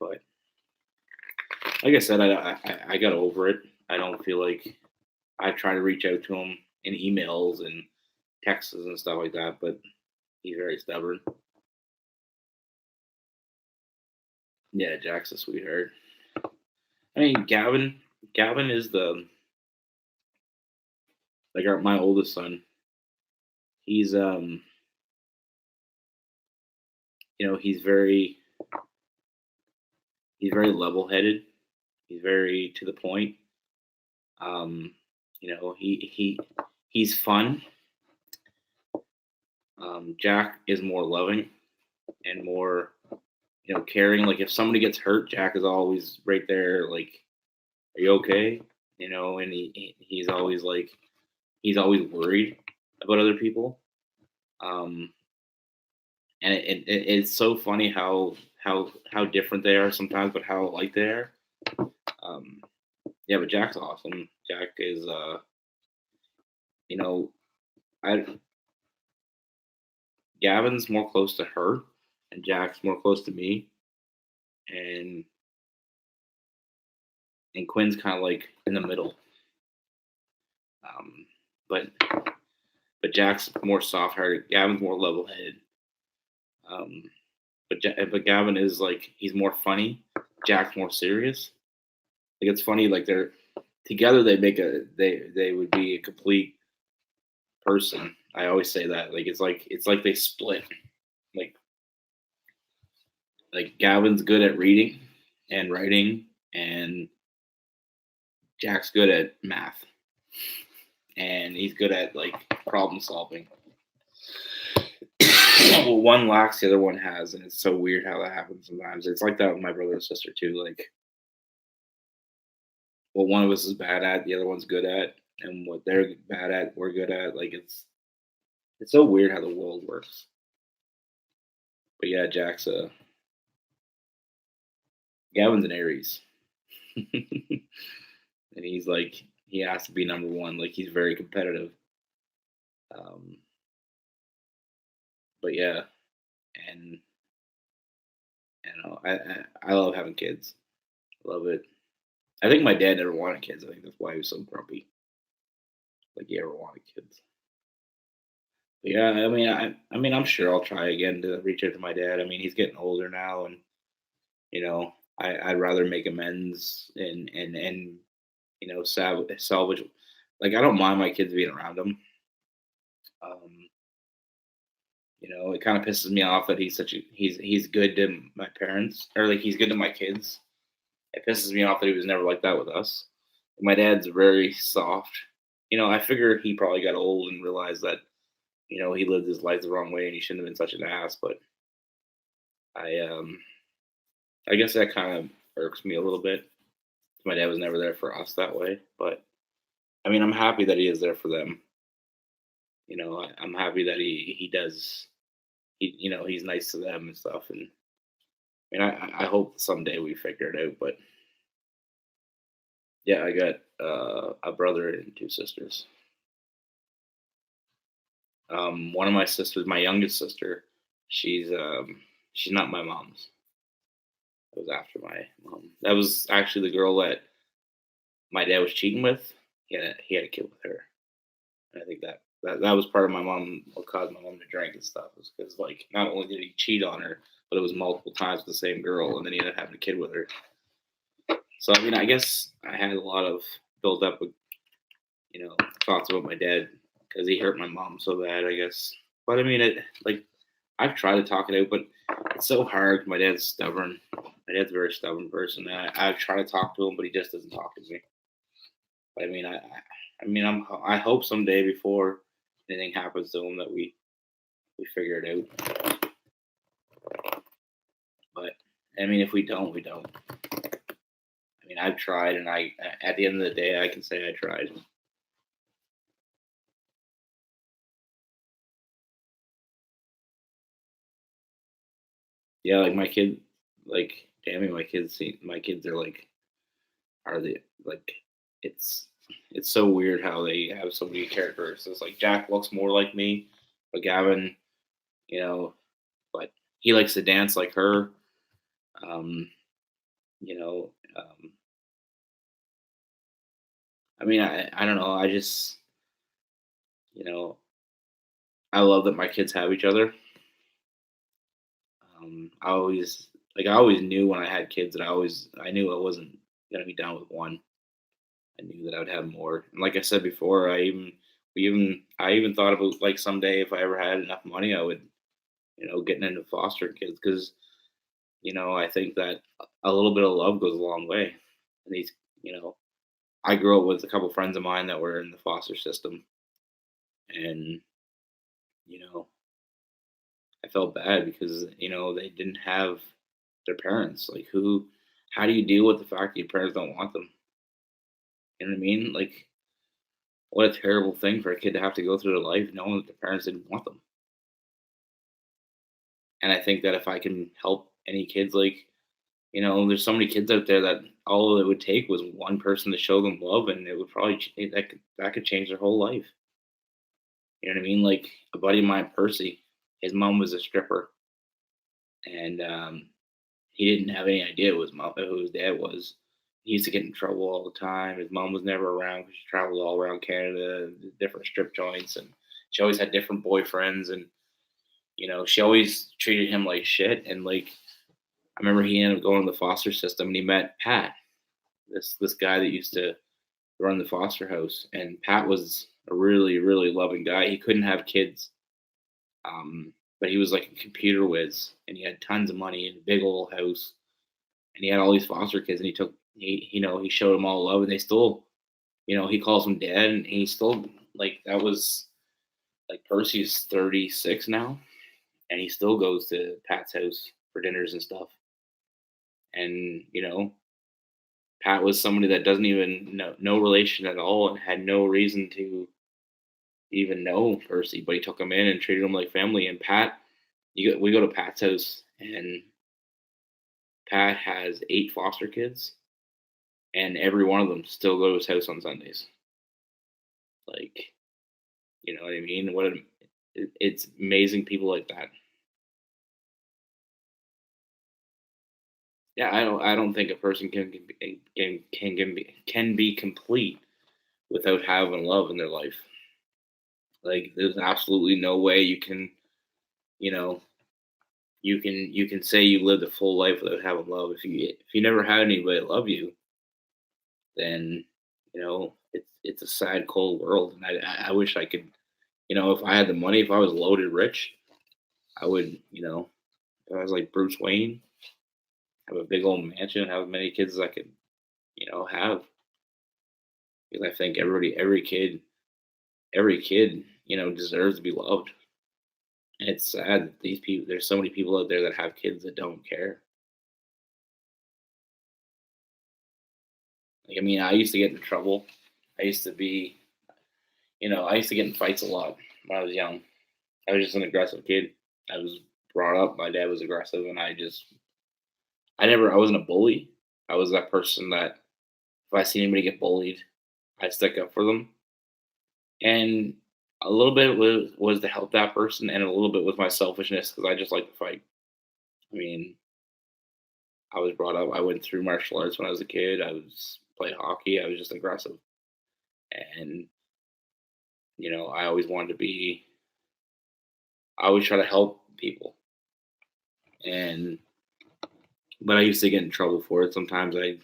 But like I said, I got over it. I don't feel like I try to reach out to him in emails and texts and stuff like that, but he's very stubborn. Yeah, Jack's a sweetheart. I mean, Gavin is the like my oldest son. He's he's very level headed. He's very to the point. Um, he's fun. Jack is more loving and more caring. Like if somebody gets hurt, Jack is always right there. Like, are you okay? And he's always like he's always worried about other people. Um, and it's so funny how different they are sometimes, but how alike they are. Um, yeah, but Jack's awesome. Jack is you know, I Gavin's more close to her, and Jack's more close to me, and Quinn's kind of like in the middle. Um, but Jack's more soft-hearted. Gavin's more level-headed. Um, but Gavin is like he's more funny. Jack's more serious. Like it's funny. Like they're together. They would be a complete person. I always say that. Like it's like they split. Like Gavin's good at reading and writing, and Jack's good at math, and he's good at like problem solving. Well, one lacks, the other one has, and it's so weird how that happens sometimes. It's like that with my brother and sister too. Like, what one of us is bad at, the other one's good at, and what they're bad at, we're good at. Like, it's so weird how the world works. But yeah, Gavin's an Aries, and he's like he has to be number one. Like he's very competitive. Um, but yeah, and I love having kids. Love it. I think my dad never wanted kids. I think that's why he was so grumpy. Like he ever wanted kids. But yeah, I mean, I'm sure I'll try again to reach out to my dad. I mean, he's getting older now, and I'd rather make amends and salvage. Like I don't mind my kids being around him. Um, it kind of pisses me off that he's good to my parents or like he's good to my kids. It pisses me off that he was never like that with us. My dad's very soft. I figure he probably got old and realized that he lived his life the wrong way and he shouldn't have been such an ass. But I I guess that kind of irks me a little bit. My dad was never there for us that way, but I mean, I'm happy that he is there for them. I'm happy that he does. He's nice to them and stuff. And I hope someday we figure it out. But yeah, I got a brother and two sisters. One of my sisters, my youngest sister, she's not my mom's. That was after my mom. That was actually the girl that my dad was cheating with. He had a kid with her. And I think that was part of my mom, what caused my mom to drink and stuff, was because, like, not only did he cheat on her, but it was multiple times with the same girl, and then he ended up having a kid with her. So I mean, I guess I had a lot of built up with thoughts about my dad because he hurt my mom so bad, I guess. But I mean, I've tried to talk it out, but it's so hard. My dad's stubborn. My dad's a very stubborn person. I've tried to talk to him, but he just doesn't talk to me. But I mean, I hope someday before anything happens to him that we figure it out. But I mean, if we don't, we don't. I mean, I've tried, and at the end of the day, I can say I tried. Yeah, like my kid, like damn, my kids are like, are they like, it's it's so weird how they have so many characteristics. Like Jack looks more like me, but Gavin, you know, but he likes to dance like her. Um, you know, um, I mean, I don't know. I just, you know, I love that my kids have each other. I always knew when I had kids that I knew I wasn't gonna be down with one. I knew that I would have more. And like I said before, I even thought about, like, someday if I ever had enough money, I would, getting into foster kids because I think that a little bit of love goes a long way. And you know, I grew up with a couple friends of mine that were in the foster system, and you know, I felt bad because they didn't have their parents. Like, how do you deal with the fact that your parents don't want them? You know what I mean? Like, what a terrible thing for a kid to have to go through their life knowing that their parents didn't want them. And I think that if I can help any kids, like, there's so many kids out there that all it would take was one person to show them love, and it would probably that could change their whole life. You know what I mean? Like a buddy of mine, Percy, his mom was a stripper, and he didn't have any idea who his dad was. He used to get in trouble all the time. His mom was never around because she traveled all around Canada, different strip joints, and she always had different boyfriends, and she always treated him like shit. And like, I remember he ended up going to the foster system, and he met Pat, this guy that used to run the foster house. And Pat was a really really loving guy. He couldn't have kids, but he was like a computer whiz, and he had tons of money and a big old house, and he had all these foster kids, and he showed them all love, and they still, he calls them dad, and he still, like, that was like, Percy's 36 now, and he still goes to Pat's house for dinners and stuff. And Pat was somebody that doesn't even know, no relation at all, and had no reason to even know Percy, but he took him in and treated him like family. And we go to Pat's house, and Pat has 8 foster kids, and every one of them still go to his house on Sundays. Like, you know what I mean? It's amazing people like that. Yeah, I don't think a person can be complete without having love in their life. Like, there's absolutely no way you know you can say you lived a full life without having love. If you never had anybody love you, then it's a sad, cold world. And I wish I could, if I had the money, if I was loaded rich, I would, if I was like Bruce Wayne, have a big old mansion, have as many kids as I could, have. Because I think every kid, deserves to be loved. And it's sad that these people there's so many people out there that have kids that don't care. Like, I mean, I used to get in trouble. I used to be, I used to get in fights a lot when I was young. I was just an aggressive kid. I was brought up. My dad was aggressive, and I wasn't a bully. I was that person that if I see anybody get bullied, I stick up for them. And a little bit was to help that person, and a little bit was my selfishness because I just like to fight. I mean, I was brought up. I went through martial arts when I was a kid. I was played hockey. I was just aggressive, and I always wanted to be. I always try to help people, and but I used to get in trouble for it. Sometimes I,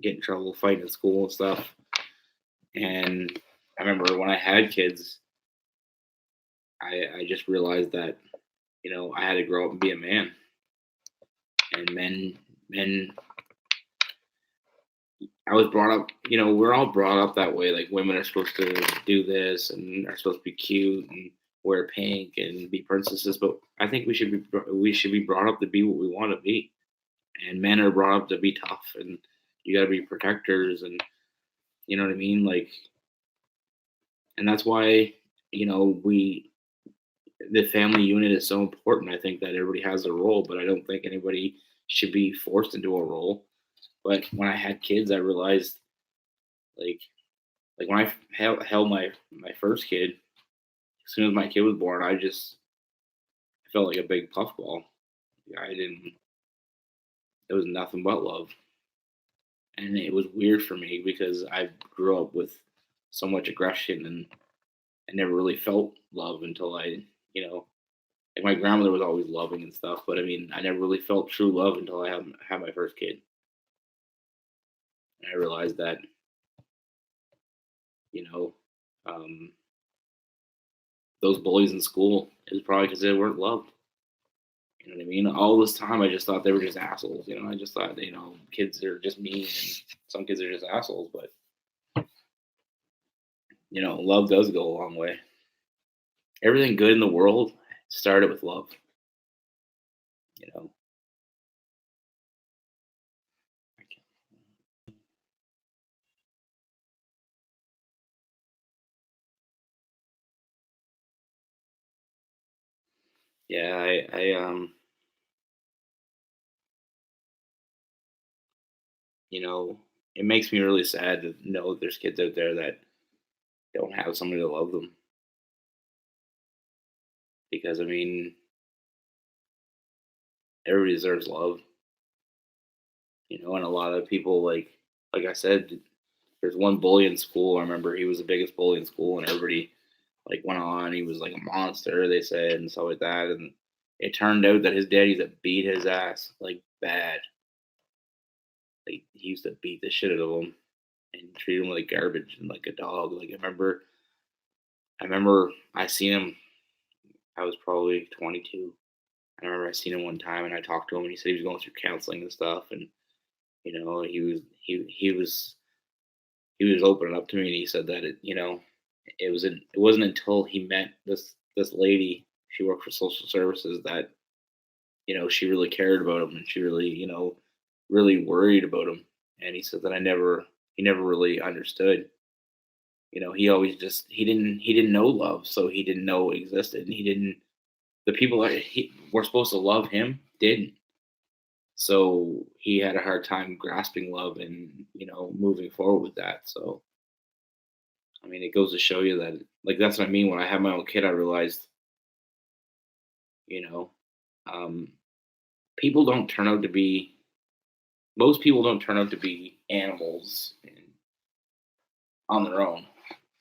get in trouble fighting at school and stuff. And I remember when I had kids, I just realized that I had to grow up and be a man. And men, I was brought up. We're all brought up that way. Like women are supposed to do this and are supposed to be cute and wear pink and be princesses. But I think we should be brought up to be what we want to be. And men are brought up to be tough and you got to be protectors and you know what I mean. Like, and that's why we the family unit is so important. I think that everybody has a role, but I don't think anybody should be forced into a role. But when I had kids, I realized like when I held my first kid, as soon as my kid was born, I felt like a big puffball. I didn't. It was nothing but love, and it was weird for me because I grew up with so much aggression, and I never really felt love until like my grandmother was always loving and stuff, but I mean, I never really felt true love until I had my first kid. And I realized that, you know, um, those bullies in school is probably because they weren't loved. You know what I mean? All this time, I just thought they were just assholes. I just thought, kids are just mean and some kids are just assholes. But, love does go a long way. Everything good in the world started with love, you know? Yeah, you know, it makes me really sad to know there's kids out there that don't have somebody to love them because I mean, everybody deserves love, and a lot of people like I said, there's one bully in school. I remember he was the biggest bully in school, and everybody went on. He was like a monster, they said, and stuff like that. And it turned out that his dad used to beat his ass like bad. Like he used to beat the shit out of him and treat him like garbage and like a dog. Like I remember I seen him. I was probably 22. I remember I seen him one time and I talked to him and he said he was going through counseling and stuff and he was opening up to me and he said that it wasn't until he met this lady. She worked for social services that she really cared about him and she really really worried about him. And he said that he never really understood. He always just he didn't know love, so he didn't know it existed, and he didn't. The people that were supposed to love him didn't. So he had a hard time grasping love and moving forward with that. So I mean, it goes to show you that that's what I mean. When I had my own kid, I realized you know um, people don't turn out to be most people don't turn out to be animals on their own.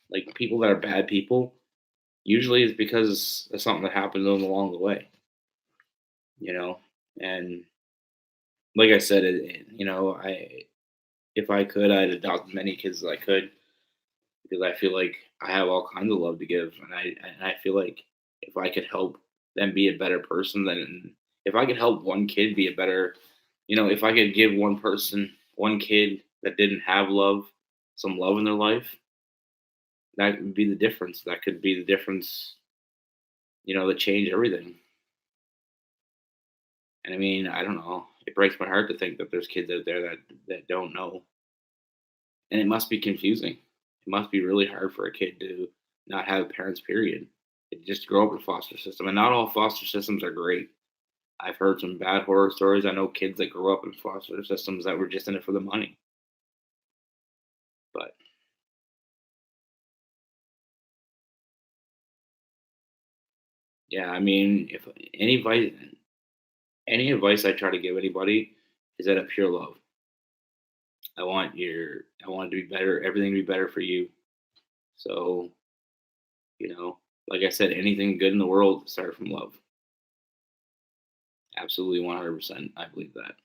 Like people that are bad people usually is because of something that happened to them along the way. You know, and like I said, I if I could, I'd adopt as many kids as I could because I feel like I have all kinds of love to give, and I feel like if I could help them be a better person, then if I could help one kid be a better, if I could give one kid that didn't have love, some love in their life, that would be the difference. That could be the difference, that change everything. And I mean, I don't know. It breaks my heart to think that there's kids out there that don't know, and it must be confusing. It must be really hard for a kid to not have parents. Period. Just grow up in a foster system, and not all foster systems are great. I've heard some bad horror stories. I know kids that grew up in foster systems that were just in it for the money. But yeah, I mean, if any advice I try to give anybody is out of pure love. I want it to be better, everything to be better for you. So, like I said, anything good in the world started from love. Absolutely 100%. I believe that.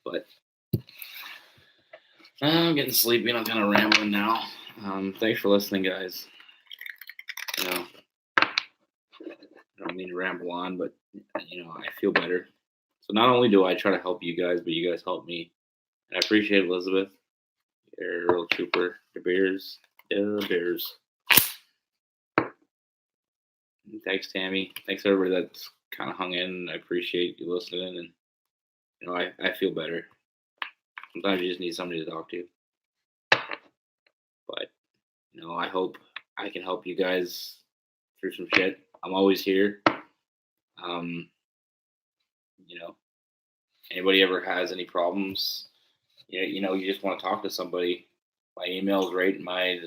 But I'm getting sleepy and I'm kind of rambling now. Thanks for listening, guys. You know, I don't mean to ramble on, but I feel better. So not only do I try to help you guys, but you guys help me. And I appreciate Elizabeth. You're a real trooper. Your beers. Yeah, beers. And thanks, Tammy. Thanks everybody that's kind of hung in. I appreciate you listening, and I feel better. Sometimes you just need somebody to talk to. But I hope I can help you guys through some shit. I'm always here. Um, you know, Anybody ever has any problems, you just want to talk to somebody. My email is right in my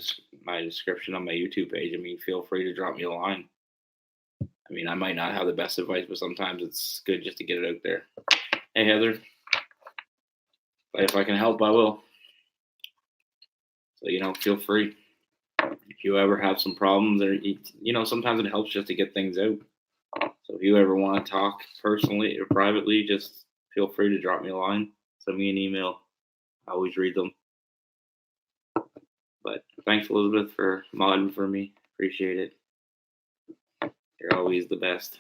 description on my YouTube page. I mean, feel free to drop me a line. I mean, I might not have the best advice, but sometimes it's good just to get it out there. Hey, Heather, if I can help, I will. So, feel free. If you ever have some problems, or sometimes it helps just to get things out. So if you ever want to talk personally or privately, just feel free to drop me a line, send me an email. I always read them. But thanks, Elizabeth, for modding for me. Appreciate it. You're always the best.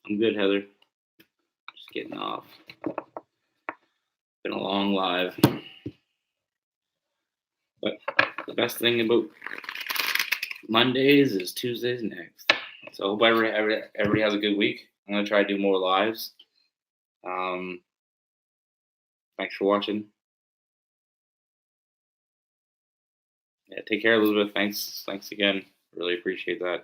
I'm good, Heather. Just getting off. Been a long live. But the best thing about Mondays is Tuesdays next. So I hope everybody has a good week. I'm going to try to do more lives. Thanks for watching. Yeah, take care, Elizabeth. Thanks again. Really appreciate that.